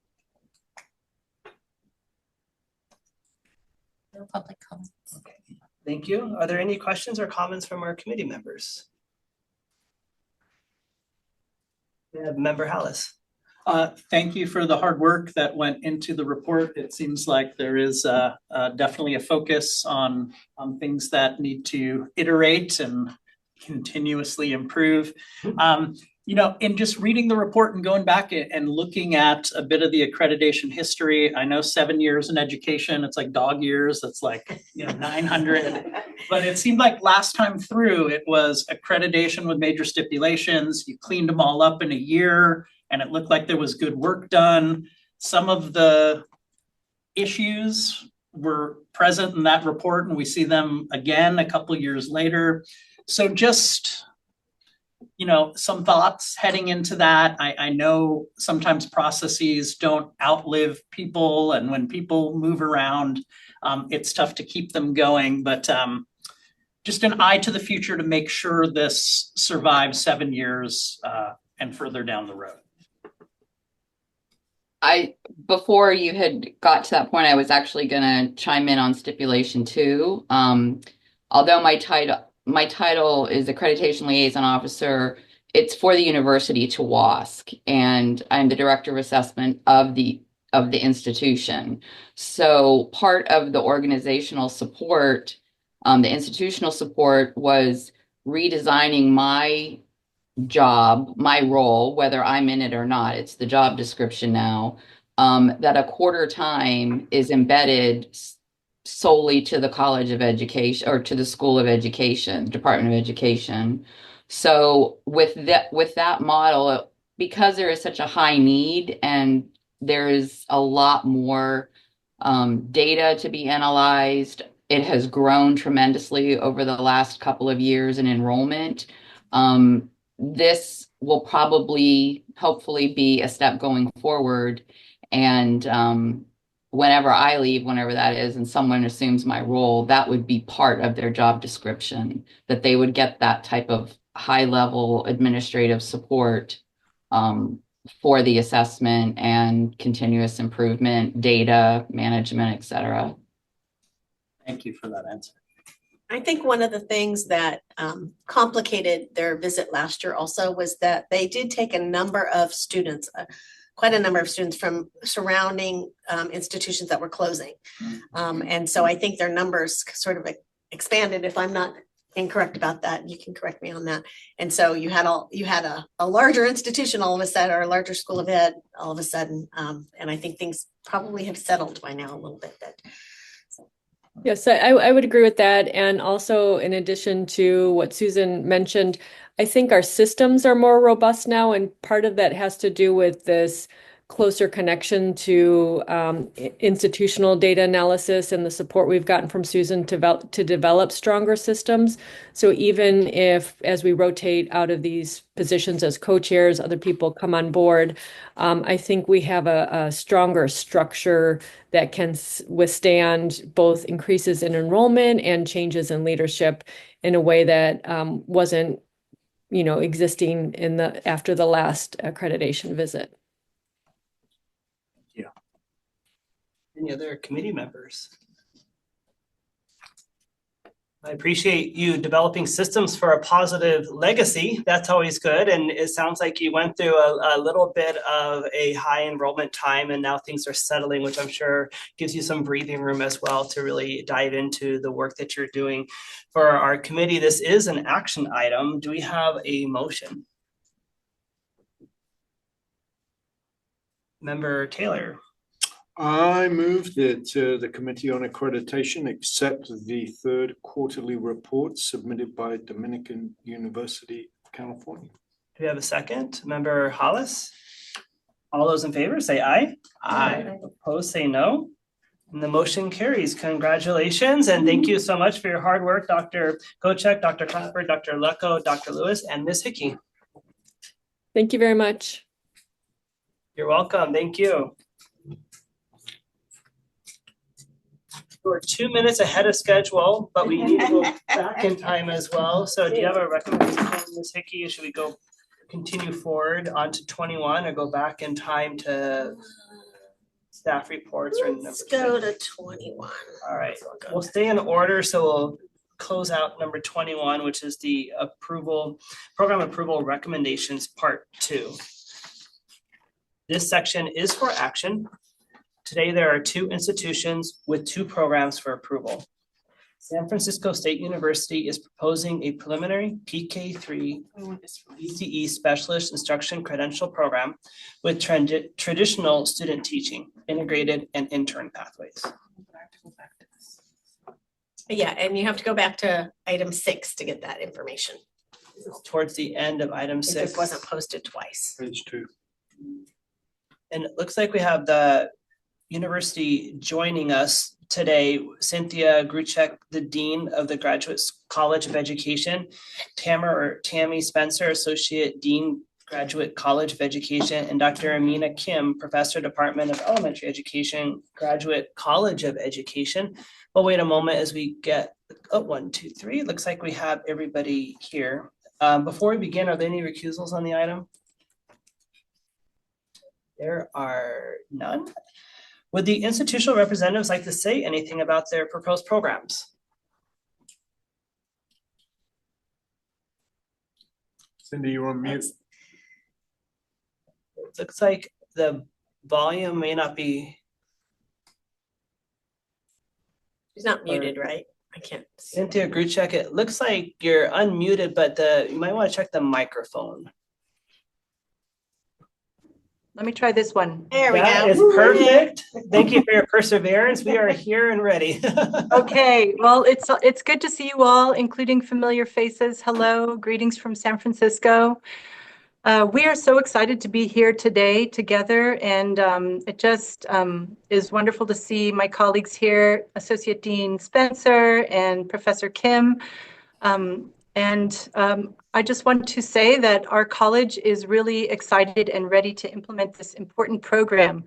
No public comments. Okay, thank you. Are there any questions or comments from our committee members? We have Member Hallis. Thank you for the hard work that went into the report. It seems like there is definitely a focus on things that need to iterate and continuously improve. You know, in just reading the report and going back and looking at a bit of the accreditation history, I know 7 years in education, it's like dog years, that's like, 900. But it seemed like last time through, it was accreditation with major stipulations. You cleaned them all up in a year, and it looked like there was good work done. Some of the issues were present in that report, and we see them again a couple years later. So just, some thoughts heading into that. I know sometimes processes don't outlive people, and when people move around, it's tough to keep them going, but just an eye to the future to make sure this survives 7 years and further down the road. Before you had got to that point, I was actually going to chime in on stipulation 2. Although my title my title is Accreditation Liaison Officer. It's for the university to WASC, and I'm the Director of Assessment of the institution. So part of the organizational support, the institutional support, was redesigning my job, my role, whether I'm in it or not. It's the job description now, that a quarter time is embedded solely to the College of Education or to the School of Education, Department of Education. So with that model, because there is such a high need and there is a lot more data to be analyzed, it has grown tremendously over the last couple of years in enrollment. This will probably, hopefully, be a step going forward. And whenever I leave, whenever that is, and someone assumes my role, that would be part of their job description, that they would get that type of high-level administrative support for the assessment and continuous improvement, data management, et cetera. Thank you for that answer. I think one of the things that complicated their visit last year also was that they did take a number of students, quite a number of students from surrounding institutions that were closing. And so I think their numbers sort of expanded. If I'm not incorrect about that, you can correct me on that. And so you had a larger institution all of a sudden, or a larger school of ed all of a sudden. And I think things probably have settled by now a little bit. Yes, I would agree with that. And also, in addition to what Susan mentioned, I think our systems are more robust now. And part of that has to do with this closer connection to institutional data analysis and the support we've gotten from Susan to develop stronger systems. So even if, as we rotate out of these positions as co-chairs, other people come on board, I think we have a stronger structure that can withstand both increases in enrollment and changes in leadership in a way that wasn't, existing after the last accreditation visit. Any other committee members? I appreciate you developing systems for a positive legacy. That's always good. And it sounds like you went through a little bit of a high enrollment time and now things are settling, which I'm sure gives you some breathing room as well to really dive into the work that you're doing for our committee. This is an action item. Do we have a motion? Member Taylor. I move that the Committee on Accreditation accept the third quarterly report submitted by Dominican University, California. Do we have a second? Member Hollis? All those in favor say aye. Aye. Opposed say no. And the motion carries. Congratulations and thank you so much for your hard work, Dr. Kochek, Dr. Clapper, Dr. Lucko, Dr. Lewis, and Ms. Hickey. Thank you very much. You're welcome. Thank you. We're 2 minutes ahead of schedule, but we need to go back in time as well. So do you have a recommendation, Ms. Hickey? Should we go continue forward onto 21 or go back in time to staff reports? Let's go to 21. All right, we'll stay in order. So we'll close out number 21, which is the program approval recommendations part 2. This section is for action. Today, there are 2 institutions with 2 programs for approval. San Francisco State University is proposing a preliminary PK3 BCE Specialist Instruction Credential Program with traditional student teaching, integrated and intern pathways. Yeah, and you have to go back to item 6 to get that information. Towards the end of item 6. It just wasn't posted twice. Page 2. And it looks like we have the university joining us today, Cynthia Gruchek, the Dean of the Graduate College of Education, Tammy Spencer, Associate Dean, Graduate College of Education, and Dr. Amina Kim, Professor, Department of Elementary Education, Graduate College of Education. We'll wait a moment as we get, 1, 2, 3. It looks like we have everybody here. Before we begin, are there any recusals on the item? There are none. Would the institutional representatives like to say anything about their proposed programs? Cindy, you're on mute. It looks like the volume may not be. She's not muted, right? I can't. Into a group check. It looks like you're unmuted, but you might want to check the microphone. Let me try this one. There we That go. is perfect. Thank you for your perseverance. We are here and ready. Okay, well, it's good to see you all, including familiar faces. Hello, greetings from San Francisco. We are so excited to be here today together, and it just is wonderful to see my colleagues here, Associate Dean Spencer and Professor Kim. I just want to say that our college is really excited and ready to implement this important program.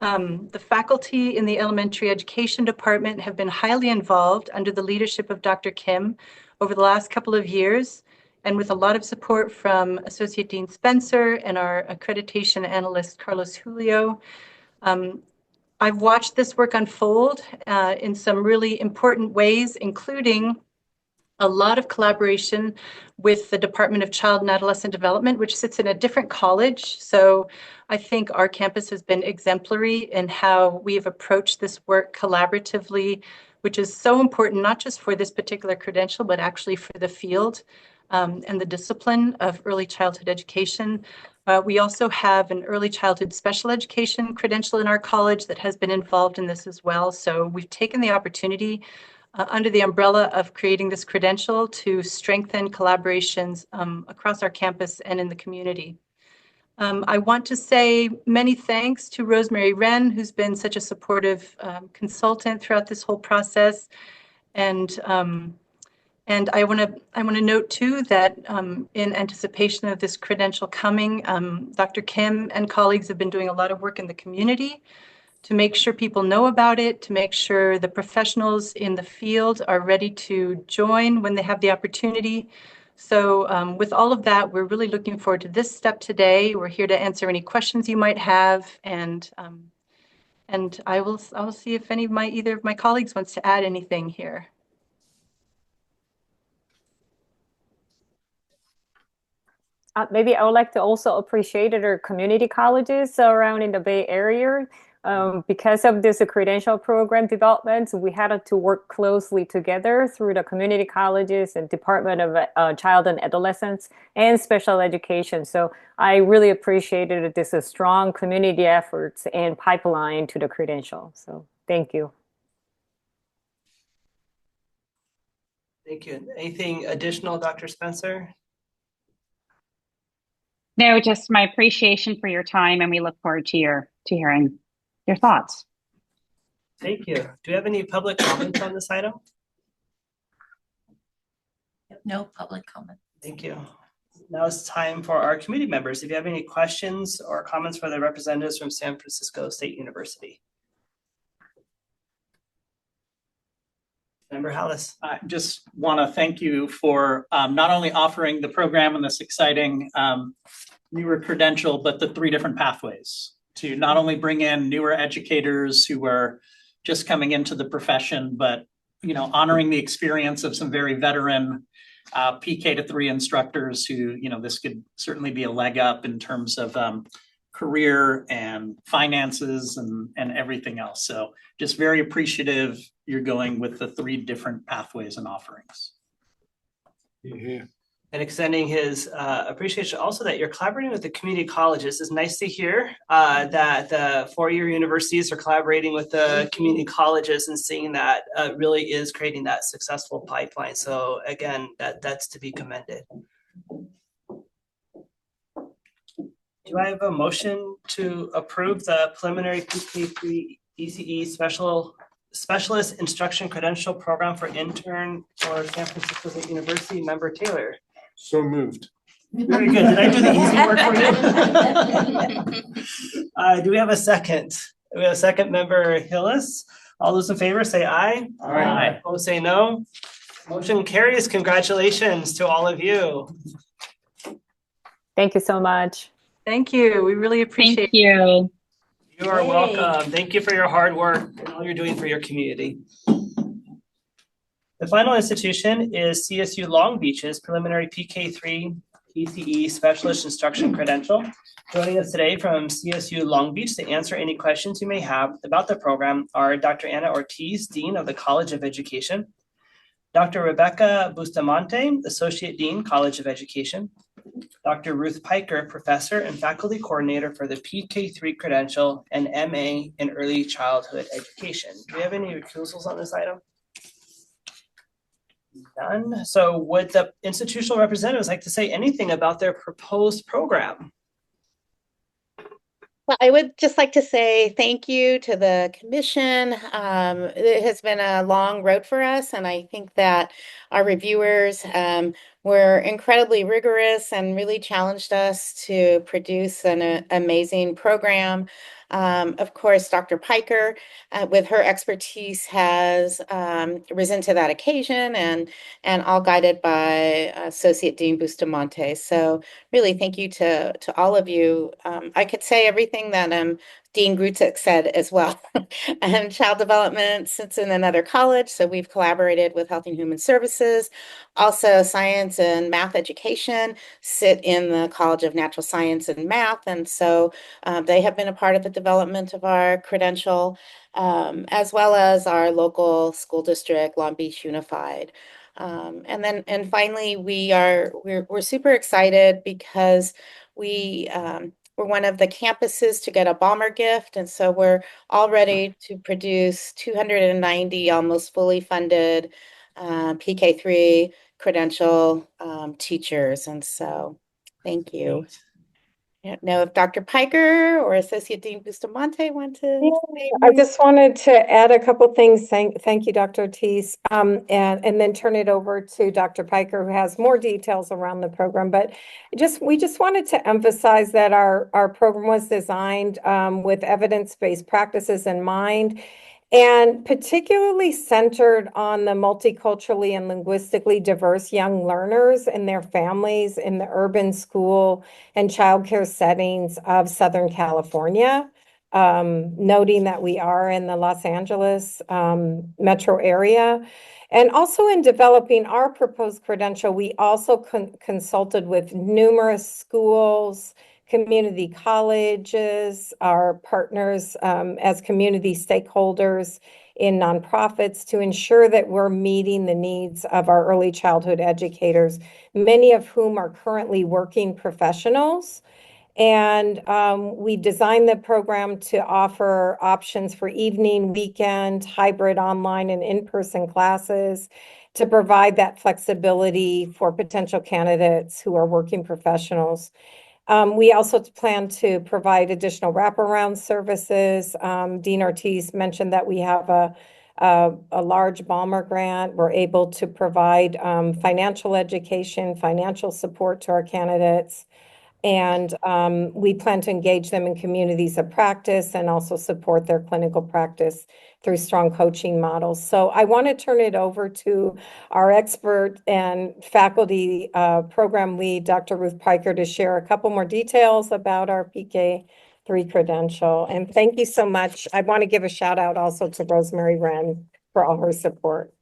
The faculty in the elementary education department have been highly involved under the leadership of Dr. Kim over the last couple of years, and with a lot of support from Associate Dean Spencer and our accreditation analyst, Carlos Julio. I've watched this work unfold in some really important ways, including a lot of collaboration with the Department of Child and Adolescent Development, which sits in a different college. So I think our campus has been exemplary in how we have approached this work collaboratively, which is so important, not just for this particular credential, but actually for the field and the discipline of early childhood education. We also have an early childhood special education credential in our college that has been involved in this as well. So we've taken the opportunity under the umbrella of creating this credential to strengthen collaborations across our campus and in the community. I want to say many thanks to Rosemary Wren, who's been such a supportive consultant throughout this whole process. And I want to note too that in anticipation of this credential coming, Dr. Kim and colleagues have been doing a lot of work in the community to make sure people know about it, to make sure the professionals in the field are ready to join when they have the opportunity. So with all of that, we're really looking forward to this step today. We're here to answer any questions you might have, and I will see if either of my colleagues wants to add anything here. Maybe I would like to also appreciate our community colleges around in the Bay Area. Because of this credential program development, we had to work closely together through the community colleges and Department of Child and Adolescents and Special Education. So I really appreciated this strong community efforts and pipeline to the credential. So thank you. Thank you. Anything additional, Dr. Spencer? No, just my appreciation for your time, and we look forward to hearing your thoughts. Thank you. Do you have any public comments on this item? No public comment. Thank you. Now it's time for our committee members. If you have any questions or comments for the representatives from San Francisco State University. Member Hallis. I just want to thank you for not only offering the program and this exciting newer credential, but the 3 different pathways to not only bring in newer educators who are just coming into the profession, but honoring the experience of some very veteran PK to 3 instructors who, this could certainly be a leg up in terms of career and finances and everything else. So just very appreciative you're going with the 3 different pathways and offerings. Yeah. And extending his appreciation also that you're collaborating with the community colleges. It's nice to hear that the 4-year universities are collaborating with the community colleges and seeing that really is creating that successful pipeline. So again, that's to be commended. Do I have a motion to approve the preliminary PK3 ECE specialist instruction credential program for intern for San Francisco State University? Member Taylor. So moved. Very good. Did I do the easy work for you? Do we have a second? We have a second, Member Hillis. All those in favor say aye. Aye. Opposed say no. Motion carries. Congratulations to all of you. Thank you so much. Thank you. We really appreciate it. You are welcome. Thank you for your hard work and all you're doing for your community. The final institution is CSU Long Beach's preliminary PK3 PCE Specialist Instruction Credential. Joining us today from CSU Long Beach to answer any questions you may have about the program are Dr. Anna Ortiz, Dean of the College of Education, Dr. Rebecca Bustamante, Associate Dean, College of Education, Dr. Ruth Piker, Professor and Faculty Coordinator for the PK3 Credential and MA in Early Childhood Education. Do we have any recusals on this item? None. So would the institutional representatives like to say anything about their proposed program? Well, I would just like to say thank you to the commission. It has been a long road for us, and I think that our reviewers were incredibly rigorous and really challenged us to produce an amazing program. Of course, Dr. Piker, with her expertise, has risen to that occasion, and all guided by Associate Dean Bustamante. So really, thank you to all of you. I could say everything that Dean Grutzek said as well. And child development sits in another college, so we've collaborated with Health and Human Services. Also, science and math education sit in the College of Natural Science and Math, and so they have been a part of the development of our credential, as well as our local school district, Long Beach Unified. And finally, we're super excited because we're one of the campuses to get a Balmer gift, and so we're all ready to produce 290 almost fully funded PK3 credential teachers. And so thank you. I don't know if Dr. Piker or Associate Dean Bustamante want to say I just wanted to add a couple things. Thank you, Dr. Ortiz, and then turn it over to Dr. Piker, who has more details around the program. But we just wanted to emphasize that our program was designed with evidence-based practices in mind, and particularly centered on the multiculturally and linguistically diverse young learners and their families in the urban school and childcare settings of Southern California, noting that we are in the Los Angeles metro area. And also in developing our proposed credential, we also consulted with numerous schools, community colleges, our partners as community stakeholders in nonprofits to ensure that we're meeting the needs of our early childhood educators, many of whom are currently working professionals. And we designed the program to offer options for evening, weekend, hybrid online and in-person classes to provide that flexibility for potential candidates who are working professionals. We also plan to provide additional wraparound services. Dean Ortiz mentioned that we have a large Balmer grant. We're able to provide financial education, financial support to our candidates. And we plan to engage them in communities of practice and also support their clinical practice through strong coaching models. So I want to turn it over to our expert and faculty program lead, Dr. Ruth Piker, to share a couple more details about our PK3 credential. And thank you so much. I want to give a shout out also to Rosemary Wren for all her support.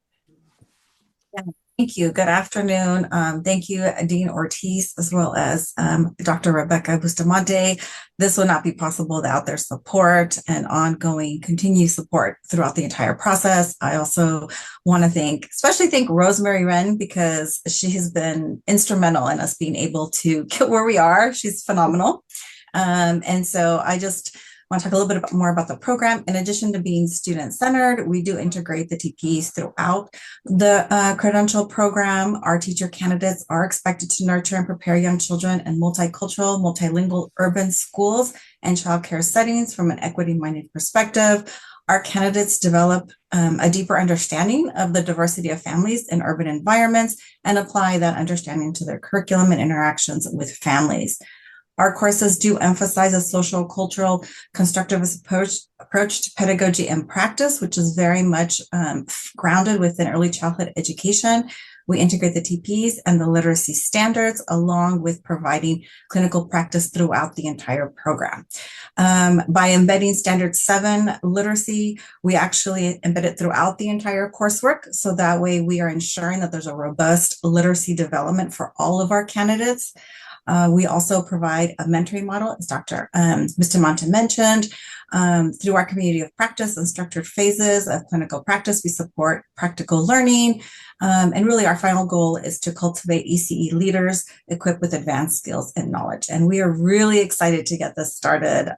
Yeah. Thank you. Good afternoon. Thank you, Dean Ortiz, as well as Dr. Rebecca Bustamante. This would not be possible without their support and ongoing continued support throughout the entire process. I also want to especially thank Rosemary Wren, because she has been instrumental in us being able to get where we are. She's phenomenal. And so I just want to talk a little bit more about the program. In addition to being student-centered, we do integrate the TPs throughout the credential program. Our teacher candidates are expected to nurture and prepare young children in multicultural, multilingual urban schools and childcare settings from an equity-minded perspective. Our candidates develop a deeper understanding of the diversity of families in urban environments and apply that understanding to their curriculum and interactions with families. Our courses do emphasize a social, cultural, constructivist approach to pedagogy and practice, which is very much grounded within early childhood education. We integrate the TPs and the literacy standards along with providing clinical practice throughout the entire program. By embedding Standard 7 literacy, we actually embed it throughout the entire coursework. So that way we are ensuring that there's a robust literacy development for all of our candidates. We also provide a mentoring model, as Dr. Bustamante mentioned. Through our community of practice and structured phases of clinical practice, we support practical learning. And really our final goal is to cultivate ECE leaders equipped with advanced skills and knowledge. And we are really excited to get this started.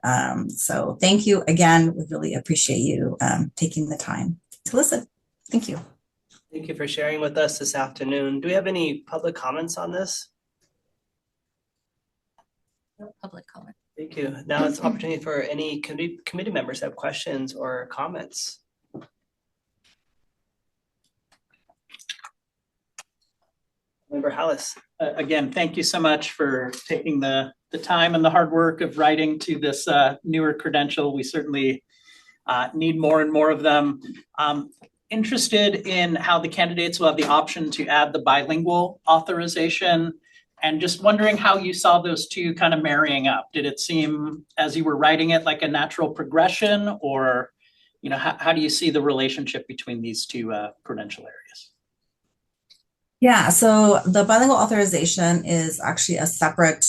So thank you again. We really appreciate you taking the time to listen. Thank you. Thank you for sharing with us this afternoon. Do we have any public comments on this? No public comment. Thank you. Now it's an opportunity for any committee members to have questions or comments. Member Hallis. Again, thank you so much for taking the time and the hard work of writing to this newer credential. We certainly need more and more of them. Interested in how the candidates will have the option to add the bilingual authorization, and just wondering how you saw those two kind of marrying up. Did it seem, as you were writing it, like a natural progression, or how do you see the relationship between these two credential areas? Yeah, so the bilingual authorization is actually a separate,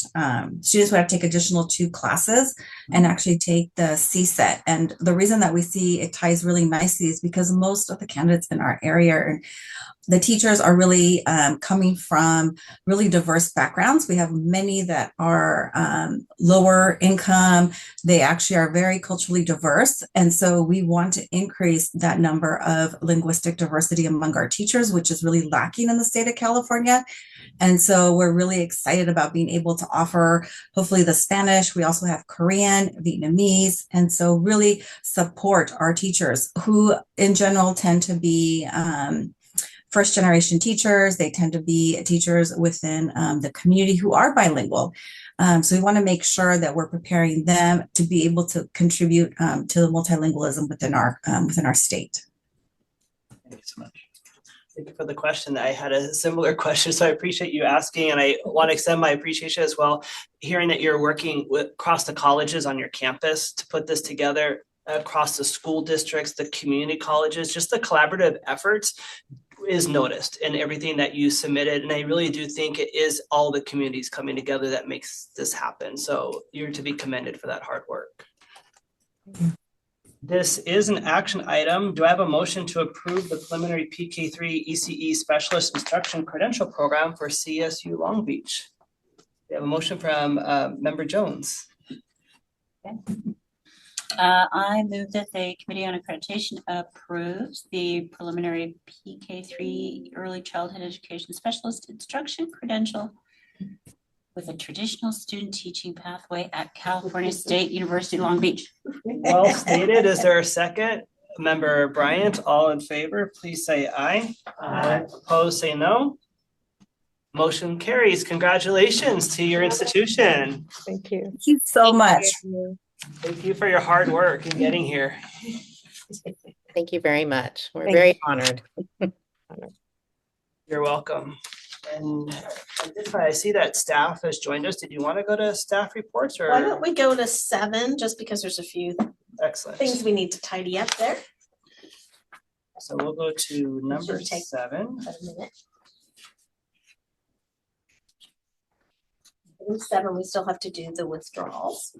students would have to take additional 2 classes and actually take the CSET. And the reason that we see it ties really nicely is because most of the candidates in our area, the teachers are really coming from really diverse backgrounds. We have many that are lower income. They actually are very culturally diverse. And so we want to increase that number of linguistic diversity among our teachers, which is really lacking in the state of California. And so we're really excited about being able to offer hopefully the Spanish. We also have Korean, Vietnamese, and so really support our teachers who in general tend to be first generation teachers. They tend to be teachers within the community who are bilingual. So we want to make sure that we're preparing them to be able to contribute to the multilingualism within our state. Thank you so much. Thank you for the question. I had a similar question, so I appreciate you asking, and I want to extend my appreciation as well, hearing that you're working across the colleges on your campus to put this together, across the school districts, the community colleges, just the collaborative efforts is noticed in everything that you submitted. And I really do think it is all the communities coming together that makes this happen. So you're to be commended for that hard work. This is an action item. Do I have a motion to approve the preliminary PK3 ECE Specialist Instruction Credential Program for CSU Long Beach? We have a motion from Member Jones. Okay. I move that the Committee on Accreditation approves the preliminary PK3 Early Childhood Education Specialist Instruction Credential with a traditional student teaching pathway at California State University, Long Beach. Well stated. Is there a second? Member Bryant, all in favor, please say aye. Aye. Opposed, say no. Motion carries. Congratulations to your institution. Thank you. Thank you so much. Thank you for your hard work in getting here. Thank you very much. We're Thank very honored. You're welcome. And at this point, I see that staff has joined us. Did you want to go to staff reports, or? Why don't we go to 7, just because there's a few Excellent. things we need to tidy up there. So we'll go to number Take 7. a minute. In 7, we still have to do the withdrawals.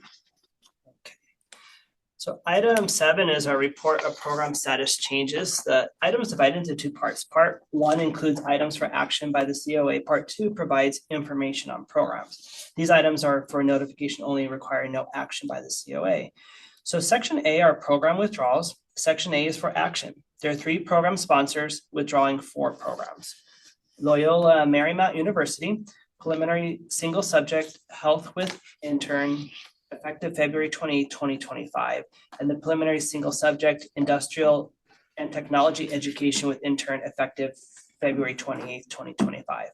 So item 7 is our report of program status changes. The item is divided into 2 parts. Part 1 includes items for action by the COA. Part 2 provides information on programs. These items are for notification only, requiring no action by the COA. So section A are program withdrawals. Section A is for action. There are 3 program sponsors withdrawing 4 programs. Loyola Marymount University, preliminary single subject health with intern, effective February 20, 2025, and the preliminary single subject industrial and technology education with intern effective February 28th, 2025.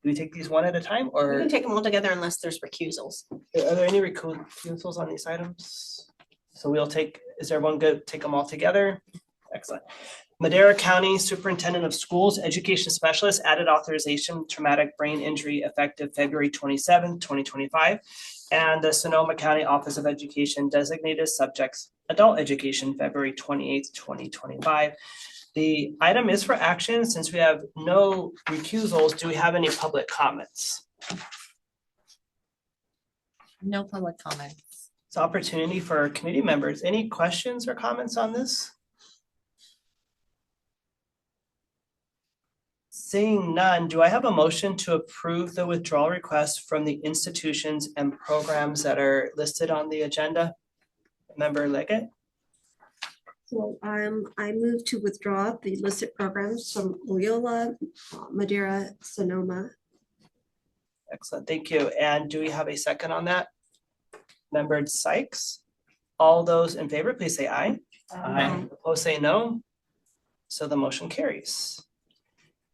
Do we take these one at a time, or? We can take them all together unless there's recusals. Are there any recusals on these items? So we'll take, is everyone good? Take them all together? Excellent. Madera County Superintendent of Schools Education Specialist added authorization traumatic brain injury effective February 27, 2025. And the Sonoma County Office of Education designated subjects adult education February 28th, 2025. The item is for action. Since we have no recusals, do we have any public comments? No public comments. It's an opportunity for committee members. Any questions or comments on this? Seeing none, do I have a motion to approve the withdrawal request from the institutions and programs that are listed on the agenda? Member Leggett? So I move to withdraw the listed programs from Loyola, Madera, Sonoma. Excellent, thank you. And do we have a second on that? Member Sykes? All those in favor, please say aye. Aye. Opposed, say no. So the motion carries.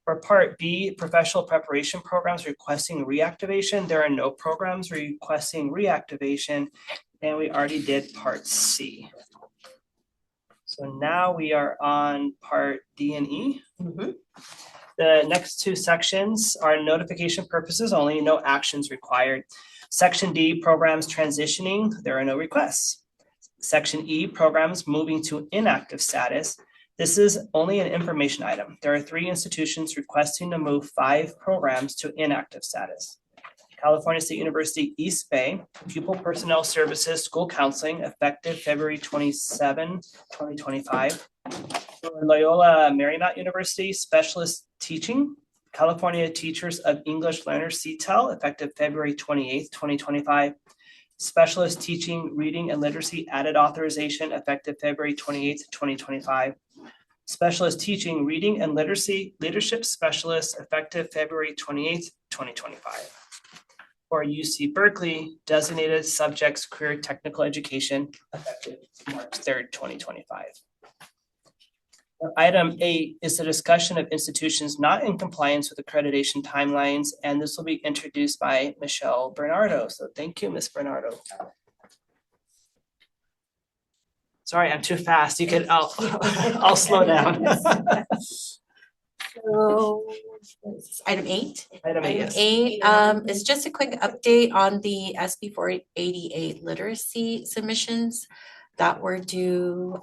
For Part B, professional preparation programs requesting reactivation, there are no programs requesting reactivation, and we already did Part C. So now we are on Part D and E. The next two sections are notification purposes only, no actions required. Section D, programs transitioning, there are no requests. Section E, programs moving to inactive status. This is only an information item. There are 3 institutions requesting to move 5 programs to inactive status. California State University East Bay, Pupil Personnel Services School Counseling, effective February 27, 2025. Loyola Marymount University, Specialist Teaching, California Teachers of English Learners CTEL, effective February 28, 2025. Specialist Teaching Reading and Literacy added authorization, effective February 28, 2025. Specialist Teaching Reading and Literacy Leadership Specialist, effective February 28, 2025. For UC Berkeley, Designated Subjects Career Technical Education, effective March 3rd, 2025. Item 8 is the discussion of institutions not in compliance with accreditation timelines, and this will be introduced by Michelle Bernardo. So thank you, Ms. Bernardo. Sorry, I'm too fast. You could, I'll slow down. So item 8. Item 8, yes. 8 is just a quick update on the SB 488 literacy submissions that were due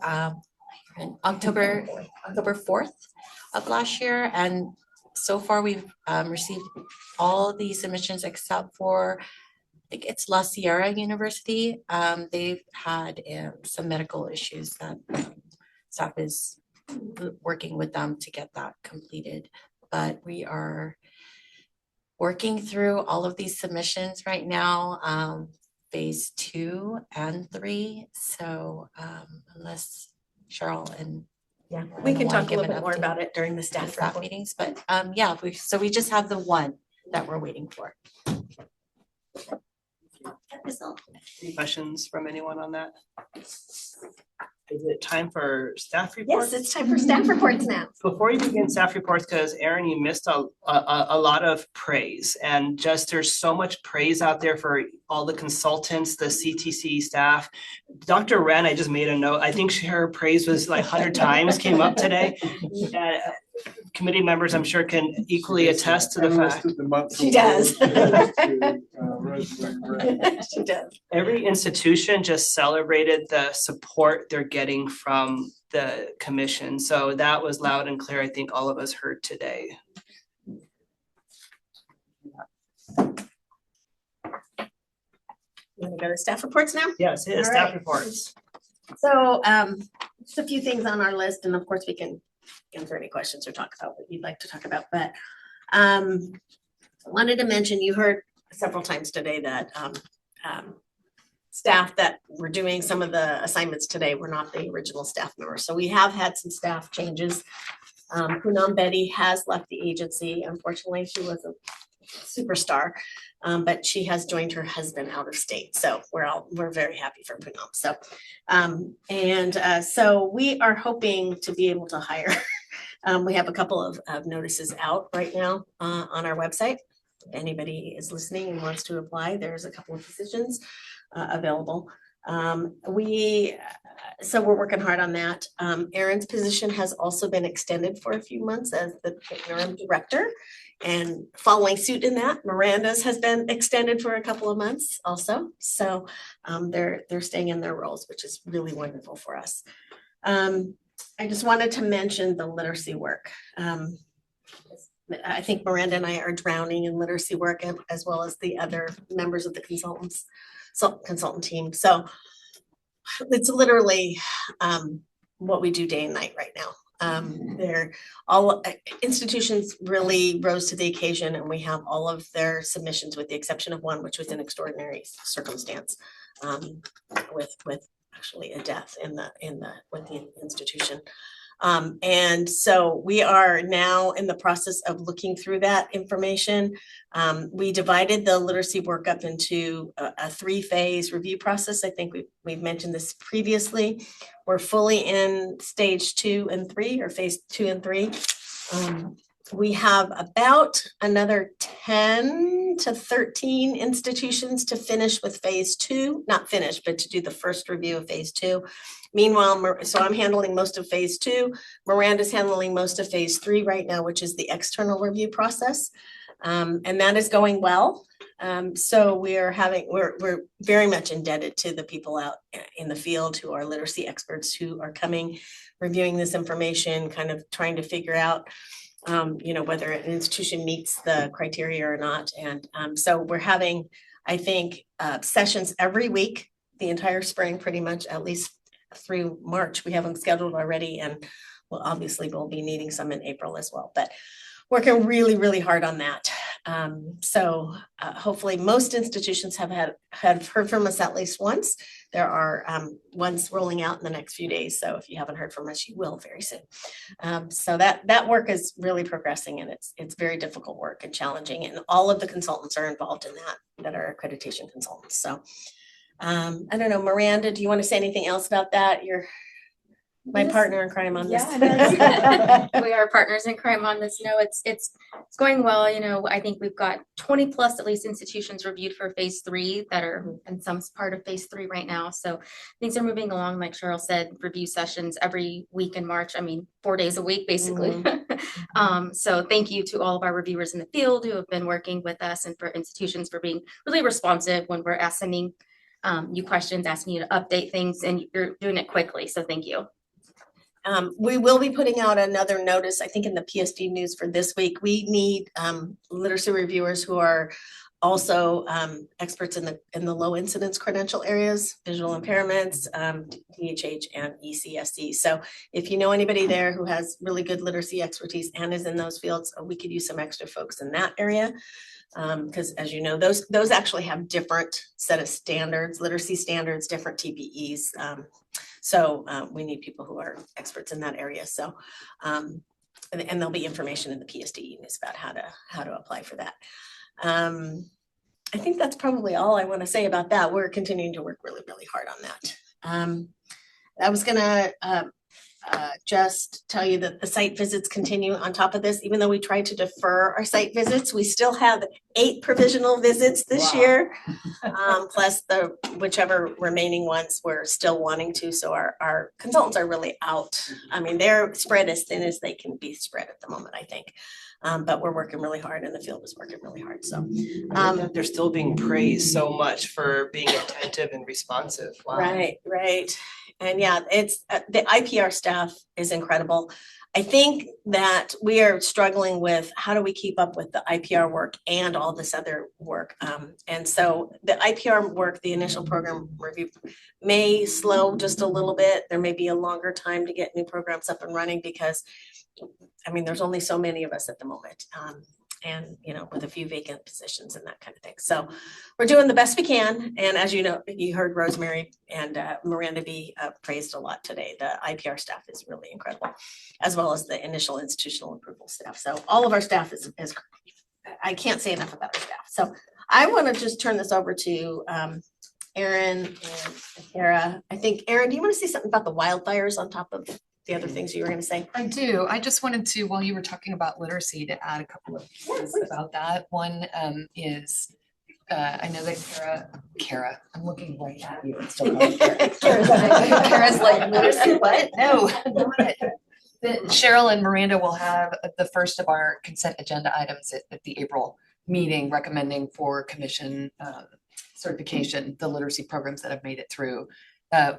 in October 4th of last year. And so far we've received all the submissions except for, I think it's La Sierra University. They've had some medical issues that staff is working with them to get that completed. But we are working through all of these submissions right now, phase 2 and 3. So unless Cheryl and we can talk a little bit more about it during the staff meetings, but yeah, we just have the one that we're waiting for. Any questions from anyone on that? Is it time for staff reports? Yes, it's time for staff reports now. Before you begin staff reports, because Erin, you missed a lot of praise, and just there's so much praise out there for all the consultants, the CTC staff. Dr. Wren, I just made a note. I think her praise was like 100 times came up today. Committee members, I'm sure, can equally attest to the fact. She does. She does. Every institution just celebrated the support they're getting from the commission. So that was loud and clear. I think all of us heard today. You want to go to staff reports now? Yes, it is All staff right. reports. So just a few things on our list, and of course we can answer any questions or talk about what you'd like to talk about. But I wanted to mention, you heard several times today that staff that were doing some of the assignments today were not the original staff members. So we have had some staff changes. Punam Betty has left the agency. Unfortunately, she was a superstar, but she has joined her husband out of state. So we're very happy for Punam. So so we are hoping to be able to hire. We have a couple of notices out right now on our website. If anybody is listening and wants to apply, there's a couple of positions available. So we're working hard on that. Erin's position has also been extended for a few months as the interim director. And following suit in that, Miranda's has been extended for a couple of months also. So they're staying in their roles, which is really wonderful for us. I just wanted to mention the literacy work. I think Miranda and I are drowning in literacy work, as well as the other members of the consultant team. So it's literally what we do day and night right now. They're all institutions really rose to the occasion, and we have all of their submissions with the exception of one, which was an extraordinary circumstance with actually a death with the institution. And so we are now in the process of looking through that information. We divided the literacy work up into a 3-phase review process. I think we've mentioned this previously. We're fully in stage 2 and 3, or phase 2 and 3. We have about another 10 to 13 institutions to finish with phase 2, not finish, but to do the first review of phase 2. Meanwhile, so I'm handling most of phase 2. Miranda's handling most of phase 3 right now, which is the external review process. And that is going well. So we're very much indebted to the people out in the field who are literacy experts who are coming, reviewing this information, kind of trying to figure out whether an institution meets the criteria or not. And so we're having, I think, sessions every week, the entire spring, pretty much, at least through March. We have them scheduled already, and we'll be needing some in April as well, but working really, really hard on that. So hopefully most institutions have heard from us at least once. There are ones rolling out in the next few days. So if you haven't heard from us, you will very soon. So that work is really progressing, and it's very difficult work and challenging. And all of the consultants are involved in that are accreditation consultants. So I don't know, Miranda, do you want to say anything else about that? You're my partner in crime on this. We are partners in crime on this. No, it's going well. I think we've got 20 plus at least institutions reviewed for phase 3 that are in some part of phase 3 right now. So things are moving along. Like Cheryl said, review sessions every week in March. 4 days a week, basically. So thank you to all of our reviewers in the field who have been working with us, and for institutions for being really responsive when we're asking you questions, asking you to update things, and you're doing it quickly. So thank you. We will be putting out another notice, I think, in the PSD News for this week. We need literacy reviewers who are also experts in the low incidence credential areas, visual impairments, DHH, and ECSD. So if you know anybody there who has really good literacy expertise and is in those fields, we could use some extra folks in that area. Because as you know, those actually have different set of standards, literacy standards, different TPEs. So we need people who are experts in that area. So, and there'll be information in the PSD News about how to apply for that. I think that's probably all I want to say about that. We're continuing to work really, really hard on that. I was gonna just tell you that the site visits continue on top of this. Even though we tried to defer our site visits, we still have 8 provisional visits this year, plus the whichever remaining ones we're still wanting to. So our consultants are really out. They're spread as thin as they can be spread at the moment, I think. But we're working really hard, and the field is working really hard. So they're still being praised so much for being attentive and responsive. Wow. Right. And yeah, it's the IPR staff is incredible. I think that we are struggling with how do we keep up with the IPR work and all this other work. And so the IPR work, the initial program review, may slow just a little bit. There may be a longer time to get new programs up and running because, there's only so many of us at the moment. And with a few vacant positions and that kind of thing. So we're doing the best we can. And as you know, you heard Rosemary and Miranda be praised a lot today. The IPR staff is really incredible, as well as the initial institutional approval staff. So all of our staff is I can't say enough about our staff. So I want to just turn this over to Erin and Kara. I think, Erin, do you want to say something about the wildfires on top of the other things you were going to say? I do. I just wanted to, while you were talking about literacy, to add a couple of pieces about that. One is I know that Kara, I'm looking right at you. It's still calling Kara. Kara's like, what? No, not it. That Cheryl and Miranda will have the first of our consent agenda items at the April meeting, recommending for commission certification, the literacy programs that have made it through.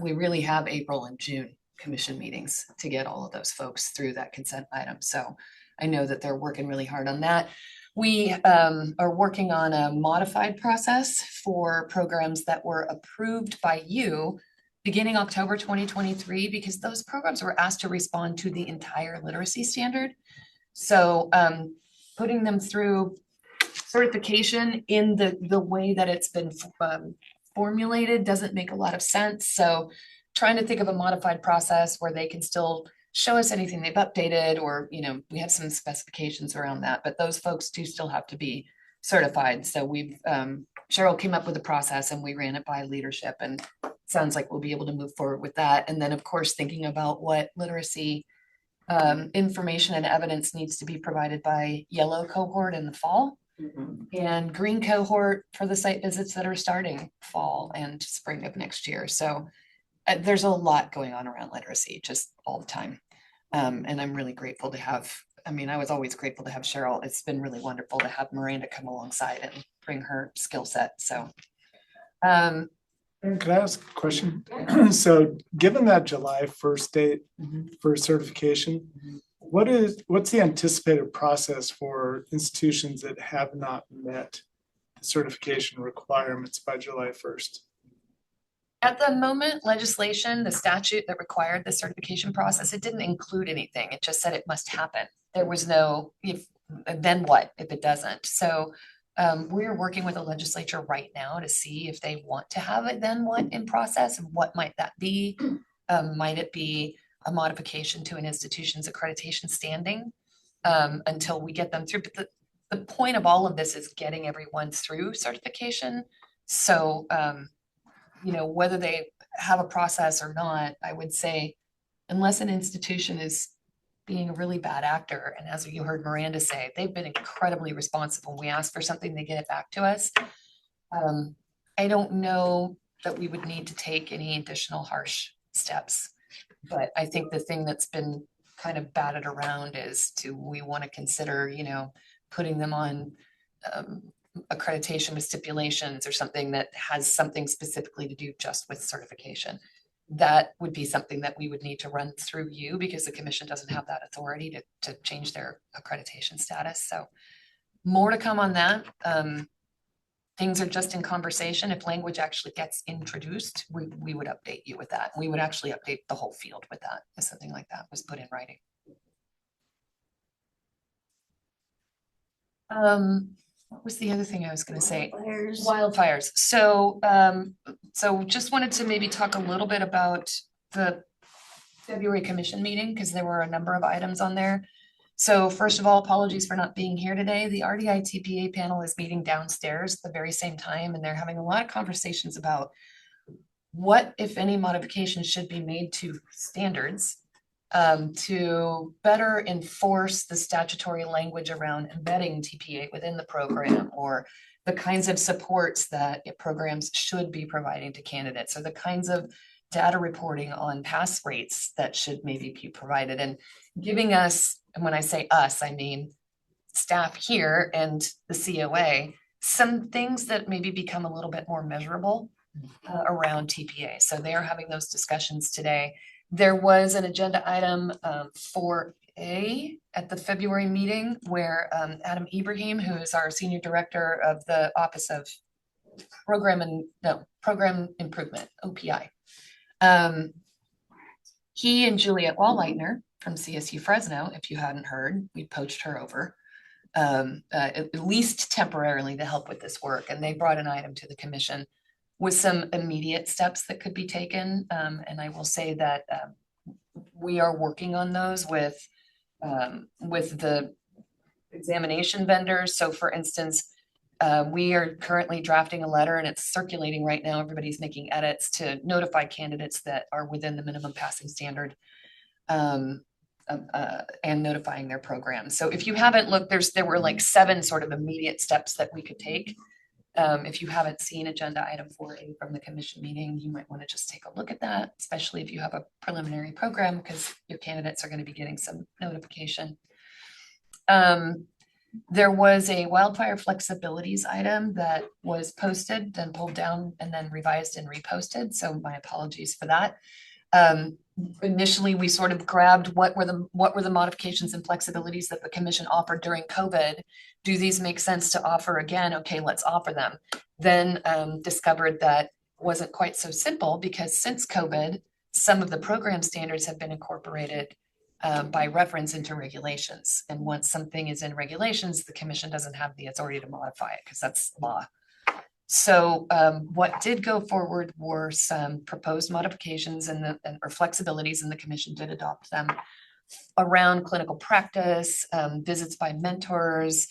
We really have April and June commission meetings to get all of those folks through that consent item. So I know that they're working really hard on that. We are working on a modified process for programs that were approved by you beginning October 2023, because those programs were asked to respond to the entire literacy standard. So putting them through certification in the way that it's been formulated doesn't make a lot of sense. So trying to think of a modified process where they can still show us anything they've updated, or, you know, we have some specifications around that, but those folks do still have to be certified. So we've, Cheryl came up with a process and we ran it by leadership, and sounds like we'll be able to move forward with that. And then of course, thinking about what literacy information and evidence needs to be provided by yellow cohort in the fall. And green cohort for the site visits that are starting fall and spring of next year. So there's a lot going on around literacy just all the time. And I'm really grateful to have, I mean, I was always grateful to have Cheryl. It's been really wonderful to have Miranda come alongside and bring her skill set. So. Could I ask a question? So given that July 1st date for certification, what's the anticipated process for institutions that have not met the certification requirements by July 1st? At the moment, legislation, the statute that required the certification process, it didn't include anything. It just said it must happen. There was no, then what if it doesn't? So we're working with the legislature right now to see if they want to have it then what in process, and what might that be? Might it be a modification to an institution's accreditation standing until we get them through? But the point of all of this is getting everyone through certification. So, you know, whether they have a process or not, I would say, unless an institution is being a really bad actor, and as you heard Miranda say, they've been incredibly responsible. We ask for something, they get it back to us. I don't know that we would need to take any additional harsh steps, but I think the thing that's been kind of batted around is we want to consider, you know, putting them on accreditation with stipulations or something that has something specifically to do just with certification. That would be something that we would need to run through you, because the commission doesn't have that authority to change their accreditation status. So more to come on that. Things are just in conversation. If language actually gets introduced, we would update you with that. We would actually update the whole field with that if something like that was put in writing. What was the other thing I was going to say? Wildfires. So, so just wanted to maybe talk a little bit about the February commission meeting, because there were a number of items on there. So first of all, apologies for not being here today. The RDI TPA panel is meeting downstairs at the very same time, and they're having a lot of conversations about what, if any, modifications should be made to standards to better enforce the statutory language around embedding TPA within the program, or the kinds of supports that programs should be providing to candidates, or the kinds of data reporting on pass rates that should maybe be provided, and giving us, and when I say us, I mean staff here and the COA, some things that maybe become a little bit more measurable around TPA. So they're having those discussions today. There was an agenda item 4A at the February meeting where Adam Ibrahim, who is our Senior Director of the Office of Program Improvement, OPI, he and Juliet Wallleitner from CSU Fresno, if you hadn't heard, we poached her over, at least temporarily, to help with this work. And they brought an item to the commission with some immediate steps that could be taken. And I will say that we are working on those with the examination vendors. So for instance, we are currently drafting a letter, and it's circulating right now. Everybody's making edits to notify candidates that are within the minimum passing standard, and notifying their programs. So if you haven't looked, there were like 7 sort of immediate steps that we could take. If you haven't seen agenda item 4A from the commission meeting, you might want to just take a look at that, especially if you have a preliminary program, because your candidates are going to be getting some notification. There was a wildfire flexibilities item that was posted, then pulled down, and then revised and reposted. So my apologies for that. Initially, we sort of grabbed what were the modifications and flexibilities that the commission offered during COVID. Do these make sense to offer again? Okay, let's offer them. Then discovered that wasn't quite so simple, because since COVID, some of the program standards have been incorporated by reference into regulations. And once something is in regulations, the commission doesn't have the authority to modify it, because that's law. So what did go forward were some proposed modifications or flexibilities, and the commission did adopt them around clinical practice, visits by mentors,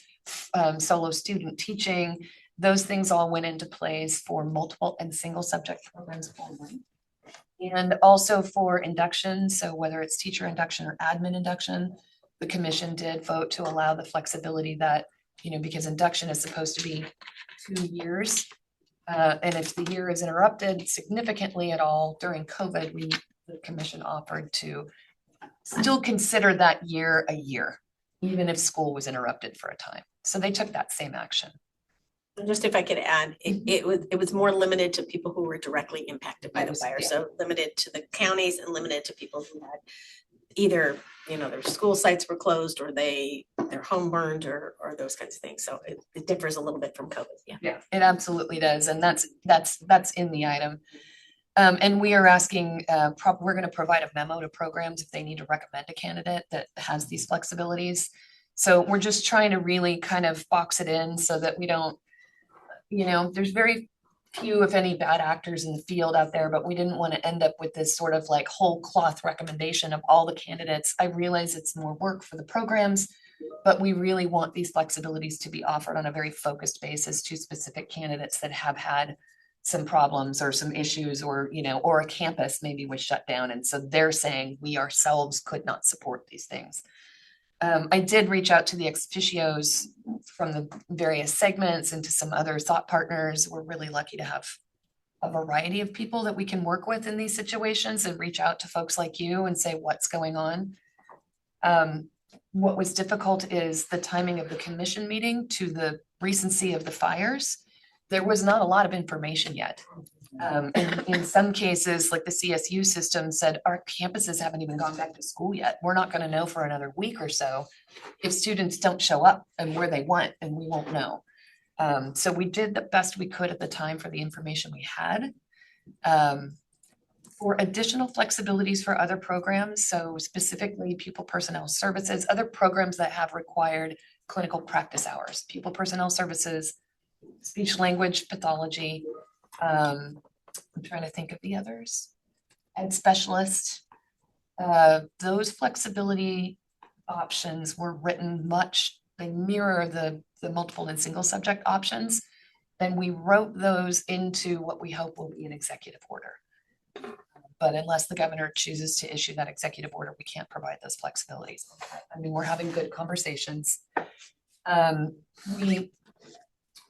solo student teaching. Those things all went into place for multiple and single subject programs only. And also for induction, so whether it's teacher induction or admin induction, the commission did vote to allow the flexibility that, because induction is supposed to be 2 years. And if the year is interrupted significantly at all during COVID, the commission offered to still consider that year a year, even if school was interrupted for a time. So they took that same action. And just if I could add, it was more limited to people who were directly impacted by the fire. Yeah. So limited to the counties and limited to people who had either, their school sites were closed or their home burned or those kinds of things. So it differs a little bit from COVID. Yeah, it absolutely does. And that's in the item. And we are asking, we're going to provide a memo to programs if they need to recommend a candidate that has these flexibilities. So we're just trying to really kind of box it in so that we don't, there's very few, if any, bad actors in the field out there, but we didn't want to end up with this sort of like whole cloth recommendation of all the candidates. I realize it's more work for the programs, but we really want these flexibilities to be offered on a very focused basis to specific candidates that have had some problems or some issues, or or a campus maybe was shut down. And so they're saying we ourselves could not support these things. I did reach out to the ex officios from the various segments and to some other thought partners. We're really lucky to have a variety of people that we can work with in these situations and reach out to folks like you and say what's going on. What was difficult is the timing of the commission meeting to the recency of the fires. There was not a lot of information yet. In some cases, like the CSU system said, our campuses haven't even gone back to school yet. We're not going to know for another week or so if students don't show up and where they went, and we won't know. So we did the best we could at the time for the information we had. For additional flexibilities for other programs, so specifically pupil personnel services, other programs that have required clinical practice hours, pupil personnel services, speech language pathology, I'm trying to think of the others, ed specialist, those flexibility options were written they mirror the multiple and single subject options. And we wrote those into what we hope will be an executive order. But unless the governor chooses to issue that executive order, we can't provide those flexibilities. I mean, we're having good conversations. We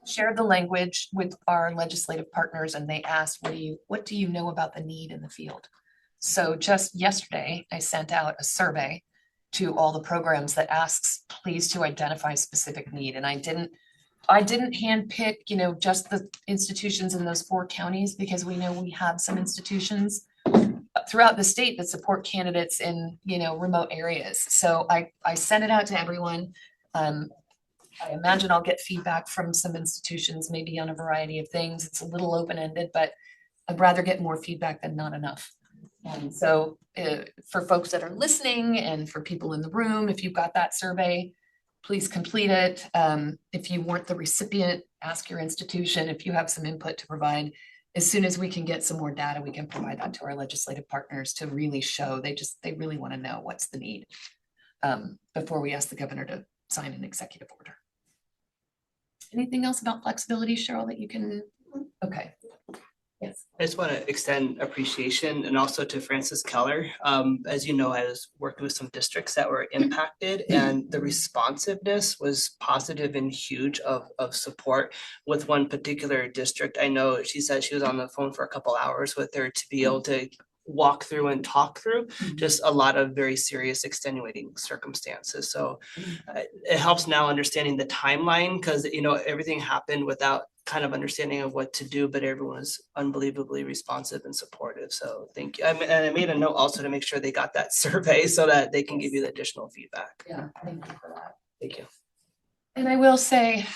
shared the language with our legislative partners, and they asked, what do you know about the need in the field? So just yesterday, I sent out a survey to all the programs that asks, please, to identify specific need. And I didn't handpick, just the institutions in those 4 counties, because we know we have some institutions throughout the state that support candidates in, remote areas. So I sent it out to everyone. I imagine I'll get feedback from some institutions, maybe on a variety of things. It's a little open-ended, but I'd rather get more feedback than not enough. And so for folks that are listening and for people in the room, if you've got that survey, please complete it. If you weren't the recipient, ask your institution if you have some input to provide. As soon as we can get some more data, we can provide that to our legislative partners to really show they really want to know what's the need before we ask the governor to sign an executive order. Anything else about flexibility, Cheryl, that you can? Okay. Yes. I just want to extend appreciation and also to Francis Keller. As you know, I was working with some districts that were impacted, and the responsiveness was positive and huge of support with one particular district. I know she said she was on the phone for a couple hours with her to be able to walk through and talk through just a lot of very serious extenuating circumstances. So it helps now understanding the timeline, because you know everything happened without kind of understanding of what to do, but everyone was unbelievably responsive and supportive. So thank you. And I made a note also to make sure they got that survey so that they can give you the additional feedback. Yeah, thank you for that. Thank you. And I will say,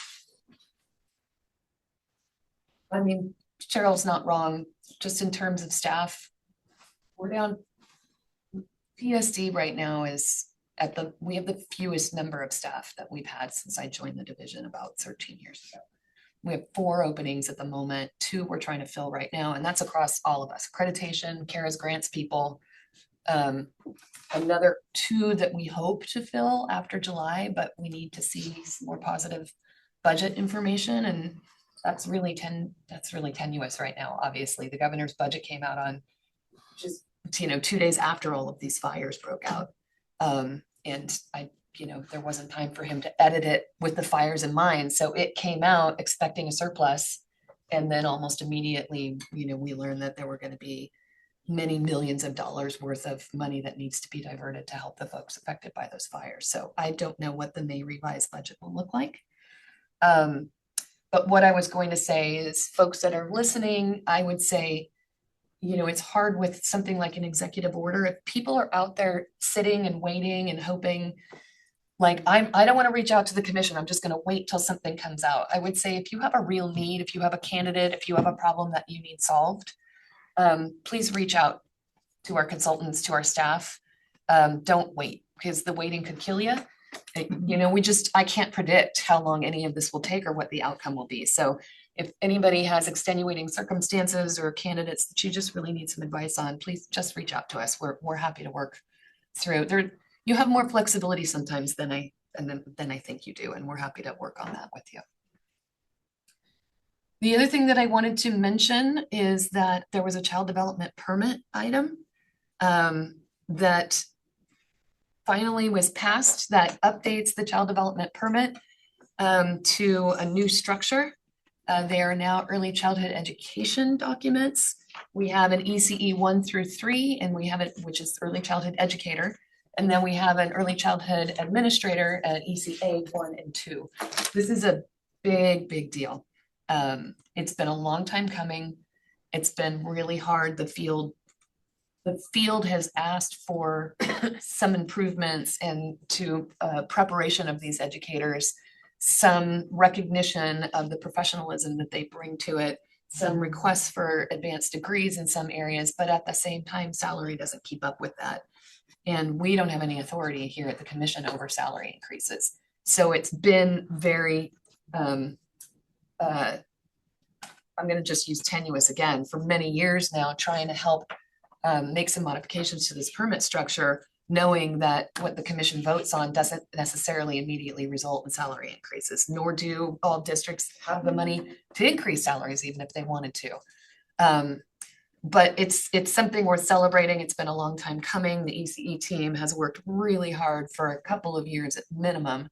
I mean, Cheryl's not wrong, just in terms of staff. We're down, PSD right now is we have the fewest number of staff that we've had since I joined the division about 13 years ago. We have 4 openings at the moment, 2 we're trying to fill right now, and that's across all of us. Accreditation, CARES grants people. Another 2 that we hope to fill after July, but we need to see some more positive budget information, and that's really tenuous right now. Obviously, the governor's budget came out on just 2 days after all of these fires broke out. And there wasn't time for him to edit it with the fires in mind. So it came out expecting a surplus. And then almost immediately, we learned that there were going to be many millions of dollars worth of money that needs to be diverted to help the folks affected by those fires. So I don't know what the May revised budget will look like. But what I was going to say is, folks that are listening, I would say, it's hard with something like an executive order. If people are out there sitting and waiting and hoping, like, I don't want to reach out to the commission, I'm just going to wait till something comes out. I would say if you have a real need, if you have a candidate, if you have a problem that you need solved, please reach out to our consultants, to our staff. Don't wait, because the waiting could kill you. I can't predict how long any of this will take or what the outcome will be. So if anybody has extenuating circumstances or candidates that you just really need some advice on, please just reach out to us. We're happy to work through. You have more flexibility sometimes than I think you do, and we're happy to work on that with you. The other thing that I wanted to mention is that there was a child development permit item that finally was passed that updates the child development permit to a new structure. They are now early childhood education documents. We have an ECE 1 through 3, and we have it, which is early childhood educator. And then we have an early childhood administrator at ECA 1 and 2. This is a big deal. It's been a long time coming. It's been really hard. The field has asked for some improvements and to preparation of these educators, some recognition of the professionalism that they bring to it, some requests for advanced degrees in some areas, but at the same time, salary doesn't keep up with that. And we don't have any authority here at the commission over salary increases. So it's been very, I'm going to just use tenuous again, for many years now, trying to help make some modifications to this permit structure, knowing that what the commission votes on doesn't necessarily immediately result in salary increases, nor do all districts have the money to increase salaries, even if they wanted to. But it's something worth celebrating. It's been a long time coming. The ECE team has worked really hard for a couple of years at minimum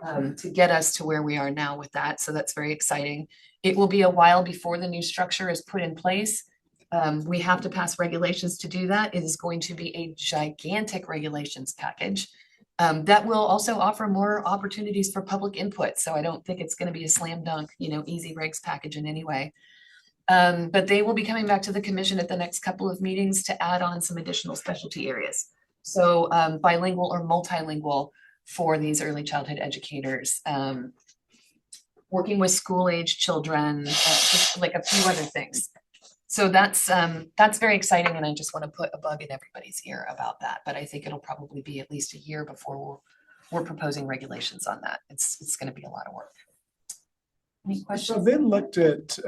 to get us to where we are now with that. So that's very exciting. It will be a while before the new structure is put in place. We have to pass regulations to do that. It is going to be a gigantic regulations package that will also offer more opportunities for public input. So I don't think it's going to be a slam dunk, easy regs package in any way. But they will be coming back to the commission at the next couple of meetings to add on some additional specialty areas. So bilingual or multilingual for these early childhood educators, working with school age children, just like a few other things. So that's very exciting, and I just want to put a bug in everybody's ear about that. But I think it'll probably be at least a year before we're proposing regulations on that. It's going to be a lot of work. Any questions? So they looked at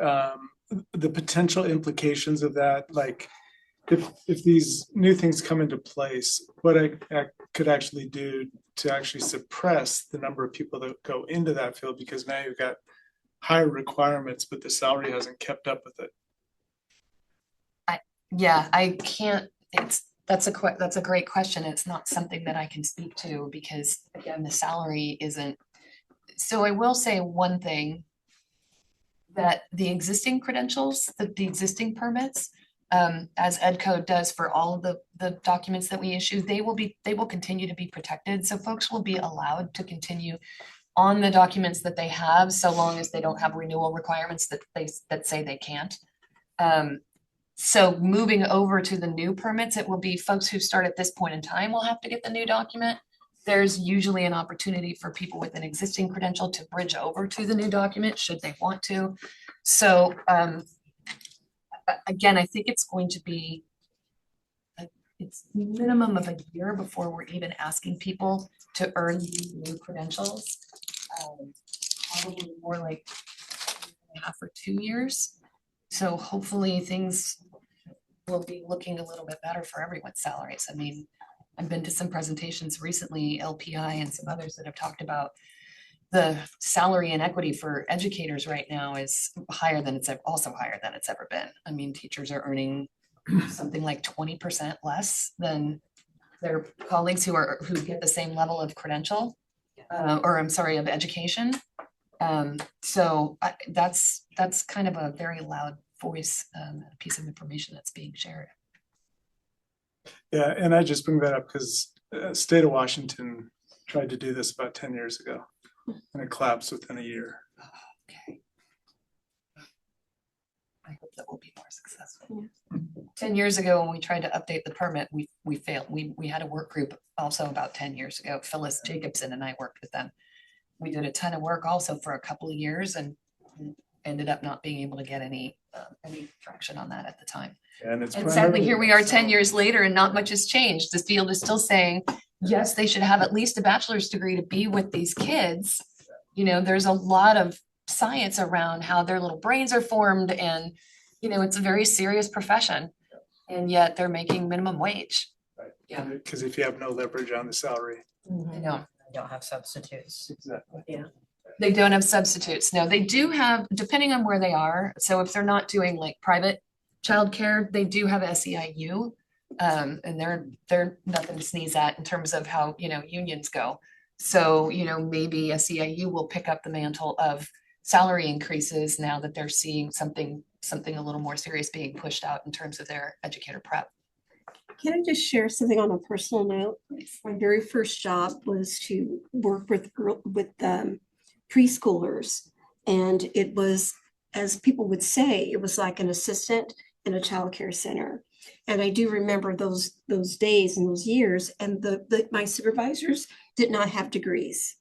the potential implications of that, like if these new things come into place, what I could actually do to actually suppress the number of people that go into that field, because now you've got higher requirements, but the salary hasn't kept up with it. Yeah, I can't, that's a great question. It's not something that I can speak to because again, the salary isn't. So I will say one thing, that the existing credentials, the existing permits, as Ed Code does for all of the documents that we issue, they will continue to be protected. So folks will be allowed to continue on the documents that they have, so long as they don't have renewal requirements that say they can't. So moving over to the new permits, it will be folks who start at this point in time will have to get the new document. There's usually an opportunity for people with an existing credential to bridge over to the new document should they want to. So again, I think it's going to be it's minimum of a year before we're even asking people to earn these new credentials. Probably more like 1.5 or 2 years. So hopefully things will be looking a little bit better for everyone's salaries. I mean, I've been to some presentations recently, LPI and some others that have talked about the salary inequity for educators right now is higher than it's ever been. I mean, teachers are earning something like 20% less than their colleagues who get the same level of credential, of education. So that's kind of a very loud voice, piece of information that's being shared. Yeah, and I just bring that up because state of Washington tried to do this about 10 years ago and it collapsed within a year. Okay. I hope that we'll be more successful. 10 years ago, when we tried to update the permit, we failed. We had a work group also about 10 years ago. Phyllis Jacobson and I worked with them. We did a ton of work also for a couple of years and ended up not being able to get any traction on that at the time. And sadly, here we are 10 years later and not much has changed. The field is still saying, yes, they should have at least a bachelor's degree to be with these kids. You know, there's a lot of science around how their little brains are formed and, you know, it's a very serious profession and yet they're making minimum wage. Right. Yeah. Because if you have no leverage on the salary. I know. Don't have substitutes. Exactly. Yeah. They don't have substitutes. No, they do have, depending on where they are. So if they're not doing like private childcare, they do have SEIU. And they're nothing to sneeze at in terms of how, you know, unions go. So, you know, maybe SEIU will pick up the mantle of salary increases now that they're seeing something a little more serious being pushed out in terms of their educator prep. Can I just share something on a personal note? My very first job was to work with preschoolers. And it was, as people would say, it was like an assistant in a childcare center. And I do remember those days and those years, and my supervisors did not have degrees.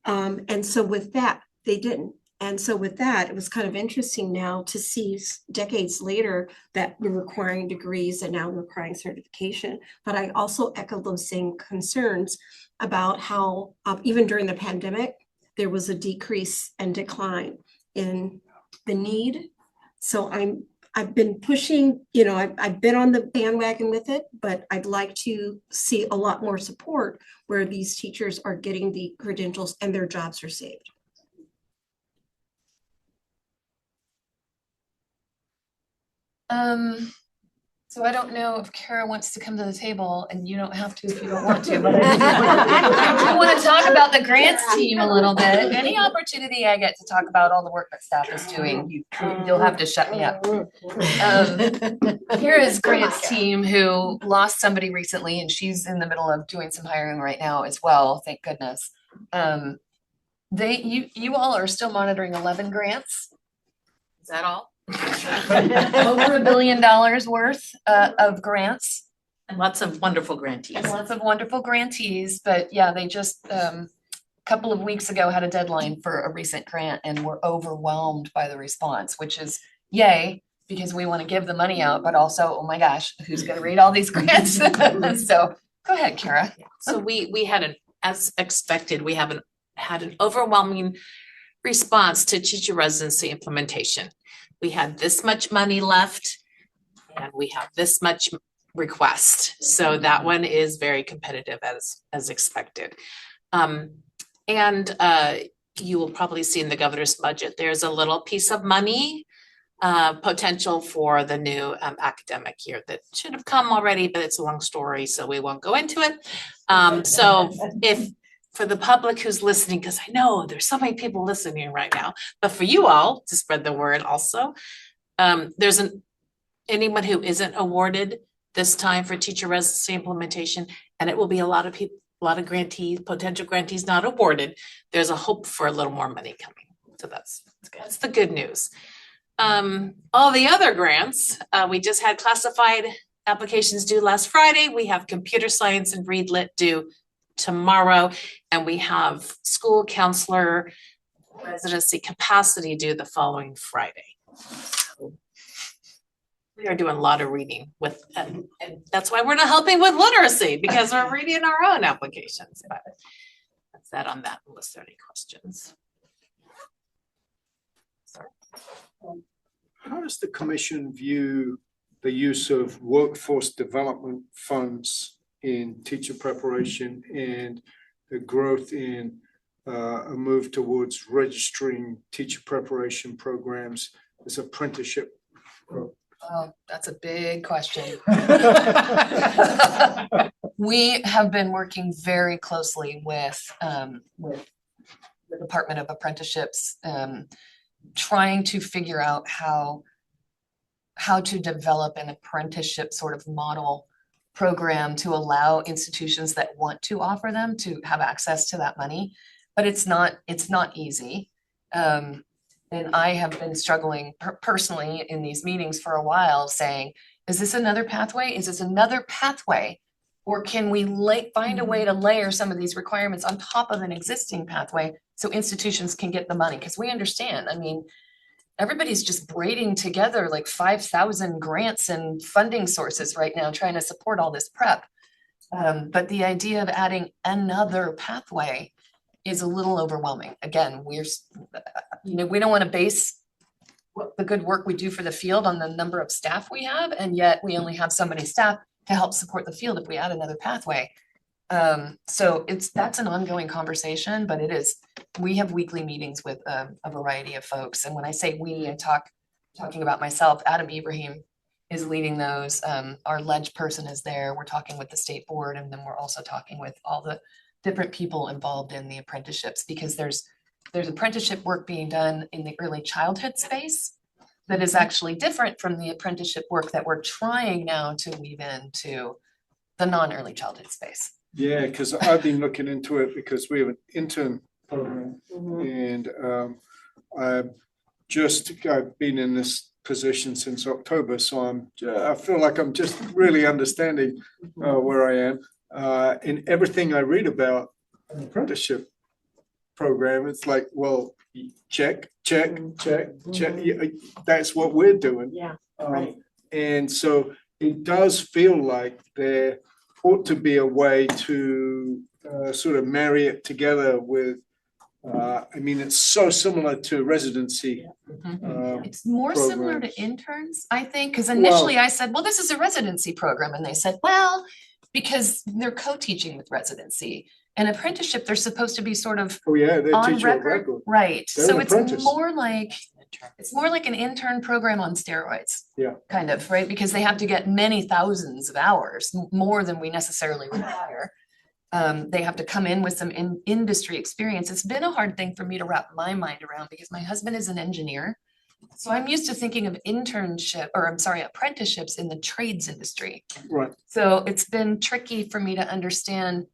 And so with that, they didn't. And so with that, it was kind of interesting now to see decades later that we're requiring degrees and now requiring certification. But I also echo those same concerns about how even during the pandemic, there was a decrease and decline in the need. So I've been pushing, you know, I've been on the bandwagon with it, but I'd like to see a lot more support where these teachers are getting the credentials and their jobs are saved. So I don't know if Kara wants to come to the table, and you don't have to if you don't want to, but I do want to talk about the grants team a little bit. Any opportunity I get to talk about all the work that staff is doing, you'll have to shut me up. Kara's grants team, who lost somebody recently, and she's in the middle of doing some hiring right now as well, thank goodness. You all are still monitoring 11 grants. Is that all? Over $1 billion worth of grants. And lots of wonderful grantees. But yeah, they just a couple of weeks ago had a deadline for a recent grant and were overwhelmed by the response, which is yay, because we want to give the money out, but also, oh my gosh, who's going to read all these grants? So go ahead, Kara. So we had as expected, we had an overwhelming response to teacher residency implementation. We had this much money left and we have this much request. So that one is very competitive as expected. And you will probably see in the governor's budget, there's a little piece of money potential for the new academic year that should have come already, but it's a long story, so we won't go into it. So if for the public who's listening, because I know there's so many people listening right now, but for you all to spread the word also, there's anyone who isn't awarded this time for teacher residency implementation, and it will be a lot of people, a lot of grantees, potential grantees not awarded. There's a hope for a little more money coming. So that's the good news. All the other grants, we just had classified applications due last Friday. We have computer science and read lit due tomorrow, and we have school counselor residency capacity due the following Friday. So we are doing a lot of reading with, and that's why we're not helping with literacy, because we're reading our own applications. But that's that on that, unless there are any questions. Sorry. How does the commission view the use of workforce development funds in teacher preparation and the growth in a move towards registering teacher preparation programs as apprenticeship? Oh, that's a big question. We have been working very closely with the Department of Apprenticeships, trying to figure out how to develop an apprenticeship sort of model program to allow institutions that want to offer them to have access to that money. But it's not easy. And I have been struggling personally in these meetings for a while, saying, is this another pathway? Is this another pathway? Or can we find a way to layer some of these requirements on top of an existing pathway so institutions can get the money? Because we understand, I mean, everybody's just braiding together like 5,000 grants and funding sources right now, trying to support all this prep. But the idea of adding another pathway is a little overwhelming. Again, we don't want to base the good work we do for the field on the number of staff we have, and yet we only have so many staff to help support the field if we add another pathway. So that's an ongoing conversation, but we have weekly meetings with a variety of folks. And when I say we, I'm talking about myself. Adam Ibrahim is leading those. Our ledge person is there. We're talking with the state board, and then we're also talking with all the different people involved in the apprenticeships, because there's apprenticeship work being done in the early childhood space that is actually different from the apprenticeship work that we're trying now to weave into the non-early childhood space. Yeah, because I've been looking into it because we have an intern program, and I've been in this position since October, so I feel like I'm just really understanding where I am. In everything I read about an apprenticeship program, it's like, well, check. Yeah, that's what we're doing. Yeah. And so it does feel like there ought to be a way to sort of marry it together with, I mean, it's so similar to residency. It's more similar to interns, I think, because initially I said, well, this is a residency program. And they said, well, because they're co-teaching with residency. And apprenticeship, they're supposed to be sort of on record. Right. So it's more like an intern program on steroids. Yeah. Kind of, right? Because they have to get many thousands of hours, more than we necessarily require. They have to come in with some industry experience. It's been a hard thing for me to wrap my mind around because my husband is an engineer. So I'm used to thinking of apprenticeships in the trades industry. Right. So it's been tricky for me to understand,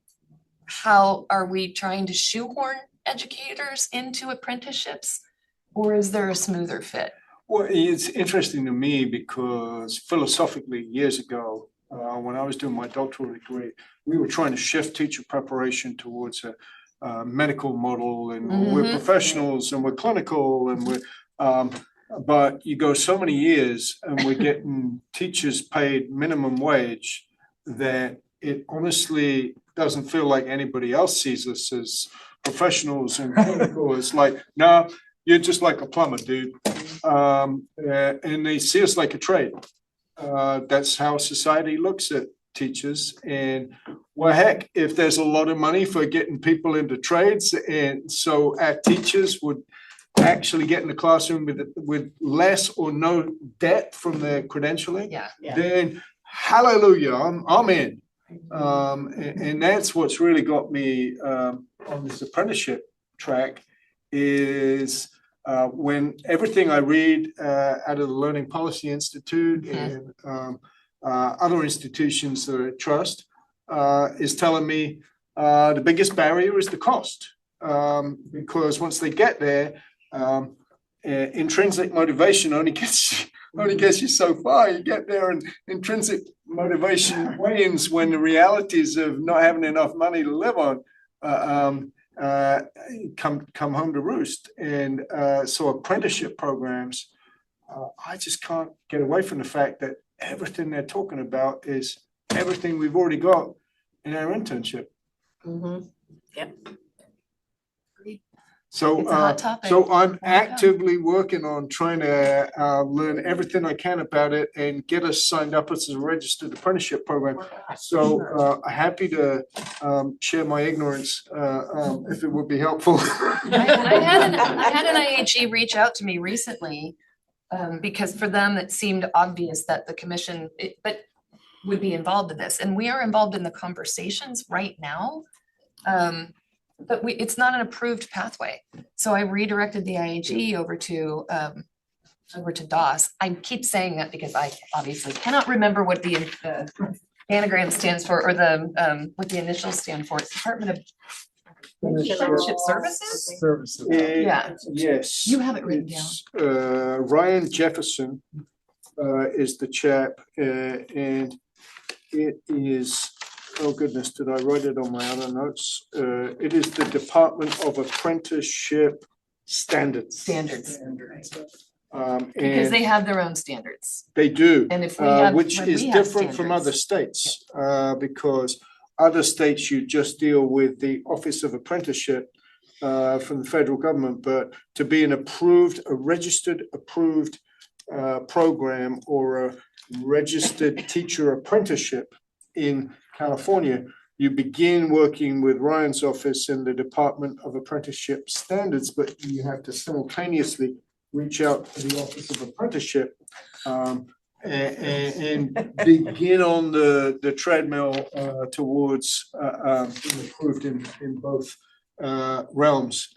how are we trying to shoehorn educators into apprenticeships, or is there a smoother fit? Well, it's interesting to me because philosophically, years ago, when I was doing my doctoral degree, we were trying to shift teacher preparation towards a medical model, and we're professionals and we're clinical, and we're but you go so many years and we're getting teachers paid minimum wage that it honestly doesn't feel like anybody else sees us as professionals and clinical. It's like, no, you're just like a plumber, dude. And they see us like a trade. That's how society looks at teachers. And well, heck, if there's a lot of money for getting people into trades, and so our teachers would actually get in the classroom with less or no debt from their credentialing, then hallelujah, I'm in. And that's what's really got me on this apprenticeship track is when everything I read out of the Learning Policy Institute and other institutions that I trust is telling me the biggest barrier is the cost. Because once they get there, intrinsic motivation only gets you so far. You get there and intrinsic motivation wanes when the realities of not having enough money to live on come home to roost. And so apprenticeship programs, I just can't get away from the fact that everything they're talking about is everything we've already got in our internship. Yep. So, It's a hot topic. so I'm actively working on trying to learn everything I can about it and get us signed up as a registered apprenticeship program. So happy to share my ignorance if it would be helpful. I had an IHE reach out to me recently because for them it seemed obvious that the commission but would be involved in this, and we are involved in the conversations right now. But it's not an approved pathway. So I redirected the IAG over to DOS. I keep saying that because I obviously cannot remember what the anagram stands for or the what the initials stand for. It's Department of Apprenticeship Services? Yeah. Yes. You have it written down. Ryan Jefferson is the chap and it is, oh goodness, did I write it on my other notes? It is the Department of Apprenticeship Standards. Because they have their own standards. They do. And if we have, which is different from other states, because other states you just deal with the Office of Apprenticeship from the federal government, but to be a registered approved program or a registered teacher apprenticeship in California, you begin working with Ryan's office in the Department of Apprenticeship Standards, but you have to simultaneously reach out to the Office of Apprenticeship and begin on the treadmill towards being approved in both realms,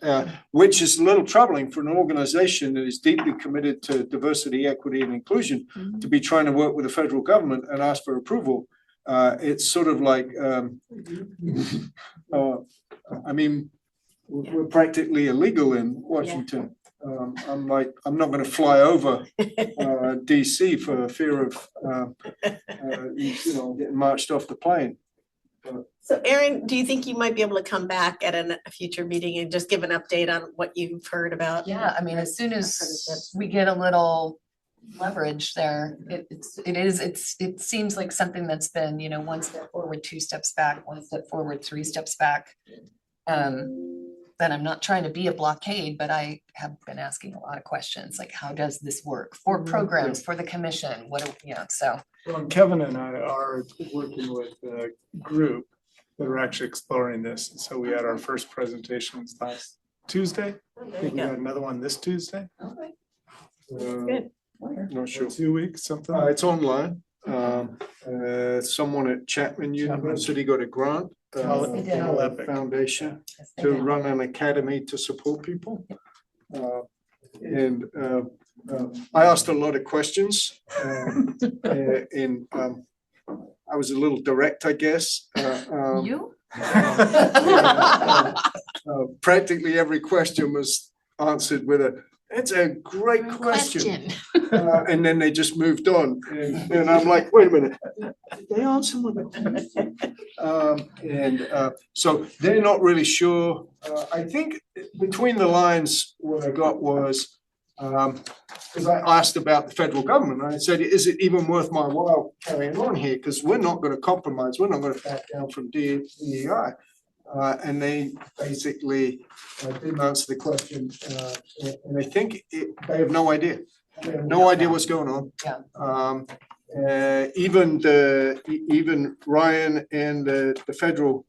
which is a little troubling for an organization that is deeply committed to diversity, equity, and inclusion to be trying to work with the federal government and ask for approval. It's sort of like, I mean, we're practically illegal in Washington. I'm not going to fly over DC for fear of, getting marched off the plane. So Erin, do you think you might be able to come back at a future meeting and just give an update on what you've heard about? Yeah, I mean, as soon as we get a little leverage there, it seems like something that's been, one step forward, two steps back, one step forward, three steps back. Then I'm not trying to be a blockade, but I have been asking a lot of questions, like how does this work for programs, for the commission? So. Well, Kevin and I are working with a group that are actually exploring this. And so we had our first presentations last Tuesday. I think we got another one this Tuesday. Okay. Good. Not sure. 2 weeks, something. It's online. Someone at Chapman University got a grant, foundation to run an academy to support people. And I asked a lot of questions and I was a little direct, I guess. You? Practically every question was answered with it's a great question. And then they just moved on. And I'm like, wait a minute, did they answer my question? So they're not really sure. I think between the lines, what I got was, because I asked about the federal government, I said, is it even worth my while carrying on here? Because we're not going to compromise. We're not going to back down from DEI. And they basically didn't answer the question. And I think they have no idea. They have no idea what's going on. Even Ryan and the federal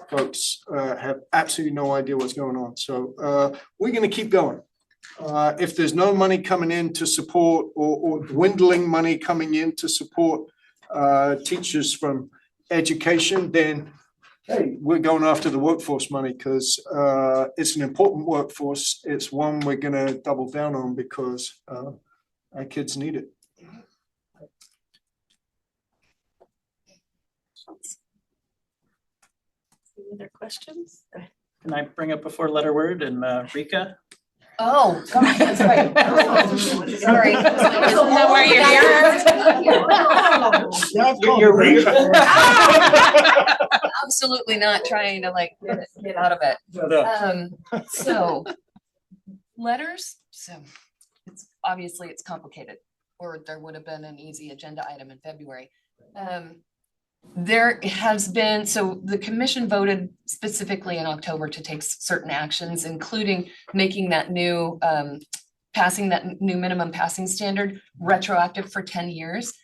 folks have absolutely no idea what's going on. So we're going to keep going. If there's no money coming in to support or dwindling money coming in to support teachers from education, then hey, we're going after the workforce money because it's an important workforce. It's one we're going to double down on because our kids need it. Any other questions? Go ahead. Can I bring up a four-letter word in Rika? Oh, gosh, that's right. Sorry. Isn't that why you're here? Absolutely not trying to like get out of it. So letters, so it's obviously it's complicated, or there would have been an easy agenda item in February. There has been, so the commission voted specifically in October to take certain actions, including making that new, passing that new minimum passing standard retroactive for 10 years.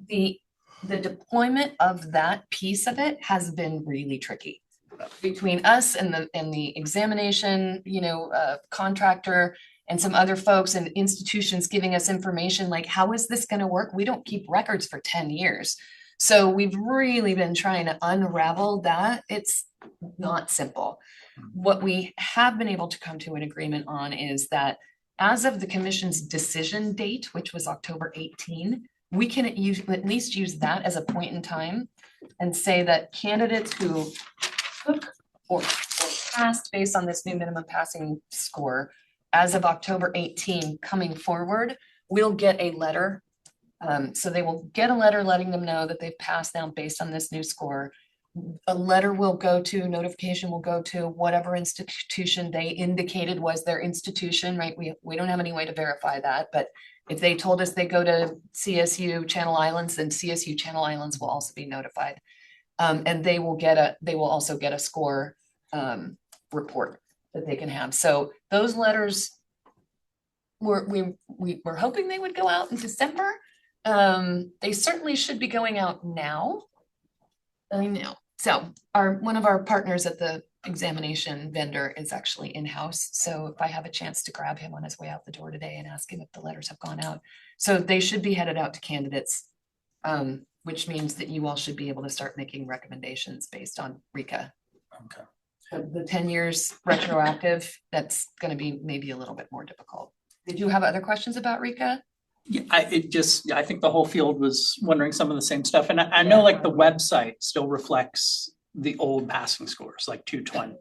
The deployment of that piece of it has been really tricky between us and the examination, contractor and some other folks and institutions giving us information like, how is this going to work? We don't keep records for 10 years. So we've really been trying to unravel that. It's not simple. What we have been able to come to an agreement on is that as of the commission's decision date, which was October 18, we can at least use that as a point in time and say that candidates who took or passed based on this new minimum passing score as of October 18 coming forward, will get a letter. So they will get a letter letting them know that they've passed now based on this new score. A letter will go to, notification will go to whatever institution they indicated was their institution, right? We don't have any way to verify that, but if they told us they go to CSU Channel Islands, then CSU Channel Islands will also be notified. And they will also get a score report that they can have. So those letters, we're hoping they would go out in December. They certainly should be going out now. I know. So one of our partners at the examination vendor is actually in-house. So if I have a chance to grab him on his way out the door today and ask him if the letters have gone out. So they should be headed out to candidates, which means that you all should be able to start making recommendations based on Rika. Okay. So the 10 years retroactive, that's going to be maybe a little bit more difficult. Did you have other questions about Rika? Yeah, I think the whole field was wondering some of the same stuff. And I know like the website still reflects the old passing scores, like 220.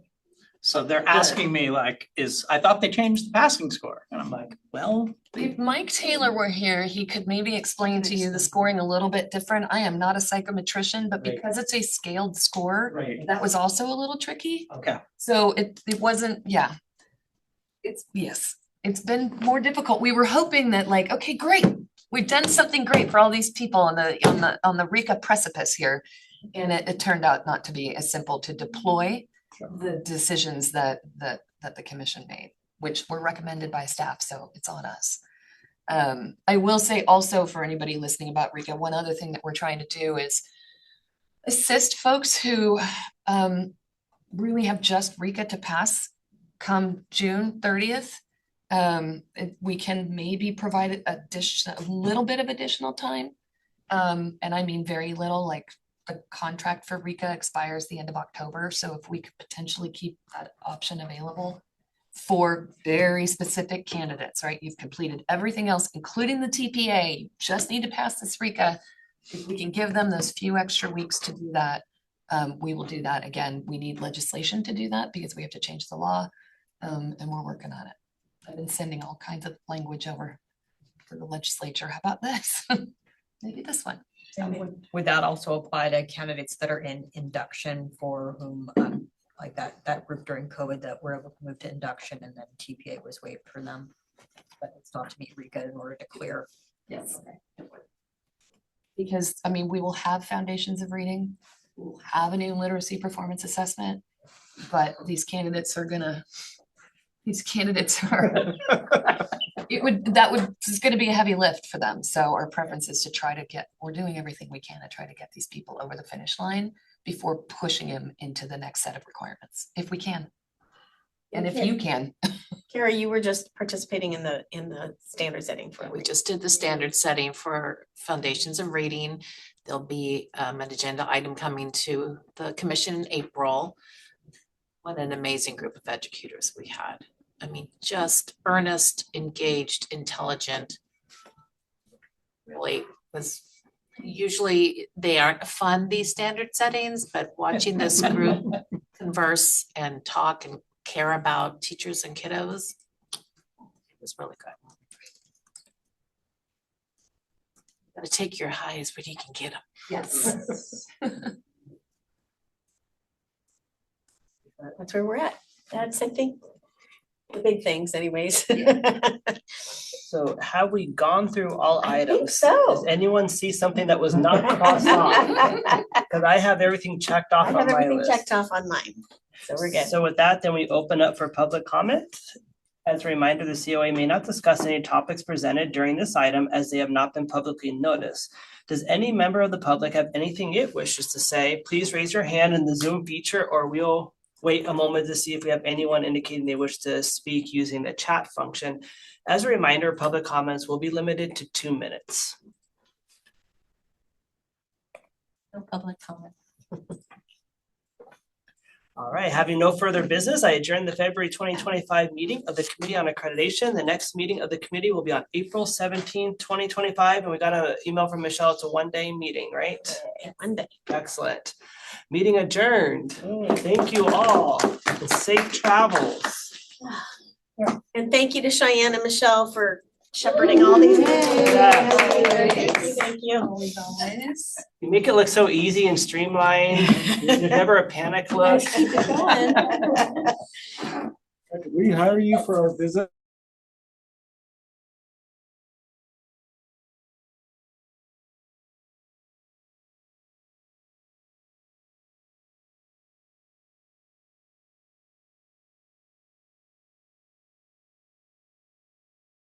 So they're asking me like, I thought they changed the passing score. And I'm like, well. If Mike Taylor were here, he could maybe explain to you the scoring a little bit different. I am not a psychometrician, but because it's a scaled score, that was also a little tricky. Okay. So it wasn't, yeah. It's been more difficult. We were hoping that like, okay, great. We've done something great for all these people on the Rika precipice here. And it turned out not to be as simple to deploy the decisions that the commission made, which were recommended by staff. So it's on us. I will say also for anybody listening about Rika, one other thing that we're trying to do is assist folks who really have just Rika to pass come June 30th. We can maybe provide a little bit of additional time. And I mean very little, like the contract for Rika expires the end of October. So if we could potentially keep that option available for very specific candidates, right? You've completed everything else, including the TPA, you just need to pass this Rika. If we can give them those few extra weeks to do that, we will do that. Again, we need legislation to do that because we have to change the law, and we're working on it. I've been sending all kinds of language over for the legislature. How about this? Maybe this one. Would that also apply to candidates that are in induction for whom, like that group during COVID that were able to move to induction and then TPA was waived for them, but it's not to meet Rika in order to clear? Yes. Okay. Because I mean, we will have foundations of reading, we'll have a new literacy performance assessment, but these candidates are it's going to be a heavy lift for them. So our preference is to try to we're doing everything we can to try to get these people over the finish line before pushing him into the next set of requirements, if we can. And if you can. Kara, you were just participating in the standard setting for. We just did the standard setting for foundations of reading. There'll be an agenda item coming to the commission in April. What an amazing group of educators we had. I mean, just earnest, engaged, intelligent. Really was, usually they aren't fun, these standard settings, but watching this group converse and talk and care about teachers and kiddos, it was really good. Gotta take your highs when you can get them. Yes. That's where we're at. That's, I think, the big things anyways. So have we gone through all I think items? so. Does anyone see something that was not crossed off? Because I have everything checked off I on have my everything list. checked off on mine, so we're good. So with that, then we open up for public comment. As a reminder, the COA may not discuss any topics presented during this item as they have not been publicly noticed. Does any member of the public have anything it wishes to say? Please raise your hand in the Zoom feature, or we'll wait a moment to see if we have anyone indicating they wish to speak using the chat function. As a reminder, public comments will be limited to 2 minutes. No public comment. All right, having no further business, I adjourn the February 2025 meeting of the Committee on Accreditation. The next meeting of the committee will be on April 17, 2025. And we got an email from Michelle. It's a one-day meeting, right? One day. Excellent. Meeting adjourned. Thank you all. And safe travels. And thank you to Cheyenne and Michelle for shepherding all these. Thank you. You make it look so easy and streamlined. There's never a panic look. Did we hire you for our visit?